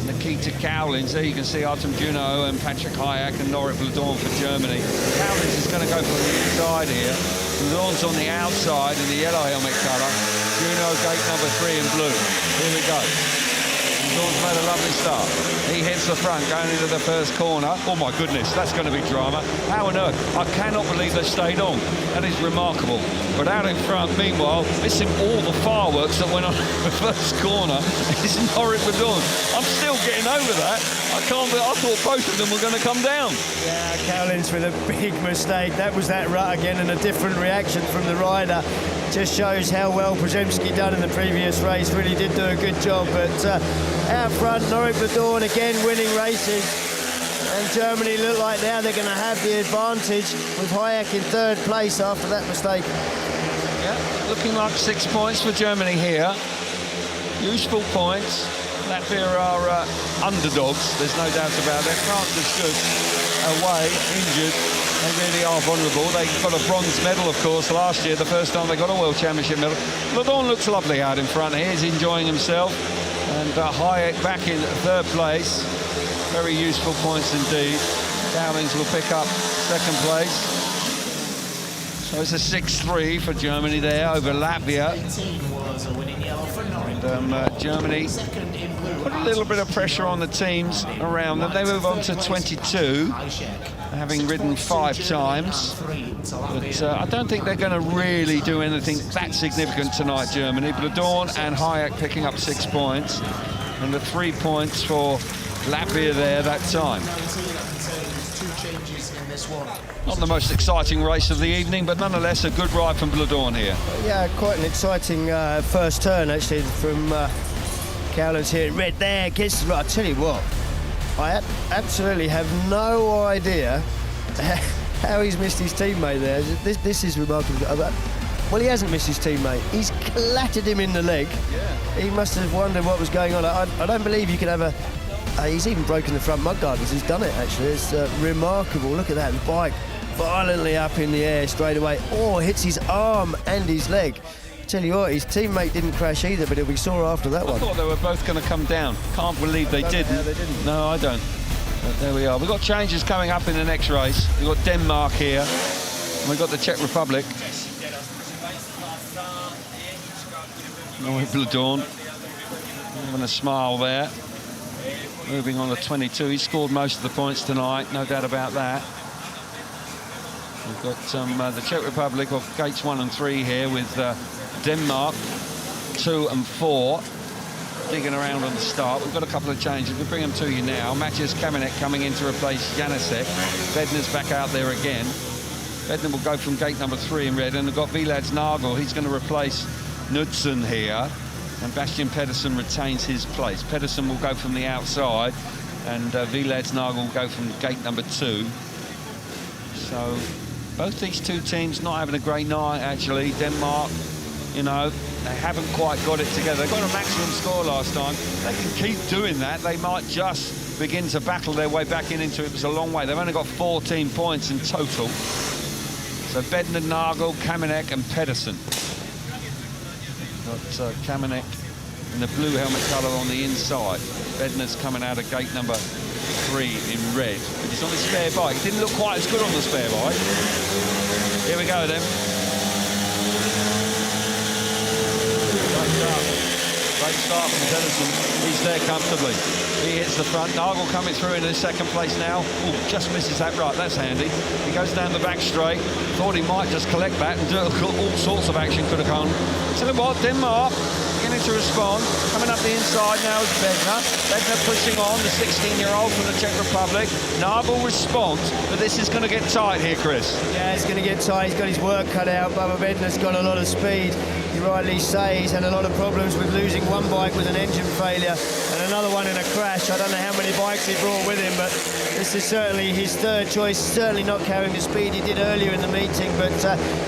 Nikita Kaulins. There you can see Artjoms Juhno and Hyjek and Norick Blödorn for Germany. Kaulins is going to go from the inside here. Blödorn's on the outside in the yellow helmet colour. Juhno gate number 3 in blue. Here we go. Blödorn's made a lovely start. He hits the front going into the first corner. Oh my goodness, that's going to be drama. How on earth? I cannot believe they stayed on. That is remarkable. But out in front, meanwhile, missing all the fireworks that went on in the first corner is Norick Blödorn. I'm still getting over that. I thought both of them were going to come down. Yeah, Kaulins with a big mistake. That was that rut again, and a different reaction from the rider. Just shows how well Przyjemski done in the previous race. Really did do a good job. But out front, Norick Blödorn again winning races. And Germany look like now they're going to have the advantage with Hyjek in 3rd place after that mistake. Yeah, looking like 6 points for Germany here. Useful points. Latvia are underdogs, there's no doubt about it. France is good away, injured. They really are vulnerable. They got a bronze medal, of course, last year, the first time they got a World Championship medal. Blödorn looks lovely out in front here. He's enjoying himself. And Hyjek back in 3rd place. Very useful points indeed. Kaulins will pick up second place. So it's a 6-3 for Germany there over Latvia. And Germany put a little bit of pressure on the teams around them. They move on to 22, having ridden 5 times. But I don't think they're going to really do anything that significant tonight, Germany. Blödorn and Hyjek picking up 6 points. And the 3 points for Latvia there that time. Not the most exciting race of the evening, but nonetheless a good ride from Blödorn here. Yeah, quite an exciting first turn actually from Kaulins here in red there. Gets right. I tell you what, I absolutely have no idea how he's missed his teammate there. This is remarkable. Well, he hasn't missed his teammate. He's clattered him in the leg. Yeah. He must have wondered what was going on. I don't believe you can have a... he's even broken the front mudguard as he's done it, actually. It's remarkable. Look at that. The bike violently up in the air straight away. Oh, hits his arm and his leg. I tell you what, his teammate didn't crash either, but he'll be sore after that one. I thought they were both going to come down. Can't believe they didn't. No, I don't. But there we are. We've got changes coming up in the next race. We've got Denmark here. And we've got the Czech Republic. Blödorn having a smile there. Moving on to 22. He scored most of the points tonight, no doubt about that. We've got the Czech Republic off gates 1 and 3 here with Denmark 2 and 4 digging around on the start. We've got a couple of changes. We'll bring them to you now. Matous Kamenik coming in to replace Jenicek. Bednar's back out there again. Bednar will go from gate number 3 in red, and we've got Vladimirs Ribnikovs. He's going to replace Knudsen here. And Bastian Pedersen retains his place. Pedersen will go from the outside, and Vladimirs Ribnikovs will go from gate number 2. So both these two teams not having a great night, actually. Denmark, you know, they haven't quite got it together. They got a maximum score last time. They can keep doing that. They might just begin to battle their way back into it. It was a long way. They've only got 14 points in total. So Bednar, Nagel, Kamenik and Pedersen. Got Kamenik in the blue helmet colour on the inside. Bednar's coming out of gate number 3 in red. But he's on his spare bike. He didn't look quite as good on the spare bike. Here we go then. Great start from Pedersen. He's there comfortably. He hits the front. Nagel coming through into second place now. Oh, just misses that right. That's handy. He goes down the back straight. Thought he might just collect that and do all sorts of action could have come. Tell you what, Denmark beginning to respond. Coming up the inside now is Bednar. Bednar pushing on, the 16-year-old from the Czech Republic. Nagel responds, but this is going to get tight here, Chris. Yeah, it's going to get tight. He's got his work cut out. Bubba Bednar's got a lot of speed. You rightly say he's had a lot of problems with losing one bike with an engine failure and another one in a crash. I don't know how many bikes he brought with him, but this is certainly his third choice. Certainly not carrying the speed he did earlier in the meeting, but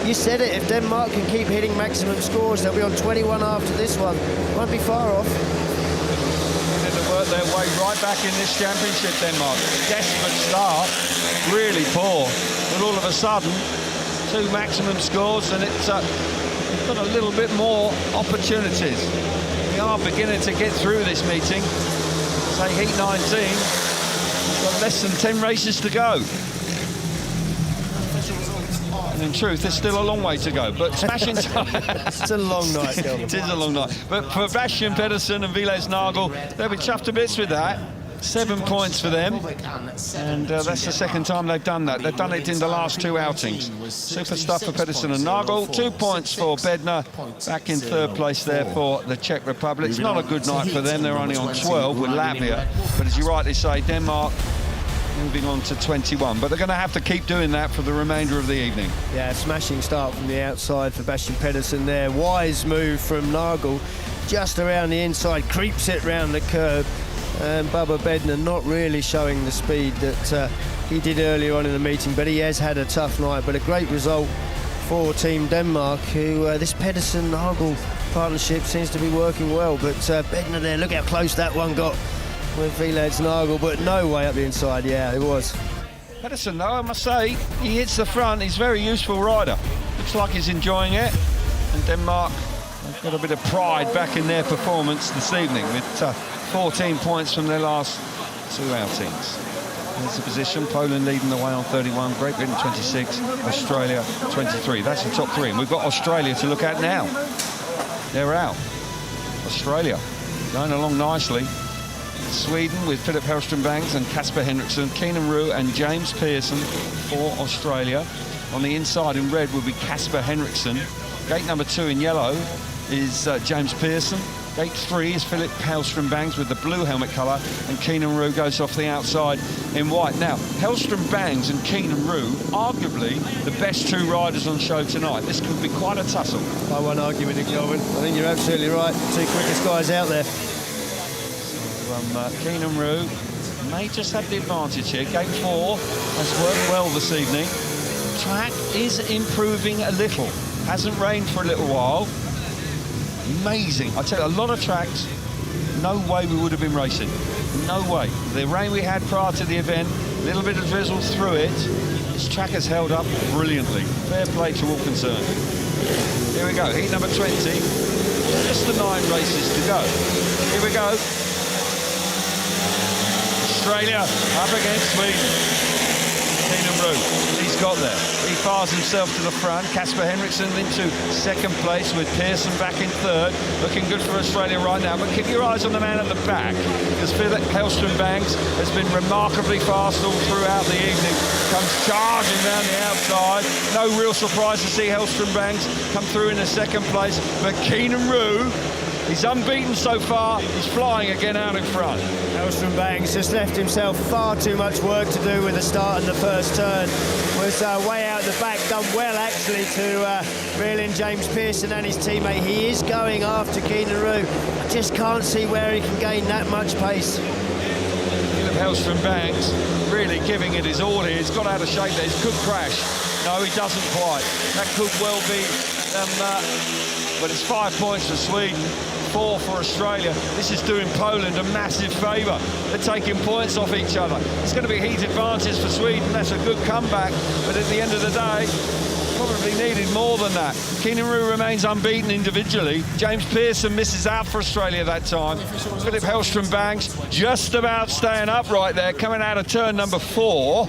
you said it, if Denmark can keep hitting maximum scores, they'll be on 21 after this one. Won't be far off. They work their way right back in this championship, Denmark. Desperate start, really poor, but all of a sudden 2 maximum scores, and it's got a little bit more opportunities. We are beginning to get through this meeting. Say heat 19, we've got less than 10 races to go. And in truth, there's still a long way to go, but smashing time. It's a long night. It is a long night. But for Bastian Pedersen and Vladimirs Ribnikovs, they'll be chuffed to bits with that. 7 points for them, and that's the second time they've done that. They've done it in the last 2 outings. Super stuff for Pedersen and Nagel. 2 points for Bednar, back in third place there for the Czech Republic. It's not a good night for them. They're only on 12 with Latvia, but as you rightly say, Denmark moving on to 21. But they're going to have to keep doing that for the remainder of the evening. Yeah, smashing start from the outside for Bastian Pedersen there. Wise move from Nagel, just around the inside, creeps it round the curb. And Bubba Bednar not really showing the speed that he did earlier on in the meeting, but he has had a tough night. But a great result for Team Denmark, who this Pedersen-Nagel partnership seems to be working well. But Bednar there, look how close that one got with Vladimirs Ribnikovs, but no way up the inside. Yeah, it was. Pedersen, though, I must say, he hits the front. He's a very useful rider. Looks like he's enjoying it. And Denmark have got a bit of pride back in their performance this evening with 14 points from their last 2 outings. There's the position. Poland leading the way on 31, Great Britain 26, Australia 23. That's the top 3. And we've got Australia to look at now. They're out. Australia going along nicely. Sweden with Filip Hellström-Bängs and Casper Henriksson, Keynan Rew and James Pearson for Australia. On the inside in red will be Casper Henriksson. Gate number 2 in yellow is James Pearson. Gate 3 is Filip Hellström-Bängs with the blue helmet colour, and Keynan Rew goes off the outside in white. Now, Hellström-Bängs and Keynan Rew, arguably the best 2 riders on show tonight. This could be quite a tussle. I won't argue with you, Kelvin. I think you're absolutely right. 2 quickest guys out there. Keynan Rew may just have the advantage here. Gate 4 has worked well this evening. Track is improving a little. Hasn't rained for a little while. Amazing. I tell you, a lot of tracks, no way we would have been racing. No way. The rain we had prior to the event, a little bit of drizzle through it. This track has held up brilliantly. Fair play to all concerned. Here we go, heat number 20. Just the 9 races to go. Here we go. Australia up against Sweden. Keynan Rew, he's got there. He fires himself to the front. Casper Henriksson into 2nd place with Pearson back in 3rd. Looking good for Australia right now, but keep your eyes on the man at the back, because Filip Hellström-Bängs has been remarkably fast all throughout the evening. Comes charging down the outside. No real surprise to see Hellström-Bängs come through in the 2nd place, but Keynan Rew, he's unbeaten so far. He's flying again out in front. Hellström-Bängs just left himself far too much work to do with the start and the first turn. Was way out the back, done well actually to reel in James Pearson and his teammate. He is going after Keynan Rew. I just can't see where he can gain that much pace. Filip Hellström-Bängs really giving it his all here. He's got out of shape there. He could crash. No, he doesn't quite. That could well be, but it's 5 points for Sweden. 4 for Australia. This is doing Poland a massive favour. They're taking points off each other. It's going to be heat advantage for Sweden. That's a good comeback, but at the end of the day, probably needed more than that. Keynan Rew remains unbeaten individually. James Pearson misses out for Australia that time. Filip Hellström-Bängs just about staying upright there, coming out of turn number 4.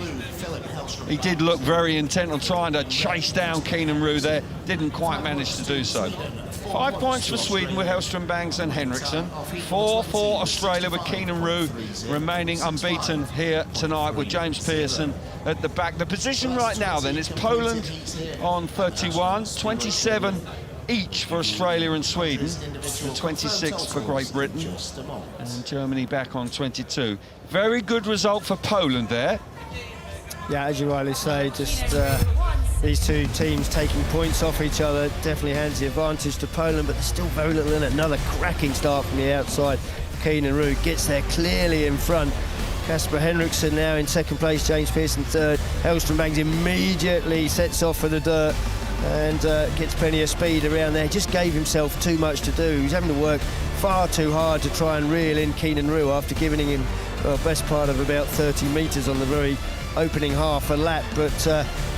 He did look very intent on trying to chase down Keynan Rew there. Didn't quite manage to do so. 5 points for Sweden with Hellström-Bängs and Henriksson. 4 for Australia with Keynan Rew remaining unbeaten here tonight with James Pearson at the back. The position right now then is Poland on 31, 27 each for Australia and Sweden, and 26 for Great Britain, and Germany back on 22. Very good result for Poland there. Yeah, as you rightly say, just these 2 teams taking points off each other definitely hands the advantage to Poland, but there's still very little in it. Another cracking start from the outside. Keynan Rew gets there clearly in front. Casper Henriksson now in 2nd place, James Pearson 3rd. Hellström-Bängs immediately sets off for the dirt and gets plenty of speed around there. Just gave himself too much to do. He's having to work far too hard to try and reel in Keynan Rew after giving him the best part of about 30 metres on the very opening half a lap, but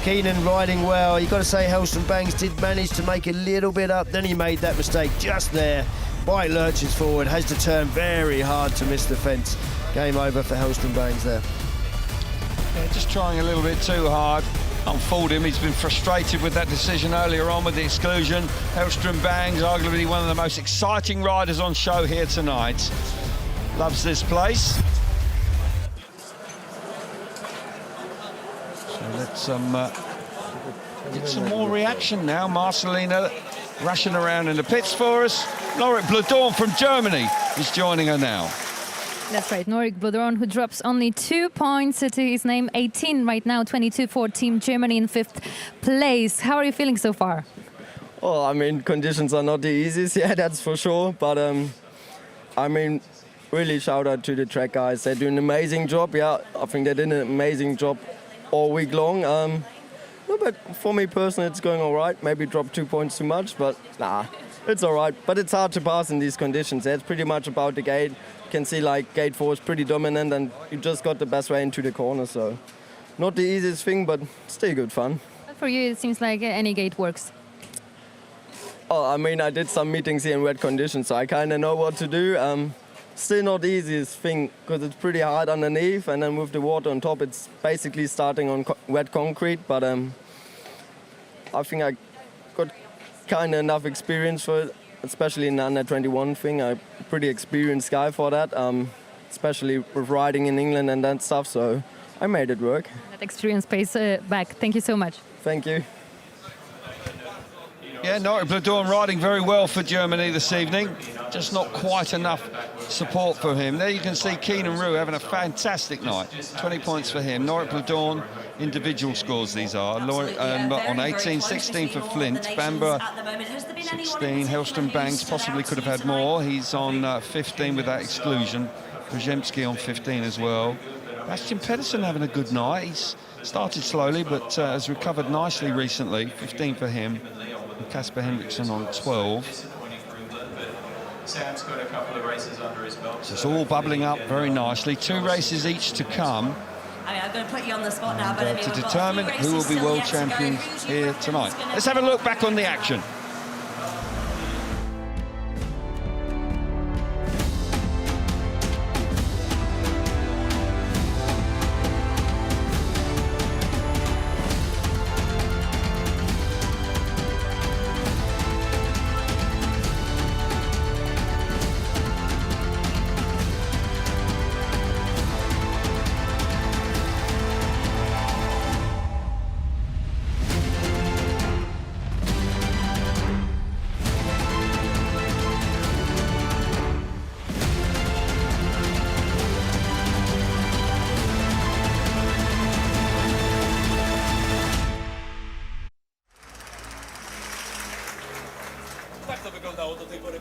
Keynan riding well. You've got to say Hellström-Bängs did manage to make a little bit up, then he made that mistake just there. Bike lurches forward, has to turn very hard to miss the fence. Game over for Hellström-Bängs there. Yeah, just trying a little bit too hard. Unfooled him. He's been frustrated with that decision earlier on with the exclusion. Hellström-Bängs, arguably one of the most exciting riders on show here tonight. Loves this place. Let's get some more reaction now. Marcelina rushing around in the pits for us. Norick Blödorn from Germany is joining her now. That's right, Norick Blödorn, who drops only 2 points to his name, 18 right now, 22 for Team Germany in 5th place. How are you feeling so far? Well, I mean, conditions are not the easiest, yeah, that's for sure. But, I mean, really shout out to the track guys. They do an amazing job, yeah. I think they did an amazing job all week long. No, but for me personally, it's going all right. Maybe dropped 2 points too much, but nah, it's all right. But it's hard to pass in these conditions. It's pretty much about the gate. You can see like gate 4 is pretty dominant, and you just got the best way into the corner. So not the easiest thing, but still good fun. But for you, it seems like any gate works. Oh, I mean, I did some meetings here in wet conditions, so I kind of know what to do. still not the easiest thing because it's pretty hard underneath, and then with the water on top, it's basically starting on wet concrete. But I think I got kind of enough experience for it, especially in the under-21 thing. I'm a pretty experienced guy for that, especially with riding in England and that stuff. So I made it work. That experience pays back. Thank you so much. Thank you. Yeah, Norick Blödorn riding very well for Germany this evening. Just not quite enough support for him. There you can see Keynan Rew having a fantastic night. 20 points for him. Norick Blödorn, individual scores these are. On 18, 16 for Flint. Banbor, 16. Hellström-Bängs possibly could have had more. He's on 15 with that exclusion. Przyjemski on 15 as well. Bastian Pedersen having a good night. He's started slowly, but has recovered nicely recently. 15 for him. And Casper Henriksson on 12. Sam's got a couple of races under his belt. So it's all bubbling up very nicely. 2 races each to come. I'm going to put you on the spot now, but To determine who will be world champions here tonight. Let's have a look back on the action.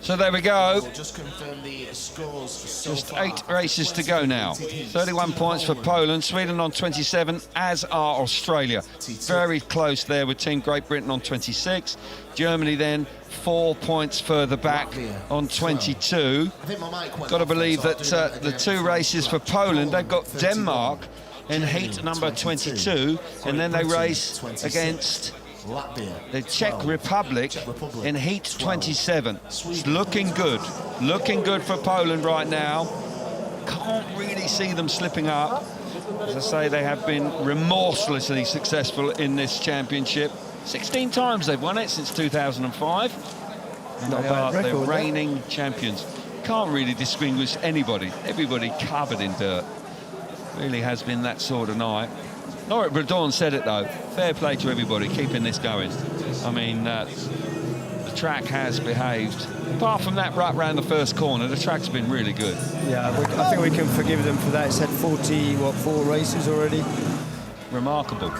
So there we go. Just confirm the scores so Just far. 8 races to go now. 31 points for Poland, Sweden on 27, as are Australia. Very close there with Team Great Britain on 26. Germany then 4 points further back on 22. Got to believe that the 2 races for Poland, they've got Denmark in heat number 22, and then they race against the Czech Republic in heat 27. It's looking good for Poland right now. Can't really see them slipping up. As I say, they have been remorselessly successful in this championship. 16 times they've won it since 2005. And they are the reigning champions. Can't really distinguish anybody. Everybody covered in dirt. Really has been that sort of night. Norick Blödorn said it though, fair play to everybody keeping this going. I mean, the track has behaved. Apart from that rut round the first corner, the track's been really good. Yeah, I think we can forgive them for that. It's had 4 races already. Remarkable.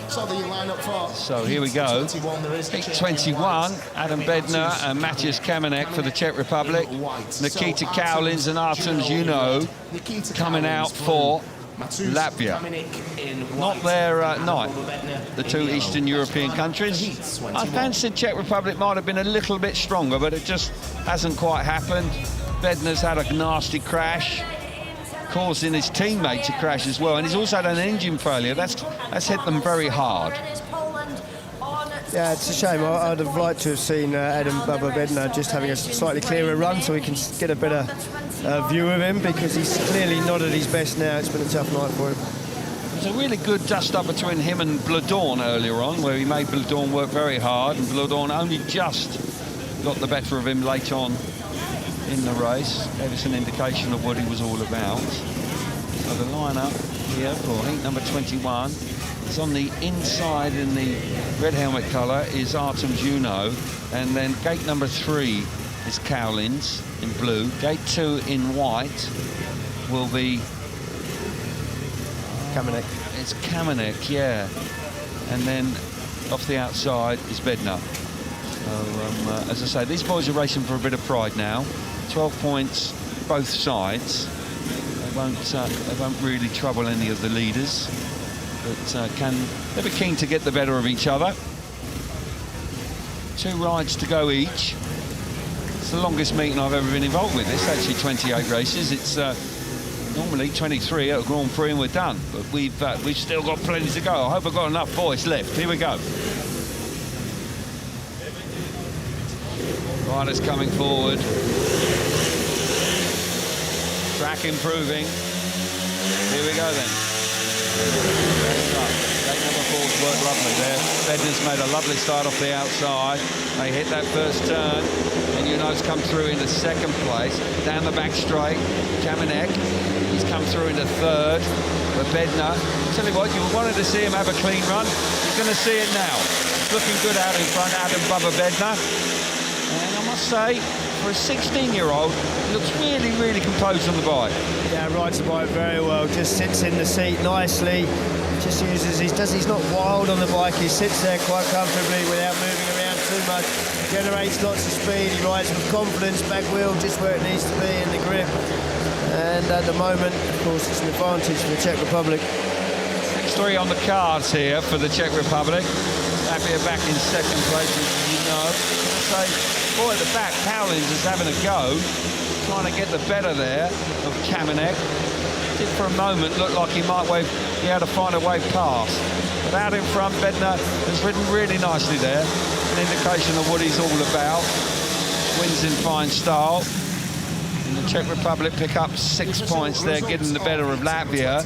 So the lineup for So here we go. Heat 21, Adam Bednar and Matous Kamenik for the Czech Republic. Nikita Kaulins and Artjoms Juhno coming out for Latvia. Not their night, the 2 Eastern European countries. I fancied Czech Republic might have been a little bit stronger, but it just hasn't quite happened. Bednar's had a nasty crash, causing his teammate to crash as well, and he's also had an engine failure. That's hit them very hard. Yeah, it's a shame. I'd have liked to have seen Adam Bubba Bednar just having a slightly clearer run so we can get a better view of him, because he's clearly not at his best now. It's been a tough night for him. There's a really good dust-up between him and Blödorn earlier on, where he made Blödorn work very hard, and Blödorn only just got the better of him late on in the race. Gave us an indication of what he was all about. So the lineup here for heat number 21 is on the inside in the red helmet colour is Artjoms Juhno, and then gate number 3 is Kaulins in blue. Gate 2 in white will be Kamenik. It's Kamenik, yeah. And then off the outside is Bednar. So, as I say, these boys are racing for a bit of pride now. 12 points both sides. They won't really trouble any of the leaders, but they'll be keen to get the better of each other. 2 rides to go each. It's the longest meeting I've ever been involved with. It's actually 28 races. It's normally 23 at a Grand Prix and we're done, but we've still got plenty to go. I hope I've got enough voice left. Here we go. Riders coming forward. bike improving. Here we go then. Gate number 4's worked lovely there. Bednar's made a lovely start off the outside. They hit that first turn, and Juhno's come through into second place. Down the back straight, Kamenik, he's come through into third. But Bednar, tell you what, you wanted to see him have a clean run. You're going to see it now. It's looking good out in front, out of Bubba Bednar. And I must say, for a 16-year-old, he looks really, really composed on the bike. Yeah, rides the bike very well. Just sits in the seat nicely. Just uses he's not wild on the bike. He sits there quite comfortably without moving around too much. Generates lots of speed. He rides with confidence. Back wheel just where it needs to be in the grip. And at the moment, of course, it's an advantage for the Czech Republic. 6-3 on the cards here for the Czech Republic. LATVIA back in second place, as you know. So, boy, at the back, Kaulins is having a go, trying to get the better there of Kamenik. Did for a moment look like he might be able to find a way past. But out in front, Bednar has ridden really nicely there. An indication of what he's all about. Wins in fine style. And the Czech Republic pick up 6 points there, getting the better of LATVIA.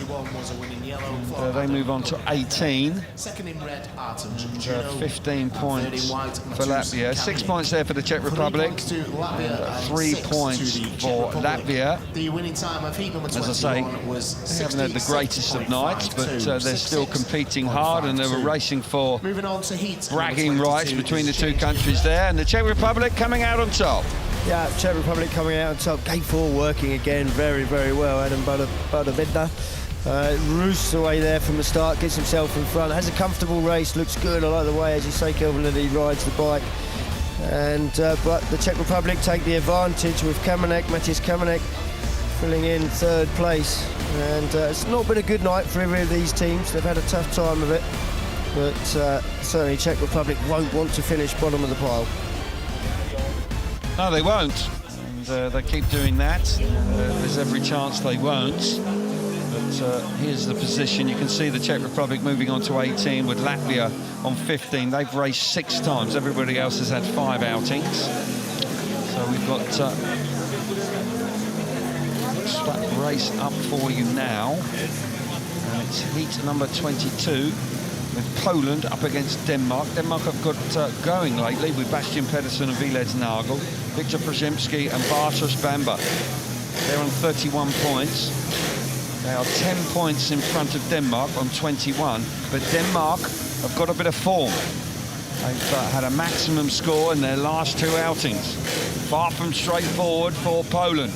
They move on to 18. Second in red, Artjoms Juhno. 15 points for LATVIA. 6 points there for the Czech Republic. 3 points for LATVIA. The winning time of heat number 21 As I say, was they haven't had the greatest of nights, but they're still competing hard, and they were racing for bragging rights between the two countries there. And the Czech Republic coming out on top. Yeah, Czech Republic coming out on top. Gate 4 working again very, very well. Adam Bednar roosts away there from the start, gets himself in front, has a comfortable race, looks good. I like the way, as you say, Kelvin, that he rides the bike. And but the Czech Republic take the advantage with Matous Kamenik filling in third place. And it's not been a good night for every of these teams. They've had a tough time of it. But certainly Czech Republic won't want to finish bottom of the pile. No, they won't. And they keep doing that. There's every chance they won't. But here's the position. You can see the Czech Republic moving on to 18 with LATVIA on 15. They've raced 6 times. Everybody else has had 5 outings. So we've got that race up for you now. And it's heat number 22. With Poland up against Denmark. Denmark have got going lately with Bastian Pedersen and Vladimirs Ribnikovs, Wiktor Przyjemski and Bartosz Banbor. They're on 31 points. They are 10 points in front of Denmark on 21, but Denmark have got a bit of form. They've had a maximum score in their last 2 outings. Far from straightforward for Poland.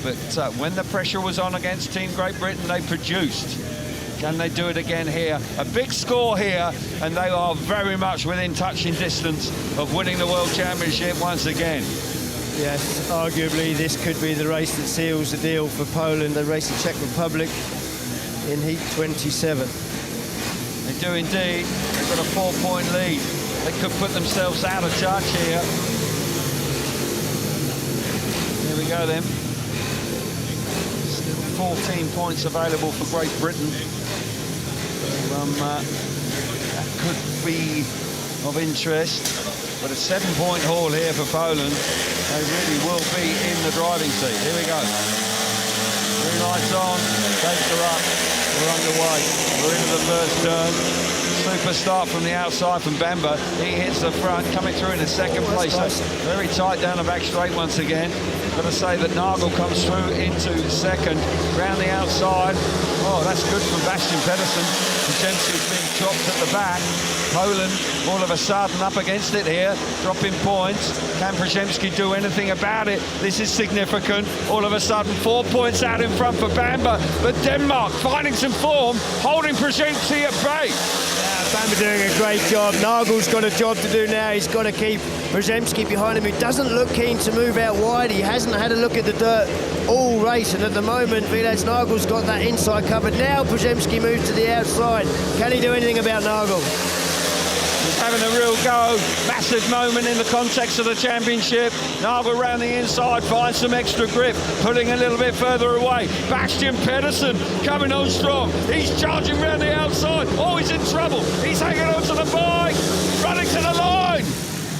But when the pressure was on against Team Great Britain, they produced. Can they do it again here? A big score here, and they are very much within touching distance of winning the World Championship once again. Yes, arguably this could be the race that seals the deal for Poland. They race the Czech Republic in heat 27. They do indeed. They've got a 4-point lead. They could put themselves out of touch here. Here we go then. Still 14 points available for Great Britain. That could be of interest, but a 7-point haul here for Poland. They really will be in the driving seat. Here we go. Green lights on, gates are up, we're underway. We're into the first turn. Super start from the outside from Banbor. He hits the front, coming through in the second place. Nice. Very tight down the back straight once again. Got to say that Nagel comes through into second. Round the outside. Oh, that's good from Bastian Pedersen. Przyjemski's being dropped at the back. Poland all of a sudden up against it here, dropping points. Can Przyjemski do anything about it? This is significant. All of a sudden 4 points out in front for Banbor, but Denmark finding some form, holding Przyjemski at bay. Banbor doing a great job. Nagel's got a job to do now. He's got to keep Przyjemski behind him. He doesn't look keen to move out wide. He hasn't had a look at the dirt all race, and at the moment Vladimirs Nagel's got that inside covered. Now Przyjemski moves to the outside. Can he do anything about Nagel? He's having a real go. Massive moment in the context of the championship. Nagel round the inside, finds some extra grip, pulling a little bit further away. Bastian Pedersen coming on strong. He's charging round the outside. Oh, he's in trouble. He's hanging onto the bike, running to the line.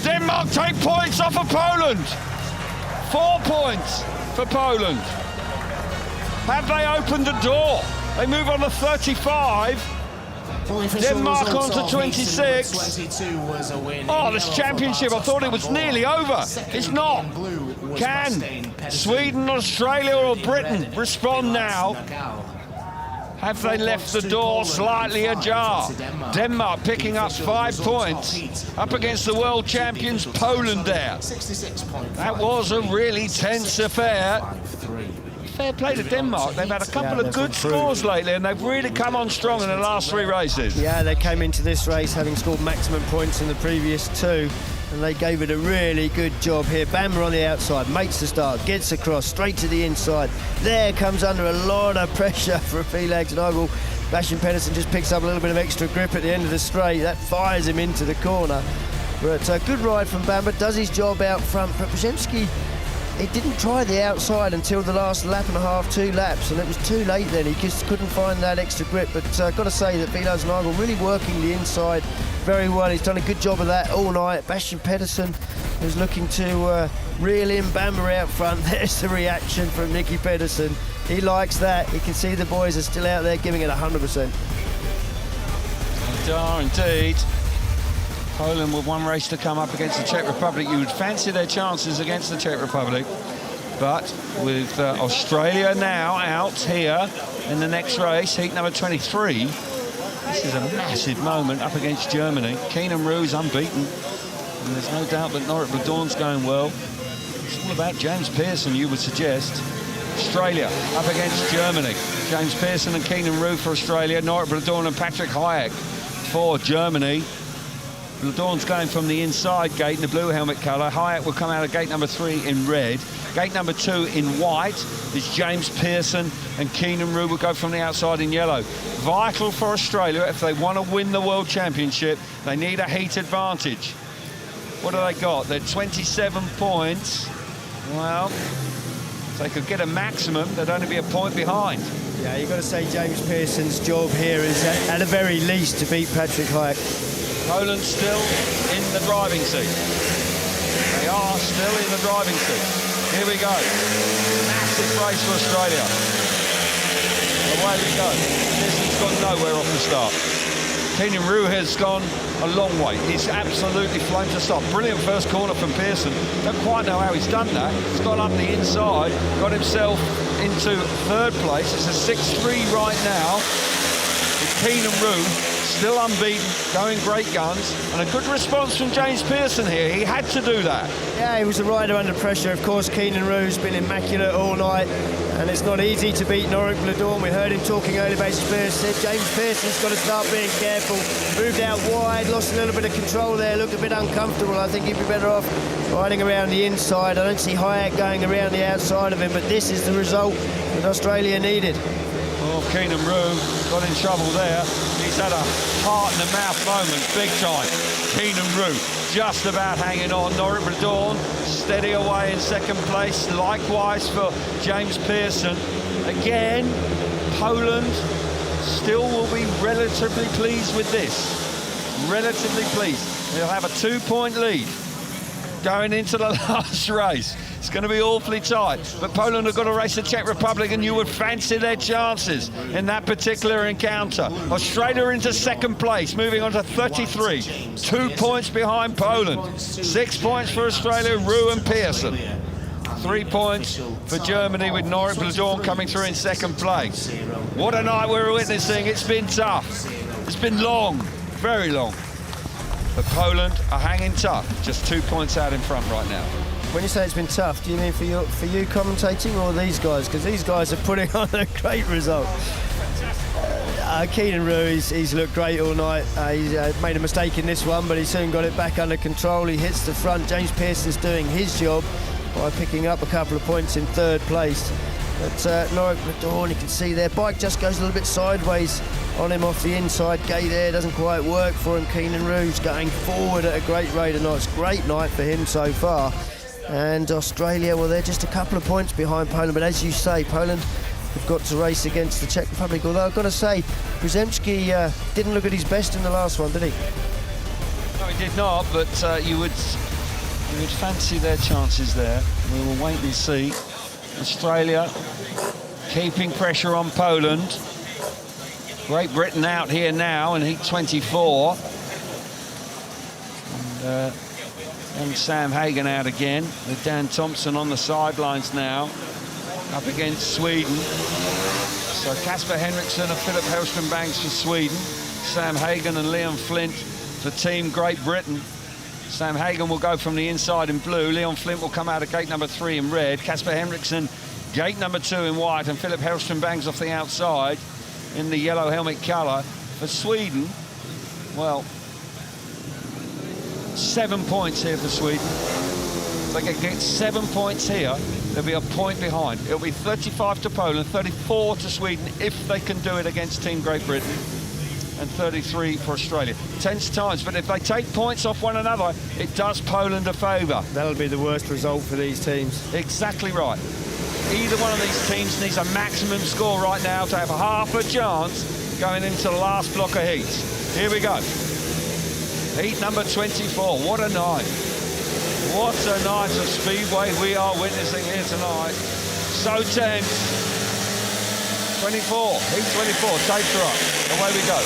Denmark take points off of Poland. 4 points for Poland. Have they opened the door? They move on to 35. Denmark on to 26. Oh, this championship, I thought it was nearly over. It's not. Can Sweden, Australia or Britain respond now? Have they left the door slightly ajar? Denmark picking up 5 points up against the world champions Poland there. That was a really tense affair. Fair play to Denmark. They've had a couple of good scores lately and they've really come on strong in the last 3 races. Yeah, they came into this race having scored maximum points in the previous 2. And they gave it a really good job here. Banbor on the outside, makes the start, gets across, straight to the inside. There comes under a lot of pressure for Felix Nogel. Bastian Pedersen just picks up a little bit of extra grip at the end of the straight. That fires him into the corner. But a good ride from Banbor, does his job out front. But Przyjemski, he didn't try the outside until the last lap and a half, 2 laps, and it was too late then. He just couldn't find that extra grip. But I've got to say that Felix Nogel really working the inside very well. He's done a good job of that all night. Bastian Pedersen was looking to reel in Banbor out front. There's the reaction from Nicky Pedersen. He likes that. You can see the boys are still out there giving it 100%. They are indeed. Poland with 1 race to come up against the Czech Republic. You would fancy their chances against the Czech Republic. But with Australia now out here in the next race, heat number 23, this is a massive moment up against Germany. Keynan Rew's unbeaten. And there's no doubt that Norick Blödorn's going well. It's all about James Pearson, you would suggest. Australia up against Germany. James Pearson and Keynan Rew for Australia. Norick Blödorn and Patrick Hyjek for Germany. Blödorn's going from the inside gate in the blue helmet colour. Hyjek will come out of gate number 3 in red. Gate number 2 in white is James Pearson, and Keynan Rew will go from the outside in yellow. Vital for Australia if they want to win the World Championship. They need a heat advantage. What have they got? They're 27 points. Well, if they could get a maximum, they'd only be a point behind. Yeah, you've got to say James Pearson's job here is at the very least to beat Patrick Hyjek. Poland still in the driving seat. They are still in the driving seat. Here we go. Massive race for Australia. Away we go. Pearson's gone nowhere off the start. Keynan Rew has gone a long way. He's absolutely flown to start. Brilliant first corner from Pearson. Don't quite know how he's done that. He's gone up the inside, got himself into 3rd place. It's a 6-3 right now. With Keynan Rew still unbeaten, going great guns, and a good response from James Pearson here. He had to do that. Yeah, he was a rider under pressure. Of course, Keynan Rew's been immaculate all night, and it's not easy to beat Norick Blödorn. We heard him talking earlier about his said James Pearson's got to start being careful. Moved out wide, lost a little bit of control there, looked a bit uncomfortable. I think he'd be better off riding around the inside. I don't see Hyjek going around the outside of him, but this is the result that Australia needed. Well, Keynan Rew got in trouble there. He's had a heart-in-the-mouth moment, big time. Keynan Rew just about hanging on. Norick Blödorn steady away in 2nd place. Likewise for James Pearson. Again, Poland still will be relatively pleased with this. Relatively pleased. They'll have a 2-point lead going into the last race. It's going to be awfully tight, but Poland have got to race the Czech Republic, and you would fancy their chances in that particular encounter. Australia into 2nd place, moving on to 33. 2 points behind Poland. 6 points for Australia, Rew and Pearson. 3 points for Germany with Norick Blödorn coming through in 2nd place. What a night we're witnessing. It's been tough. It's been long, very long. But Poland are hanging tough, just 2 points out in front right now. When you say it's been tough, do you mean for you commentating or these guys? Because these guys are putting on a great result. Keynan Rew, he's looked great all night. He's made a mistake in this one, but he soon got it back under control. He hits the front. James Pearson's doing his job by picking up a couple of points in 3rd place. But Norick Blödorn, you can see their bike just goes a little bit sideways on him off the inside gate there. Doesn't quite work for him. Keynan Rew's going forward at a great rate of knots. Great night for him so far. And Australia, well, they're just a couple of points behind Poland. But as you say, Poland have got to race against the Czech Republic. Although I've got to say, Przyjemski didn't look at his best in the last one, did he? No, he did not, but you would fancy their chances there. We will wait and see. Australia keeping pressure on Poland. Great Britain out here now in heat 24. And Sam Hagen out again, with Dan Thompson on the sidelines now, up against Sweden. So Casper Henriksson and Philip Hellström-Bängs for Sweden, Sam Hagen and Leon Flint for Team Great Britain. Sam Hagen will go from the inside in blue, Leon Flint will come out of gate number 3 in red, Casper Henriksson gate number 2 in white, and Philip Hellström-Bängs off the outside in the yellow helmet colour. For Sweden, well, 7 points here for Sweden. If they can get 7 points here, they'll be a point behind. It'll be 35 to Poland, 34 to Sweden if they can do it against Team Great Britain, and 33 for Australia. Tense times, but if they take points off one another, it does Poland a favour. That'll be the worst result for these teams. Exactly right. Either one of these teams needs a maximum score right now to have half a chance going into the last block of heats. Here we go. Heat number 24. What a night. What a night of Speedway we are witnessing here tonight. So tense. 24, heat 24, tapes are up. Away we go.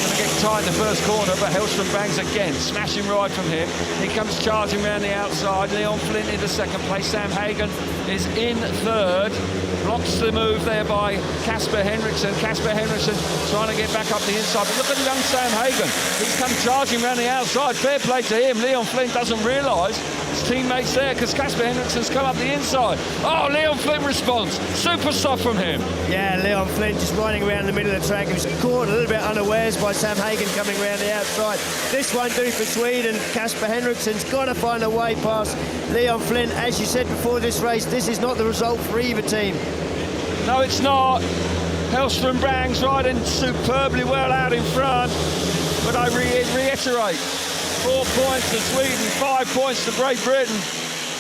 Going to get tight in the first corner, but Hellström-Bängs again. Smashing ride from him. He comes charging around the outside. Leon Flint into second place. Sam Hagen is in third. Blocks the move there by Casper Henriksson. Casper Henriksson trying to get back up the inside. But look at young Sam Hagen. He's come charging around the outside. Fair play to him. Leon Flint doesn't realise his teammates there because Casper Henriksson's come up the inside. Oh, Leon Flint responds. Super stuff from him. Yeah, Leon Flint just riding around the middle of the track. He was caught a little bit unawares by Sam Hagen coming around the outside. This won't do for Sweden. Casper Henriksson's got to find a way past Leon Flint. As you said before this race, this is not the result for either team. No, it's not. Hellström-Bängs riding superbly well out in front. But I reiterate, 4 points to Sweden, 5 points to Great Britain.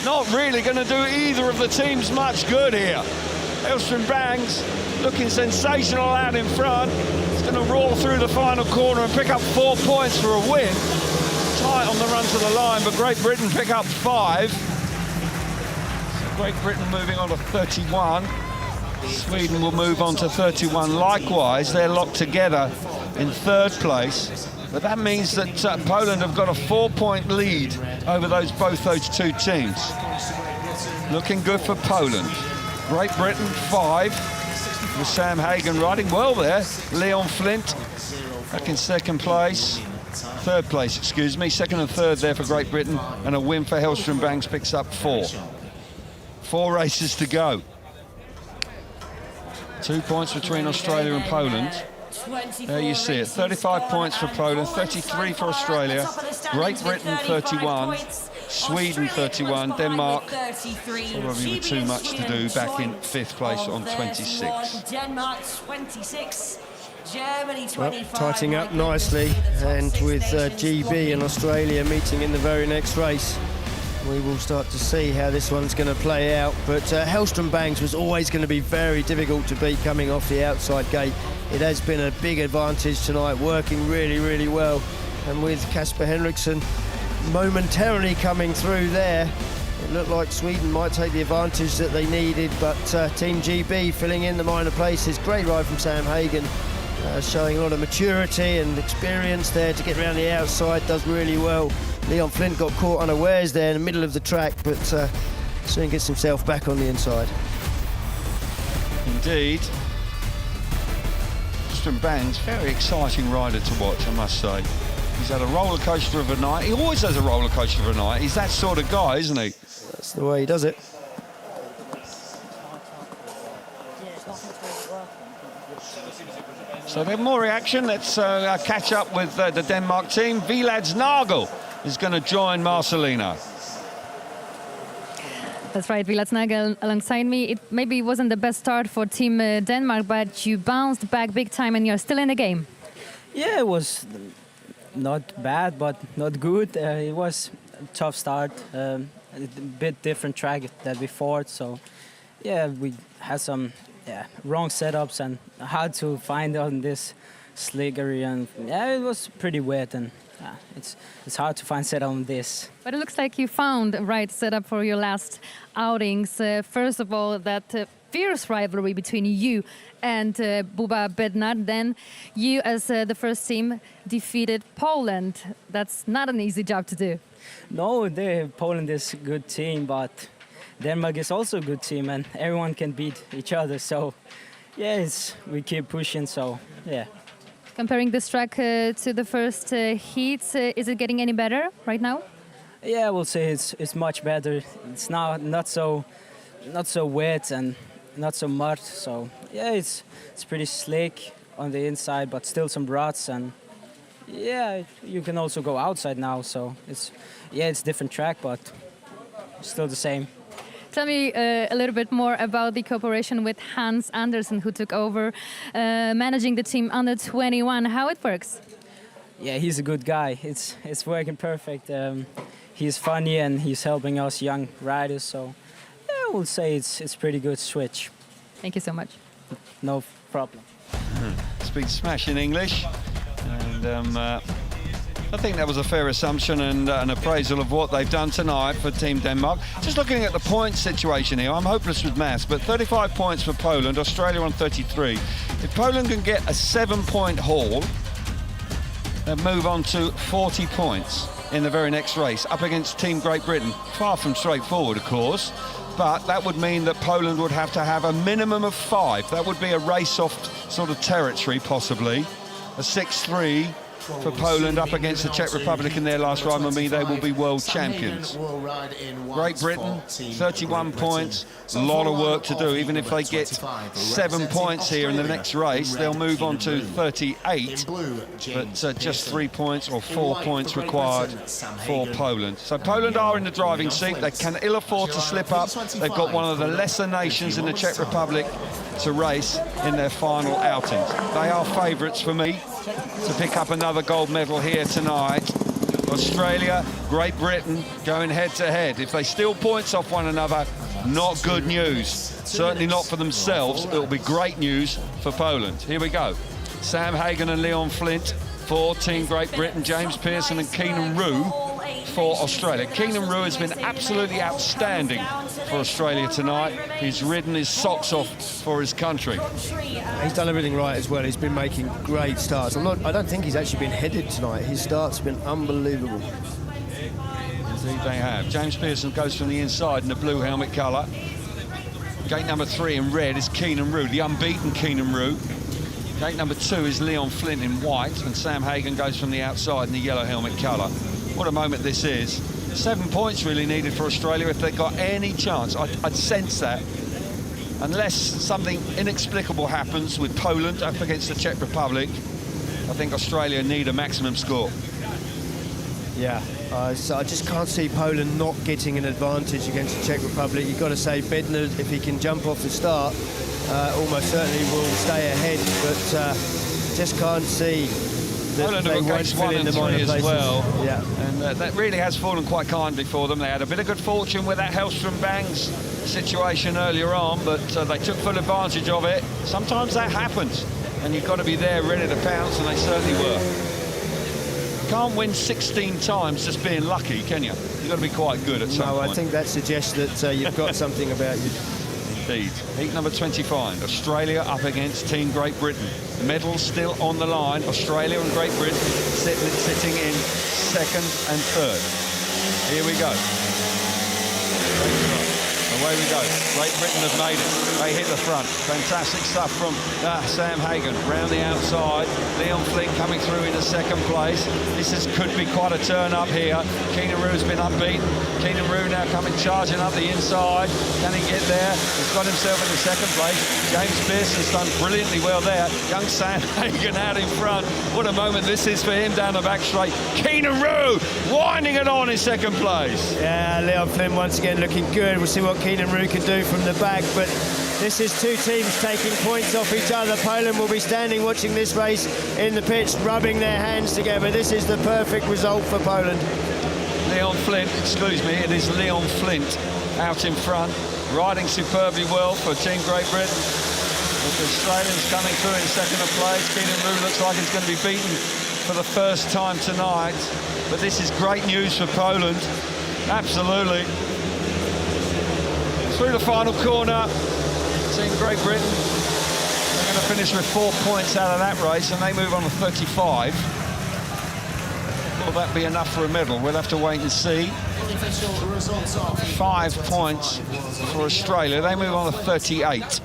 Not really going to do either of the teams much good here. Hellström-Bängs looking sensational out in front. He's going to roll through the final corner and pick up 4 points for a win. Tight on the run to the line, but Great Britain pick up 5. So Great Britain moving on to 31. Sweden will move on to 31 likewise. They're locked together in third place. But that means that Poland have got a 4-point lead over both those two teams. Looking good for Poland. Great Britain 5 with Sam Hagen riding well there. Leon Flint back in third place, excuse me. Second and third there for Great Britain, and a win for Hellström-Bängs picks up 4. 4 races to go. 2 points between Australia and Poland. There you see it, 35 points for Poland, 33 for Australia, Great Britain 31, Sweden 31, Denmark probably with too much to do back in 5th place on 26. Denmark 26. Germany 25. Well, tightening up nicely, and with GB and Australia meeting in the very next race, we will start to see how this one's going to play out. But Hellström-Bängs was always going to be very difficult to beat coming off the outside gate. It has been a big advantage tonight, working really, really well. And with Casper Henriksson momentarily coming through there, it looked like Sweden might take the advantage that they needed, but Team GB filling in the minor places. Great ride from Sam Hagen, showing a lot of maturity and experience there to get around the outside, does really well. Leon Flint got caught unawares there in the middle of the track, but soon gets himself back on the inside. Indeed. Hellström-Bängs, very exciting rider to watch, I must say. He's had a roller coaster of a night. He always has a roller coaster of a night. He's that sort of guy, isn't he? That's the way he does it. So there's more reaction. Let's catch up with the Denmark team. Vladimir Nagel is going to join Marcelino. That's right, Vladimir Nagel alongside me. It maybe wasn't the best start for Team Denmark, but you bounced back big time and you're still in the game. Yeah, it was not bad, but not good. It was a tough start, a bit different track than before. So, yeah, we had some wrong setups and hard to find on this slickery, and yeah, it was pretty wet, and it's hard to find setup on this. But it looks like you found the right setup for your last outings. First of all, that fierce rivalry between you and Bubba Bednar. Then you, as the first team, defeated Poland. That's not an easy job to do. No, Poland is a good team, but Denmark is also a good team, and everyone can beat each other. So, yeah, we keep pushing. So, yeah. Comparing this track to the first heats, is it getting any better right now? Yeah, I will say it's much better. It's now not so wet and not so mud. So yeah, it's pretty slick on the inside, but still some ruts. And yeah, you can also go outside now. So it's different track, but still the same. Tell me a little bit more about the cooperation with Hans Andersen, who took over managing the team under 21. How it works? Yeah, he's a good guy. It's working perfect. He's funny and he's helping us young riders. So yeah, I will say it's pretty good switch. Thank you so much. No problem. Speak smashing English, and I think that was a fair assumption and an appraisal of what they've done tonight for Team Denmark. Just looking at the points situation here, I'm hopeless with maths, but 35 points for Poland, Australia on 33. If Poland can get a 7-point haul, they'll move on to 40 points in the very next race, up against Team Great Britain. Far from straightforward, of course, but that would mean that Poland would have to have a minimum of 5. That would be a race-off sort of territory, possibly. A 6-3 for Poland up against the Czech Republic in their last ride will mean they will be world champions. Great Britain, 31 points, a lot of work to do. Even if they get 7 points here in the next race, they'll move on to 38, but just 3 points or 4 points required for Poland. So Poland are in the driving seat. They can ill afford to slip up. They've got one of the lesser nations in the Czech Republic to race in their final outings. They are favourites for me to pick up another gold medal here tonight. Australia, Great Britain going head-to-head. If they steal points off one another, not good news. Certainly not for themselves. It'll be great news for Poland. Here we go. Sam Hagon and Leon Flint for Team Great Britain. James Pearson and Keynan Rew for Australia. Keynan Rew has been absolutely outstanding for Australia tonight. He's ridden his socks off for his country. He's done everything right as well. He's been making great starts. I don't think he's actually been headed tonight. His starts have been unbelievable. Indeed they have. James Pearson goes from the inside in the blue helmet colour. Gate number 3 in red is Keynan Rew, the unbeaten Keynan Rew. Gate number 2 is Leon Flint in white, and Sam Hagon goes from the outside in the yellow helmet colour. What a moment this is. 7 points really needed for Australia if they've got any chance. I'd sense that. Unless something inexplicable happens with Poland up against the Czech Republic, I think Australia need a maximum score. Yeah, so I just can't see Poland not getting an advantage against the Czech Republic. You've got to say Bednar, if he can jump off the start, almost certainly will stay ahead, but just can't see that Poland they have won't against fill 1 in and the 3 minor as places. well. Yeah. And that really has fallen quite kindly for them. They had a bit of good fortune with that Hellström-Bängs situation earlier on, but they took full advantage of it. Sometimes that happens, and you've got to be there ready to pounce, and they certainly were. Can't win 16 times just being lucky, can you? You've got to be quite good at some point. No, I think that suggests that you've got something about you. Indeed. Heat number 25, Australia up against Team Great Britain. Medals still on the line. Australia and Great Britain sitting in 2nd and 3rd. Here we go. Away we go. Great Britain have made it. They hit the front. Fantastic stuff from Sam Hagon. Round the outside. Leon Flint coming through into 2nd place. This could be quite a turn up here. Keynan Rew's been unbeaten. Keynan Rew now coming charging up the inside. Can he get there? He's got himself into 2nd place. James Pearson's done brilliantly well there. Young Sam Hagon out in front. What a moment this is for him down the back straight. Keynan Rew winding it on in 2nd place. Yeah, Leon Flint once again looking good. We'll see what Keynan Rew can do from the back, but this is 2 teams taking points off each other. Poland will be standing watching this race in the pits, rubbing their hands together. This is the perfect result for Poland. Leon Flint, excuse me, it is Leon Flint out in front, riding superbly well for Team Great Britain. With the Australians coming through in 2nd place. Keynan Rew looks like he's going to be beaten for the first time tonight, but this is great news for Poland. Absolutely. Through the final corner, Team Great Britain, they're going to finish with 4 points out of that race, and they move on to 35. Will that be enough for a medal? We'll have to wait and see. 5 points for Australia. They move on to 38.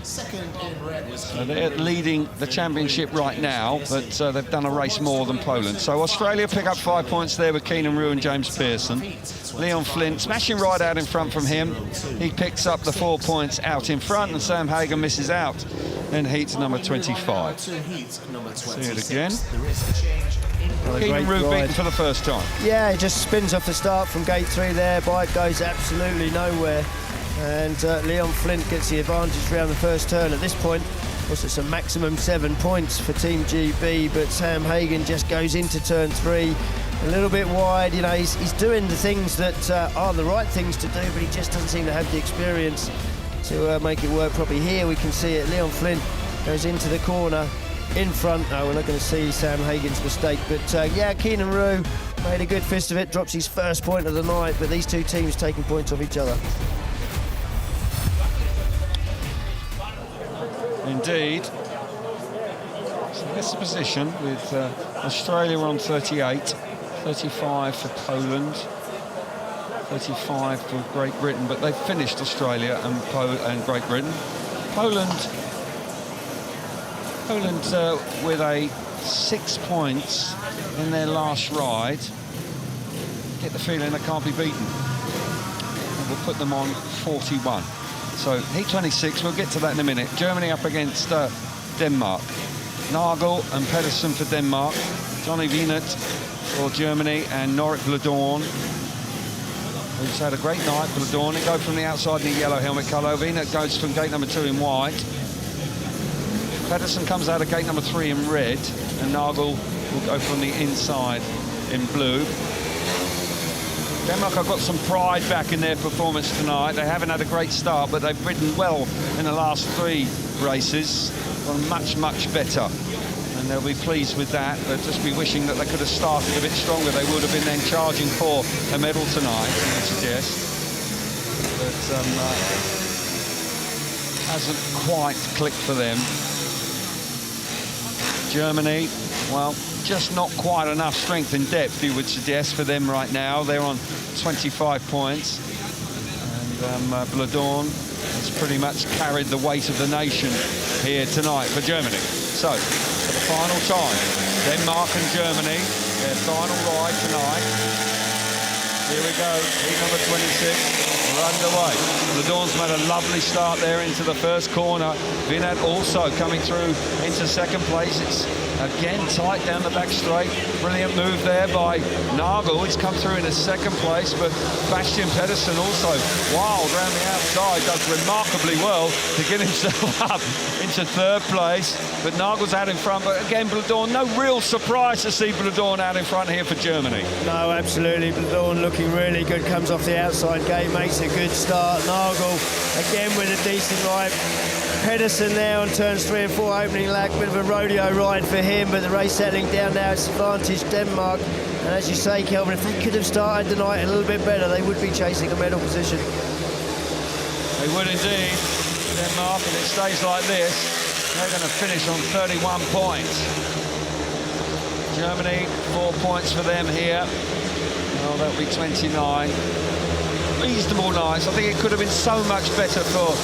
So they're leading the championship right now, but they've done a race more than Poland. So Australia pick up 5 points there with Keynan Rew and James Pearson. Leon Flint smashing right out in front from him. He picks up the 4 points out in front, and Sam Hagon misses out in heat number 25. See it again. Keynan Rew beaten for the first time. Yeah, it just spins off the start from gate 3 there. Bike goes absolutely nowhere. And Leon Flint gets the advantage around the first turn. At this point, of course, it's a maximum 7 points for Team GB, but Sam Hagon just goes into turn 3 a little bit wide. You know, he's doing the things that are the right things to do, but he just doesn't seem to have the experience to make it work properly. Here we can see it. Leon Flint goes into the corner in front. No, we're not going to see Sam Hagon's mistake, but yeah, Keynan Rew made a good fist of it, drops his first point of the night, but these two teams taking points off each other. Indeed. So that's the position with Australia on 38, 35 for Poland, 35 for Great Britain, but they've finished Australia and Great Britain. Poland with a 6 points in their last ride. Get the feeling they can't be beaten. And we'll put them on 41. So heat 26, we'll get to that in a minute. Germany up against Denmark. Nagel and Pedersen for Denmark. Jonny Wynant for Germany and Norick Blödorn, who's had a great night. Blödorn, they go from the outside in the yellow helmet colour. Wynant goes from gate number 2 in white. Pedersen comes out of gate number 3 in red, and Nagel will go from the inside in blue. Denmark have got some pride back in their performance tonight. They haven't had a great start, but they've ridden well in the last 3 races. Gone much, much better. And they'll be pleased with that. They'll just be wishing that they could have started a bit stronger. They would have been then charging for a medal tonight, I suggest. But hasn't quite clicked for them. Germany, well, just not quite enough strength and depth, you would suggest, for them right now. They're on 25 points. And Blödorn has pretty much carried the weight of the nation here tonight for Germany. So, for the final time, Denmark and Germany, their final ride tonight. Here we go, heat number 26. We're underway. Blödorn's made a lovely start there into the first corner. Wynant also coming through into second place. It's again tight down the back straight. Brilliant move there by Nagel. He's come through in a second place, but Bastian Pedersen also wild around the outside, does remarkably well to get himself up into third place. But Nagel's out in front, but again Blödorn, no real surprise to see Blödorn out in front here for Germany. No, absolutely. Blödorn looking really good, comes off the outside gate, makes a good start. Nagel again with a decent ride. Pedersen there on turns 3 and 4, opening lap, bit of a rodeo ride for him, but the race settling down now, it's advantage Denmark. And as you say, Kelvin, if they could have started the night a little bit better, they would be chasing a medal position. They would indeed, Denmark, and it stays like this. They're going to finish on 31 points. Germany, 4 points for them here. Oh, that'll be 29. Reasonable nights. I think it could have been so much better for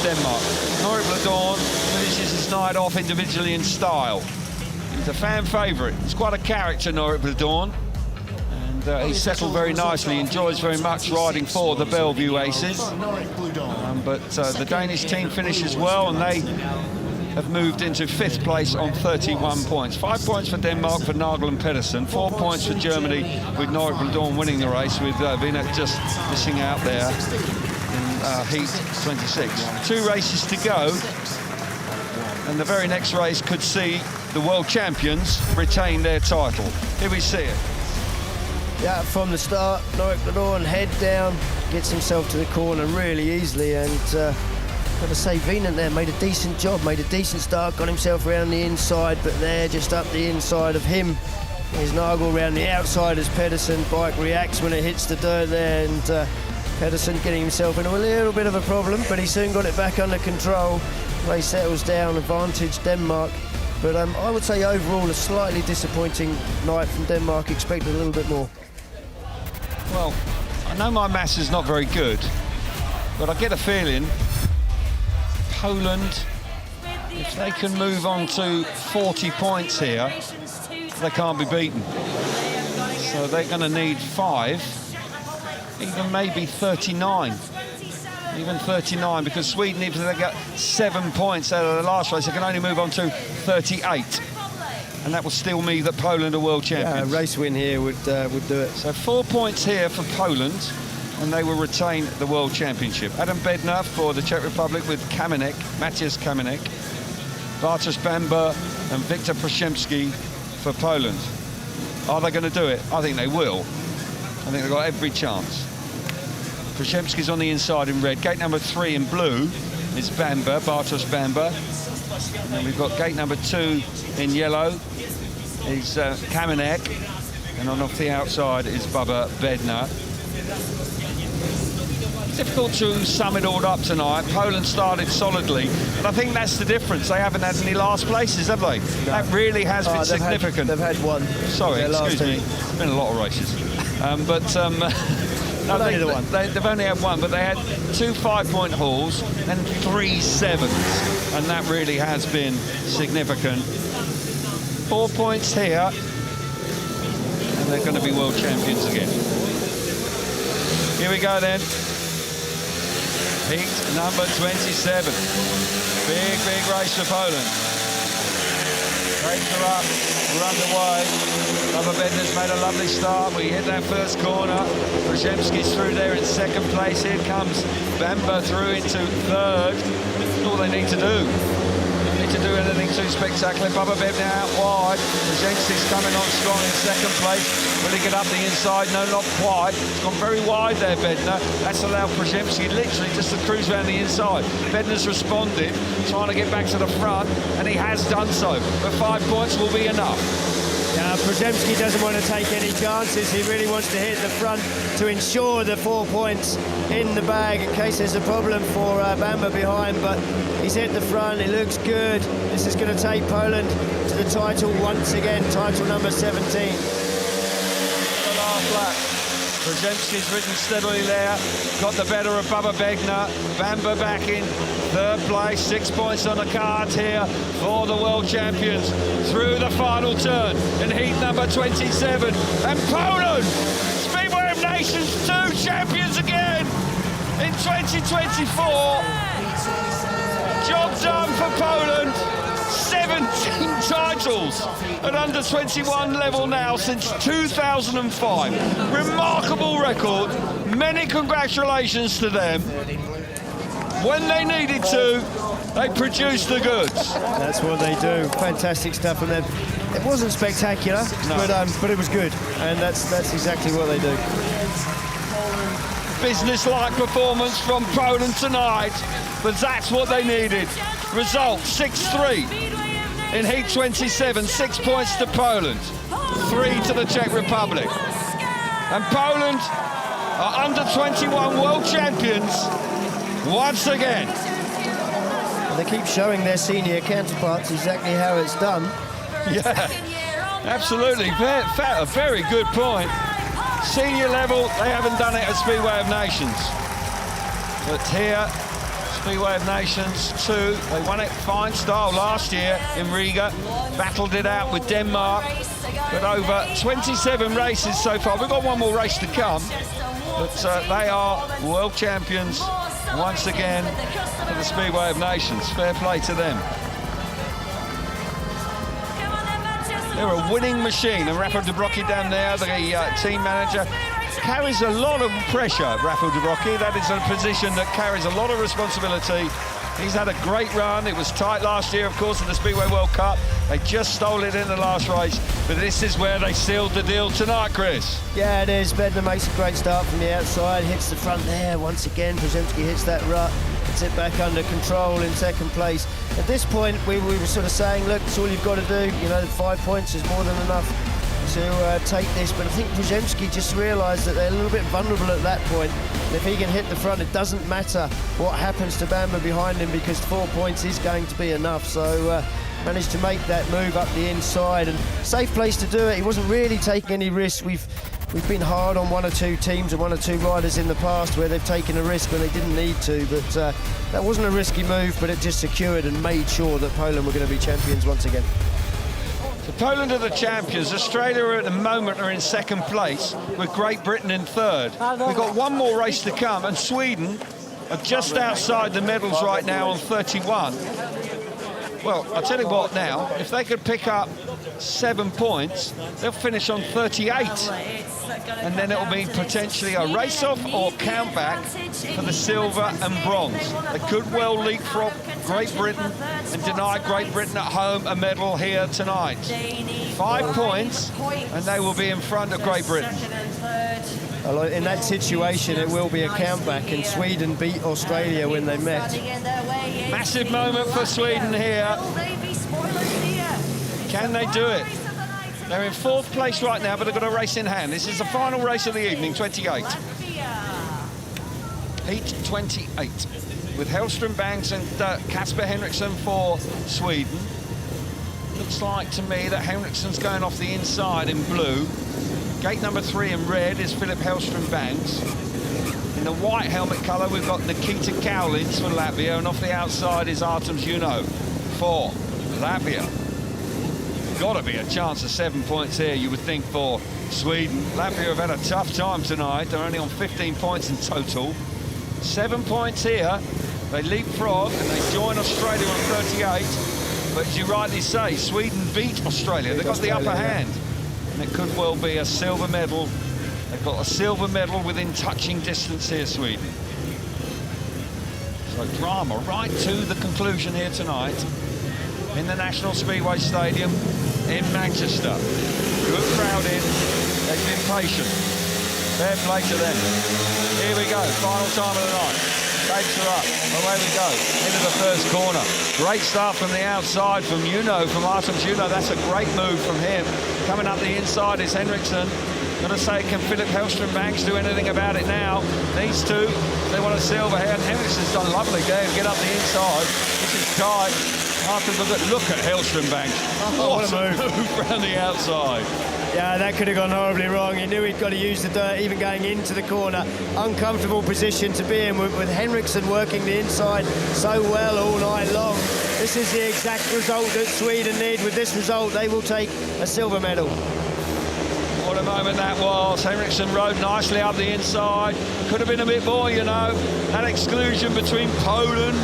Denmark. Norick Blödorn finishes his night off individually in style. He's a fan favourite. He's quite a character, Norick Blödorn. And he's settled very nicely, enjoys very much riding for the Bellevue Aces. But the Danish team finishes well, and they have moved into 5th place on 31 points. 5 points for Denmark for Nagel and Pedersen, 4 points for Germany with Norick Blödorn winning the race, with Wynant just missing out there in heat 26. 2 races to go, and the very next race could see the world champions retain their title. Here we see it. Yeah, from the start, Norick Blödorn head down, gets himself to the corner really easily, and got to say, Wynant there made a decent job, made a decent start, got himself around the inside, but there, just up the inside of him, is Nagel around the outside as Pedersen. Bike reacts when it hits the dirt there, and Pedersen getting himself into a little bit of a problem, but he soon got it back under control. race settles down, advantage Denmark. But I would say overall a slightly disappointing night from Denmark. Expected a little bit more. Well, I know my maths is not very good, but I get a feeling Poland, if they can move on to 40 points here, they can't be beaten. So they're going to need 5, even maybe 39. Even 39, because Sweden, if they get 7 points out of the last race, they can only move on to 38. And that will still mean that Poland are world champions. Yeah, a race win here would do it. So 4 points here for Poland, and they will retain the world championship. Adam Bednar for the Czech Republic with Kamenik, Matous Kamenik, Bartosz Banbor and Wiktor Przyjemski for Poland. Are they going to do it? I think they will. I think they've got every chance. Przyjemski's on the inside in red. Gate number 3 in blue is Banbor, Bartosz Banbor. And then we've got gate number 2 in yellow is Kamenik. And on off the outside is Bubba Bednar. Difficult to sum it all up tonight. Poland started solidly, and I think that's the difference. They haven't had any last places, have they? No. That really has been significant. They've had one. Sorry, excuse me. It's been a lot of races. No, they've only had one, but they had 2 5-point hauls and 3 7s, and that really has been significant. 4 points here, and they're going to be world champions again. Here we go then. Heat number 27. Big race for Poland. Brakes are up, we're underway. Bubba Bednar's made a lovely start. We hit that first corner. Przyjemski's through there in second place. Here comes Banbor through into third. That's all they need to do. Don't need to do anything too spectacular. Bubba Bednar out wide. Przyjemski's coming on strong in second place. Will he get up the inside? No, not quite. It's gone very wide there, Bednar. That's allowed Przyjemski literally just to cruise around the inside. Bednar's responded, trying to get back to the front, and he has done so. But 5 points will be enough. Yeah, Przyjemski doesn't want to take any chances. He really wants to hit the front to ensure the 4 points in the bag in case there's a problem for Banbor behind. But he's hit the front. It looks good. This is going to take Poland to the title once again, title number 17. The last lap. Przyjemski's ridden steadily there, got the better of Bubba Bednar. Banbor back in third place, 6 points on the card here for the world champions through the final turn in heat number 27. And Poland, Speedway of Nations 2 champions again in 2024. Job done for Poland. 17 titles at under 21 level now since 2005. Remarkable record. Many congratulations to them. When they needed to, they produced the goods. That's what they do. Fantastic stuff from them. It wasn't spectacular, no. but it was good, and that's exactly what they do. Business-like performance from Poland tonight, but that's what they needed. Result 6-3 in heat 27, 6 points to Poland, 3 to the Czech Republic. And Poland are under 21 world champions once again. And they keep showing their senior counterparts exactly how it's done. Yeah, absolutely. A very good point. Senior level, they haven't done it at Speedway of Nations. But here, Speedway of Nations 2, they won it fine style last year in Riga, battled it out with Denmark, but over 27 races so far. We've got one more race to come, but they are world champions once again for the Speedway of Nations. Fair play to them. They're a winning machine, and Rafal Dobrucki down there, the team manager, carries a lot of pressure, Rafal Dobrucki. That is a position that carries a lot of responsibility. He's had a great run. It was tight last year, of course, in the Speedway World Cup. They just stole it in the last race, but this is where they sealed the deal tonight, Chris. Yeah, it is. Bednar makes a great start from the outside, hits the front there once again. Przyjemski hits that rut, gets it back under control in second place. At this point, we were sort of saying, look, it's all you've got to do. You know, 5 points is more than enough to take this, but I think Przyjemski just realised that they're a little bit vulnerable at that point. And if he can hit the front, it doesn't matter what happens to Banbor behind him, because 4 points is going to be enough. So managed to make that move up the inside, and safe place to do it. He wasn't really taking any risks. We've been hard on 1 or 2 teams and 1 or 2 riders in the past where they've taken a risk when they didn't need to, but that wasn't a risky move, but it just secured and made sure that Poland were going to be champions once again. So Poland are the champions. Australia at the moment are in second place, with Great Britain in third. We've got one more race to come, and Sweden are just outside the medals right now on 31. Well, I'll tell you what now, if they could pick up 7 points, they'll finish on 38. And then it'll be potentially a race-off or count-back for the silver and bronze. They could well leapfrog Great Britain and deny Great Britain at home a medal here tonight. 5 points, and they will be in front of Great Britain. In that situation, it will be a countback, and Sweden beat Australia when they met. Massive moment for Sweden here. Can they do it? They're in 4th place right now, but they've got a race in hand. This is the final race of the evening, 28. Heat 28, with Hellström-Bängs and Casper Henriksson for Sweden. Looks like to me that Henriksson's going off the inside in blue. Gate number 3 in red is Filip Hellström-Bängs. In the white helmet colour, we've got Nikita Kaulins for Latvia, and off the outside is Artjoms Juhno for Latvia. Got to be a chance of 7 points here, you would think, for Sweden. Latvia have had a tough time tonight. They're only on 15 points in total. 7 points here. They leapfrog and they join Australia on 38. But as you rightly say, Sweden beat Australia. They've got the upper hand. And it could well be a silver medal. They've got a silver medal within touching distance here, Sweden. So drama right to the conclusion here tonight in the National Speedway Stadium in Manchester. Good crowd in. They've been patient. Fair play to them. Here we go, final time of the night. Takes her up. Away we go. Into the first corner. Great start from the outside from Juhno, from Artjoms Juhno. That's a great move from him. Coming up the inside is Henriksson. Gonna say, can Filip Hellström-Bängs do anything about it now? Needs to. They want a silver here. And Henriksson's done a lovely game. Get up the inside. This is tight. Look at Hellström-Bängs. What a move around the outside. Yeah, that could have gone horribly wrong. He knew he'd got to use the dirt, even going into the corner. Uncomfortable position to be in, with Henriksson working the inside so well all night long. This is the exact result that Sweden need. With this result, they will take a silver medal. What a moment that was. Henriksson rode nicely up the inside. Could have been a bit more, you know. That exclusion between Poland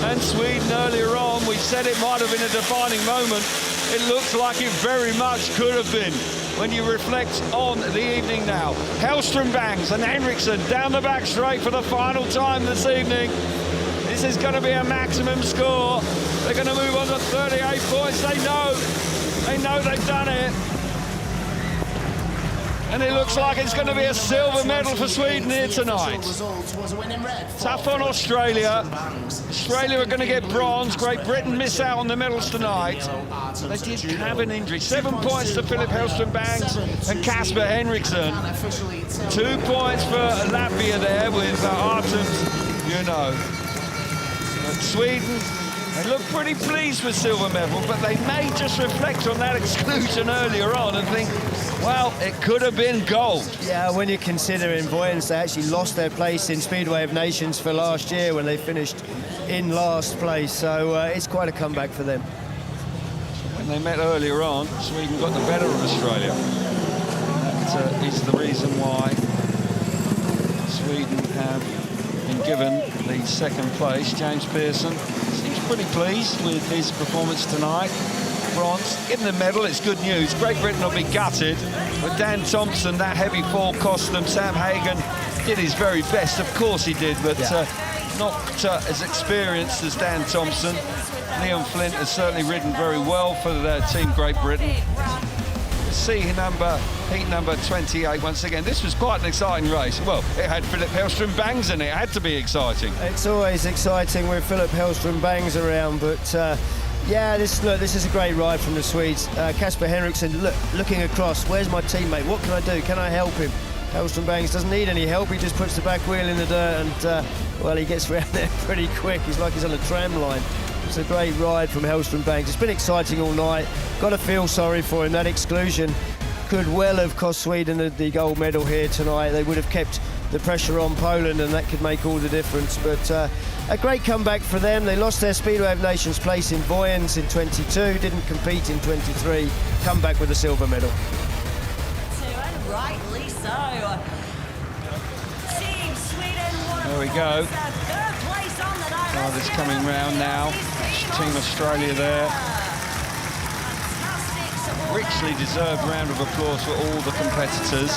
and Sweden earlier on, we said it might have been a defining moment. It looks like it very much could have been when you reflect on the evening now. Hellström-Bängs and Henriksson down the back straight for the final time this evening. This is going to be a maximum score. They're going to move on to 38 points. They know they've done it. And it looks like it's going to be a silver medal for Sweden here tonight. Tough on Australia. Australia are going to get bronze. Great Britain miss out on the medals tonight. They did have an injury. 7 points to Filip Hellström-Bängs and Casper Henriksson. 2 points for Latvia there with Artjoms Juhno. Sweden, they look pretty pleased with silver medal, but they may just reflect on that exclusion earlier on and think, well, it could have been gold. Yeah, when you consider in buoyance, they actually lost their place in Speedway of Nations for last year when they finished in last place. So it's quite a comeback for them. When they met earlier on, Sweden got the better of Australia. That is the reason why Sweden have been given the second place. James Pearson seems pretty pleased with his performance tonight. Bronze, given the medal, it's good news. Great Britain will be gutted, but Dan Thompson, that heavy fall cost them. Sam Hagon did his very best, of course he did, but not as experienced as Dan Thompson. Leon Flint has certainly ridden very well for the team Great Britain. See heat number 28 once again. This was quite an exciting race. Well, it had Filip Hellström-Bängs in it. It had to be exciting. It's always exciting with Filip Hellström-Bängs around, but Yeah, this is a great ride from the Swedes. Casper Henriksson looking across. Where's my teammate? What can I do? Can I help him? Hellström-Bängs doesn't need any help. He just puts the back wheel in the dirt and, well, he gets around there pretty quick. He's like he's on a tram line. It's a great ride from Hellström-Bängs. It's been exciting all night. Got to feel sorry for him. That exclusion could well have cost Sweden the gold medal here tonight. They would have kept the pressure on Poland, and that could make all the difference. But a great comeback for them. They lost their Speedway of Nations place in Boyens in 22, didn't compete in 23, come back with a silver medal. And rightly so. Team Sweden won. There we go. Third place on the night. Riders coming round now. Team Australia there. Richly deserved round of applause for all the competitors.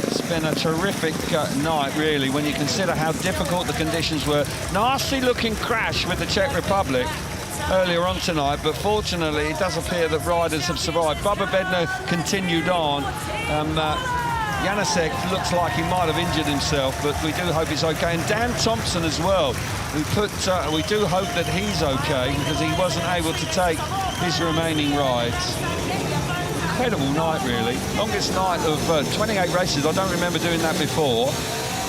It's been a terrific night, really, when you consider how difficult the conditions were. Nasty looking crash with the Czech Republic earlier on tonight, but fortunately it does appear that riders have survived. Bubba Bednar continued on. Jenicek looks like he might have injured himself, but we do hope he's okay. And Dan Thompson as well. We do hope that he's okay, because he wasn't able to take his remaining rides. Incredible night, really. Longest night of 28 races. I don't remember doing that before.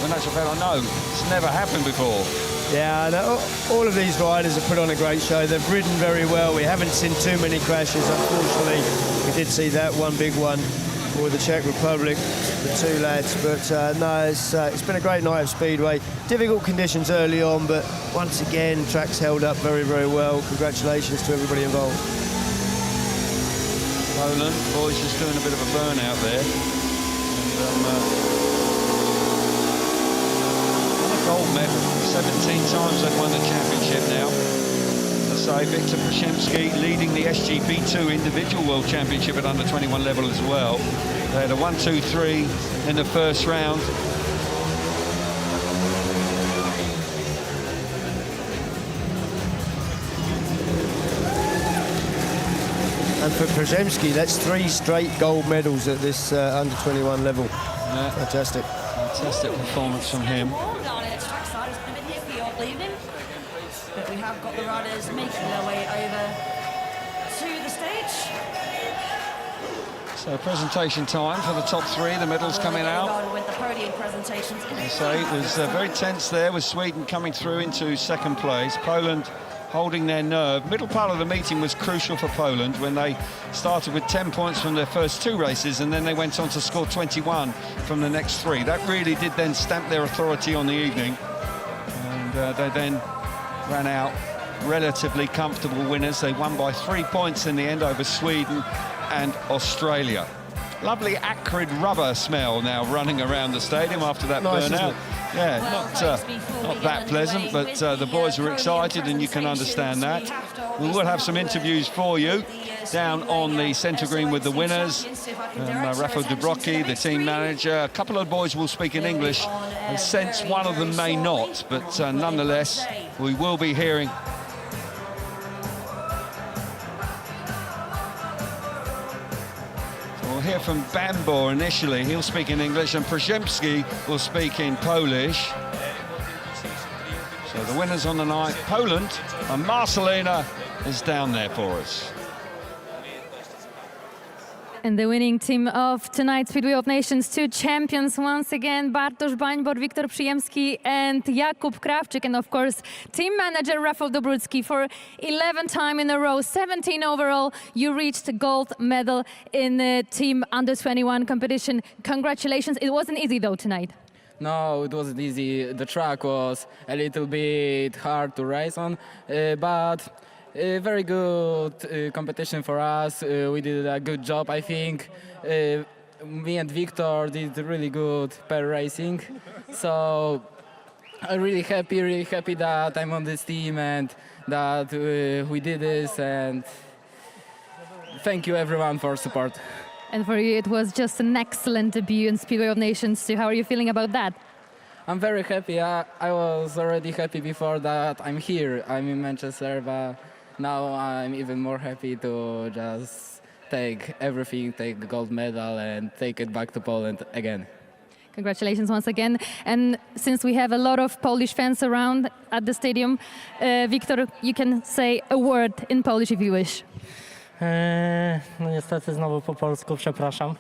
When that's about, I know it's never happened before. Yeah, no, all of these riders have put on a great show. They've ridden very well. We haven't seen too many crashes, unfortunately. We did see that one big one for the Czech Republic, the two lads. But no, it's been a great night of Speedway. Difficult conditions early on, but once again, track's held up very, very well. Congratulations to everybody involved. Poland, boys just doing a bit of a burnout there. And, a gold medal. 17 times they've won the championship now. As I say, Wiktor Przyjemski leading the SGP2 individual world championship at under 21 level as well. They had a 1-2-3 in the first round. And for Przyjemski, that's 3 straight gold medals at this under 21 level. Yeah. Fantastic. Fantastic performance from him. But we have got the riders making their way over to the stage. So presentation time for the top 3, the medals coming out. With the podium presentations. So it was very tense there, with Sweden coming through into second place. Poland holding their nerve. Middle part of the meeting was crucial for Poland when they started with 10 points from their first 2 races, and then they went on to score 21 from the next 3. That really did then stamp their authority on the evening. And they then ran out relatively comfortable winners. They won by 3 points in the end over Sweden and Australia. Lovely acrid rubber smell now running around the stadium after that burnout. Yeah, not that pleasant, but the boys were excited, and you can understand that. We will have some interviews for you down on the centre green with the winners. Rafal Dobrucki, the team manager. A couple of boys will speak in English. I sense one of them may not, but nonetheless, we will be hearing. We'll hear from Banbor initially. He'll speak in English, and Przyjemski will speak in Polish. So the winners on the night, Poland, and Marcelina is down there for us. And the winning team of tonight's Speedway of Nations 2 champions once again, Bartosz Banbor, Wiktor Przyjemski and Jakub Krawczyk, and of course team manager Rafal Dobrucki. For 11th time in a row, 17 overall, you reached the gold medal in the team under 21 competition. Congratulations. It wasn't easy though tonight. No, it wasn't easy. The track was a little bit hard to race on, but very good competition for us. We did a good job, I think. Me and Wiktor did really good pair racing. So I'm really happy that I'm on this team and that we did this. And thank you everyone for support. And for you, it was just an excellent debut in Speedway of Nations 2. How are you feeling about that? I'm very happy. I was already happy before that. I'm here. I'm in Manchester, but now I'm even more happy to just take everything, take the gold medal and take it back to Poland again. Congratulations once again. And since we have a lot of Polish fans around at the stadium, Wiktor, you can say a word in Polish if you wish. No niestety znowu po polsku, przepraszam.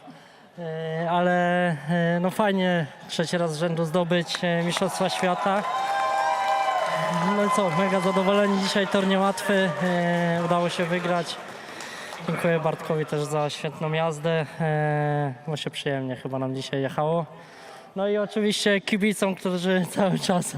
Ale no fajnie trzeci raz z rzędu zdobyć Mistrzostwa Świata. No i co, mega zadowoleni dzisiaj, tor niełatwy, udało się wygrać. Dziękuję Bartkowi też za świetną jazdę, bo się przyjemnie chyba nam dzisiaj jechało. No i oczywiście kibicom, którzy cały czas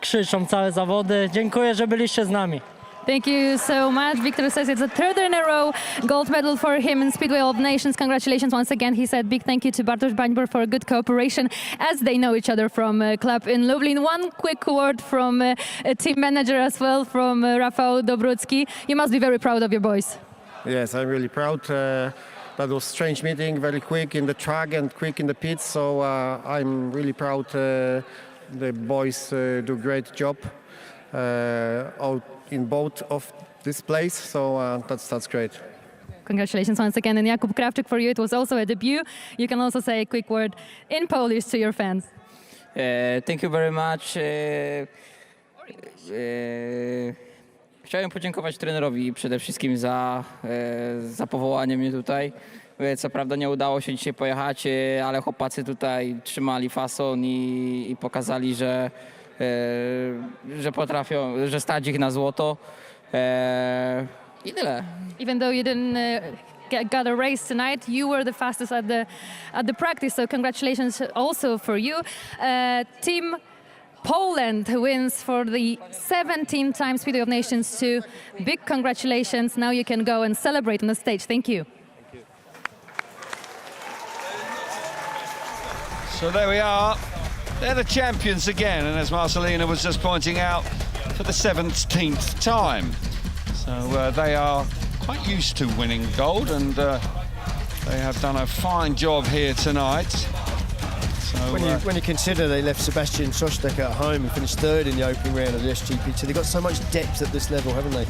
krzyczą całe zawody. Dziękuję, że byliście z nami. Thank you so much. Wiktor says it's a third in a row gold medal for him in Speedway of Nations. Congratulations once again. He said big thank you to Bartosz Banbor for good cooperation as they know each other from club in Lublin. One quick word from a team manager as well, from Rafal Dobrucki. You must be very proud of your boys. Yes, I'm really proud. That was a strange meeting, very quick in the track and quick in the pits. So I'm really proud. The boys do a great job out in both of this place. So that's great. Congratulations once again. And Jakub Krawczyk, for you it was also a debut. You can also say a quick word in Polish to your fans. Thank you very much. Chciałem podziękować trenerowi przede wszystkim za powołanie mnie tutaj. Co prawda nie udało się dzisiaj pojechać, ale chłopacy tutaj trzymali fason i pokazali, że potrafią, że stać ich na złoto. I tyle. Even though you didn't got a race tonight, you were the fastest at the practice, so congratulations also for you. Team Poland wins for the 17th time Speedway of Nations 2. Big congratulations. Now you can go and celebrate on the stage. Thank you. So there we are. They're the champions again, and as Marcelina was just pointing out, for the 17th time. So they are quite used to winning gold, and they have done a fine job here tonight. So, when you consider they left Sebastian Sostek at home and finished third in the opening round of the SGP2, they've got so much depth at this level, haven't they?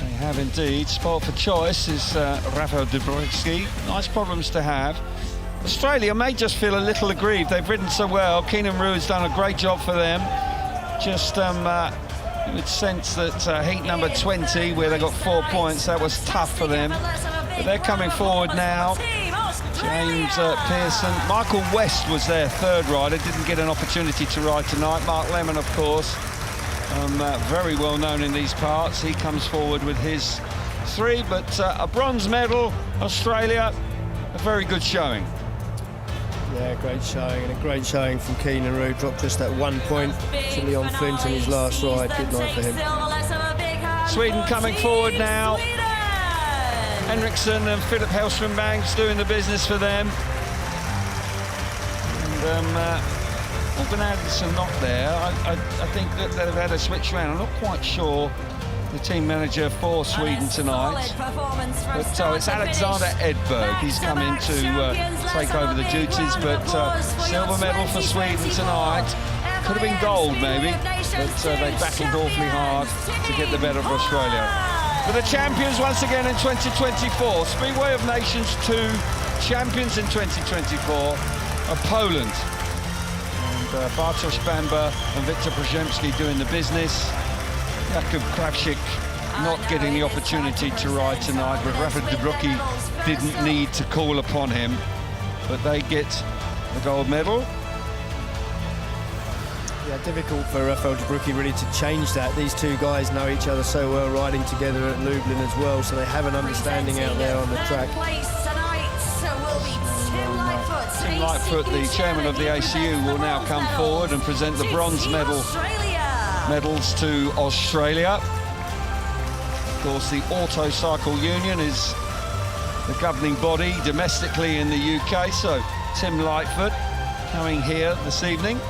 They have indeed. Sport for choice is Rafal Dobrucki. Nice problems to have. Australia may just feel a little aggrieved. They've ridden so well. Keynan Rew has done a great job for them. Just you would sense that heat number 20, where they got 4 points, that was tough for them. But they're coming forward now. James Pearson. Michael West was their third rider, didn't get an opportunity to ride tonight. Mark Lemon, of course, very well known in these parts. He comes forward with his 3, but a bronze medal, Australia, a very good showing. Yeah, great showing, and a great showing from Keynan Rew. Dropped just that 1 point to Leon Flint in his last ride. Good night for him. Sweden coming forward now. Henriksson and Philip Hellström-Bängs doing the business for them. And Morgan Anderson not there. I think that they've had a switch around. I'm not quite sure the team manager for Sweden tonight. But it's Alexander Edberg. He's come in to take over the duties, but silver medal for Sweden tonight. Could have been gold maybe, but they battled awfully hard to get the better of Australia. For the champions once again in 2024, Speedway of Nations 2 champions in 2024 are Poland. And Bartosz Banbor and Wiktor Przyjemski doing the business. Jakub Krawczyk not getting the opportunity to ride tonight, but Rafal Dobrucki didn't need to call upon him. But they get the gold medal. Yeah, difficult for Rafal Dobrucki really to change that. These two guys know each other so well, riding together at Lublin as well, so they have an understanding out there on the track. Tim Lightfoot, the chairman of the ACU, will now come forward and present the bronze medals to Australia. Of course, the Auto Cycle Union is the governing body domestically in the UK, so Tim Lightfoot coming here this evening to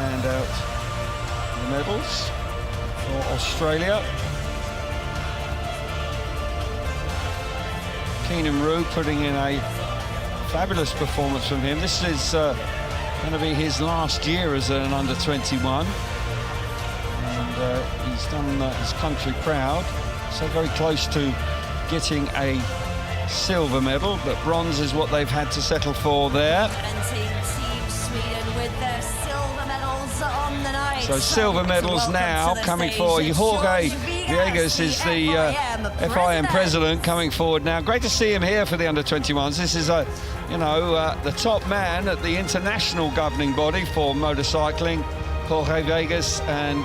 hand out the medals for Australia. Keynan Rew putting in a fabulous performance from him. This is going to be his last year as an under-21. And he's done his country proud. So very close to getting a silver medal, but bronze is what they've had to settle for there. Team Sweden with their silver medals on the night. So silver medals now coming forward. Jorge Villegas is the FIM president coming forward now. Great to see him here for the under-21s. This is the top man at the international governing body for motorcycling, Jorge Villegas, and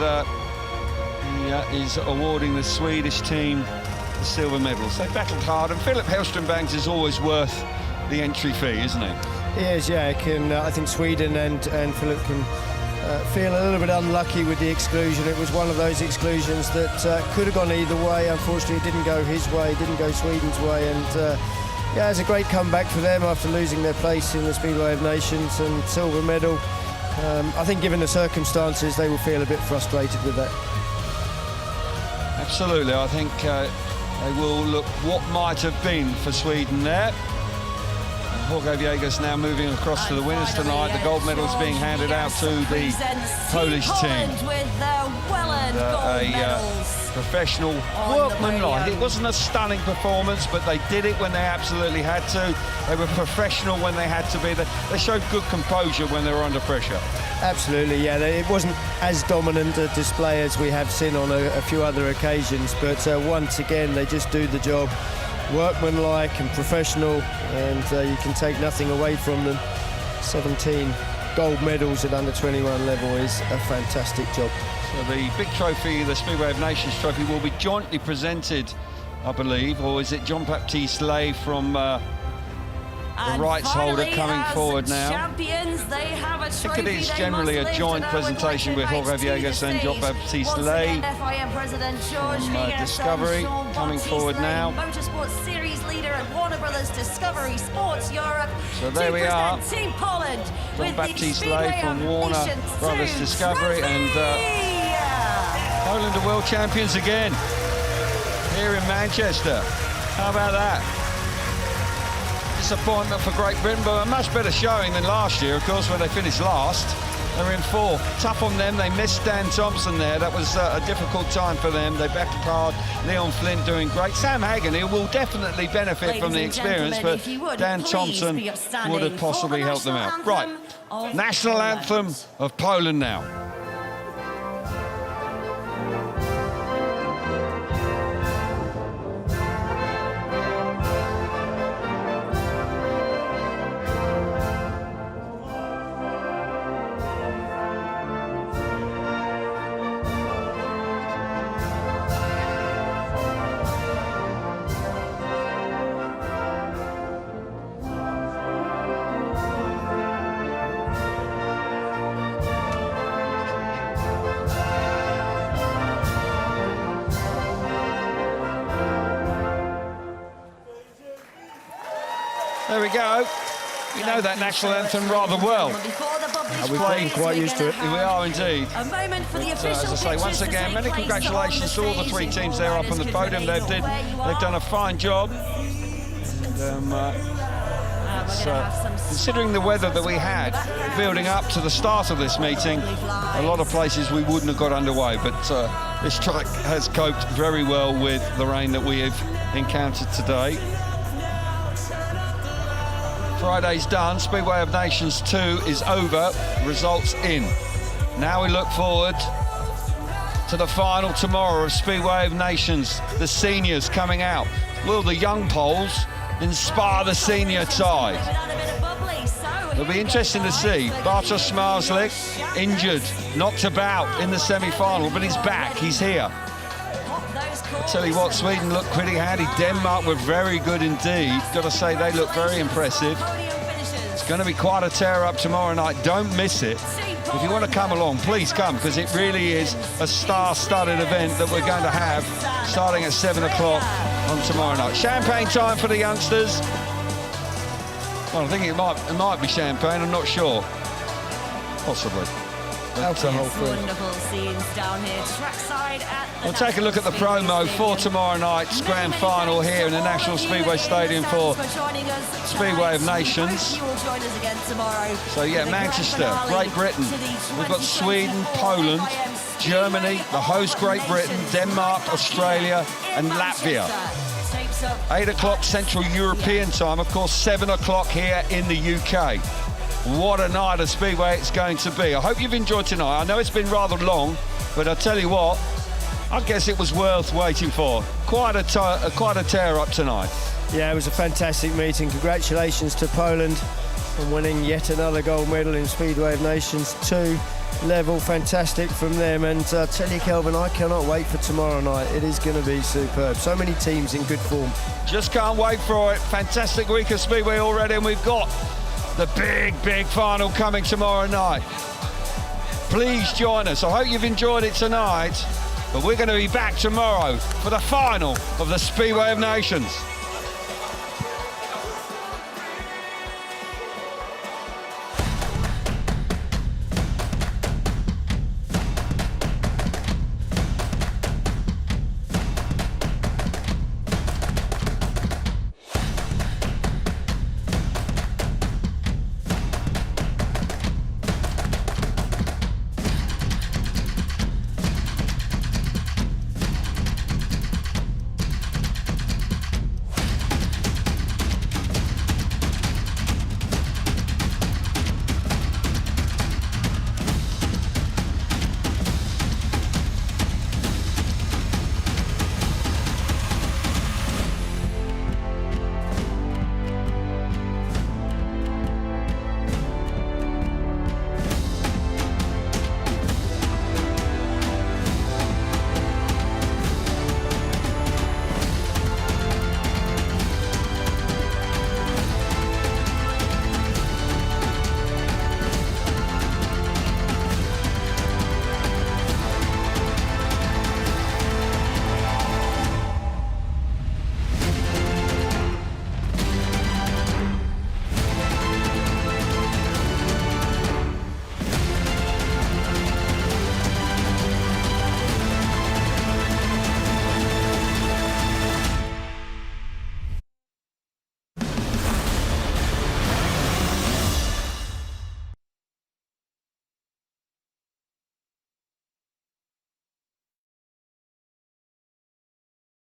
he is awarding the Swedish team the silver medals. They battled hard, and Philip Hellström-Bängs is always worth the entry fee, isn't he? He is, yeah. I think Sweden and Philip can feel a little bit unlucky with the exclusion. It was one of those exclusions that could have gone either way. Unfortunately, it didn't go his way, didn't go Sweden's way, and yeah, it's a great comeback for them after losing their place in the Speedway of Nations and silver medal. I think given the circumstances, they will feel a bit frustrated with that. Absolutely, I think they will look what might have been for Sweden there. Jorge Villegas now moving across to the winners tonight. The gold medals being handed out to the Polish team. Professional workmanlike. It wasn't a stunning performance, but they did it when they absolutely had to. They were professional when they had to be. They showed good composure when they were under pressure. Absolutely, yeah. It wasn't as dominant a display as we have seen on a few other occasions, but once again, they just do the job. Workmanlike and professional, and you can take nothing away from them. 17 gold medals at under-21 level is a fantastic job. So the big trophy, the Speedway of Nations trophy, will be jointly presented, I believe, or is it Jean-Baptiste Lay from the rights holder coming forward now? Champions, they have a I think it is generally a joint presentation with Jorge Villegas and Jean-Baptiste Lay from Discovery coming forward now. Motorsport Series leader at Warner Brothers Discovery Sports Europe. So there we are. Team Poland Jean-Baptiste Lay from Warner Brothers Discovery, and Poland are world champions again here in Manchester. How about that? Disappointment for Great Britain, but a much better showing than last year, of course, where they finished last. They're in fourth. Tough on them. They missed Dan Thompson there. That was a difficult time for them. They battled hard. Leon Flint doing great. Sam Hagon, he will definitely benefit from the experience, but Dan Thompson would have possibly helped them out. Right, national anthem of Poland now. There we go. You know that national anthem rather well. We've been quite used to it. We are indeed. A moment for the official as I say, once again, many congratulations to all the three teams there up on the podium. They've done a fine job. Considering the weather that we had building up to the start of this meeting, a lot of places we wouldn't have got underway, but this track has coped very well with the rain that we have encountered today. Friday's done. Speedway of Nations 2 is over. Results in. Now we look forward to the final tomorrow of Speedway of Nations. The seniors coming out. Will the young Poles inspire the senior side? It'll be interesting to see. Bartosz Banbor injured, knocked about in the semi-final, but he's back. He's here. I'll tell you what, Sweden looked pretty handy. Denmark were very good indeed. Got to say, they look very impressive. It's going to be quite a tear-up tomorrow night. Don't miss it. If you want to come along, please come, because it really is a star-studded event that we're going to have starting at 7 o'clock on tomorrow night. Champagne time for the youngsters. Well, I think it might be champagne, I'm not sure. Possibly. Wonderful scenes down here, trackside at the We'll take a look at the promo for tomorrow night's grand final here in the National Speedway Stadium for Speedway of Nations. You will join us again tomorrow. So yeah, Manchester, Great Britain. We've got Sweden, Poland, Germany, the host Great Britain, Denmark, Australia and Latvia. shapes up. 8 o'clock Central European time, of course 7 o'clock here in the UK. What a night of Speedway it's going to be. I hope you've enjoyed tonight. I know it's been rather long, but I'll tell you what, I guess it was worth waiting for. Quite a tear up tonight. Yeah, it was a fantastic meeting. Congratulations to Poland on winning yet another gold medal in Speedway of Nations 2 level. Fantastic from them. And I tell you, Kelvin, I cannot wait for tomorrow night. It is going to be superb. So many teams in good form. Just can't wait for it. Fantastic week of Speedway already, and we've got the big final coming tomorrow night. Please join us. I hope you've enjoyed it tonight, but we're going to be back tomorrow for the final of the Speedway of Nations.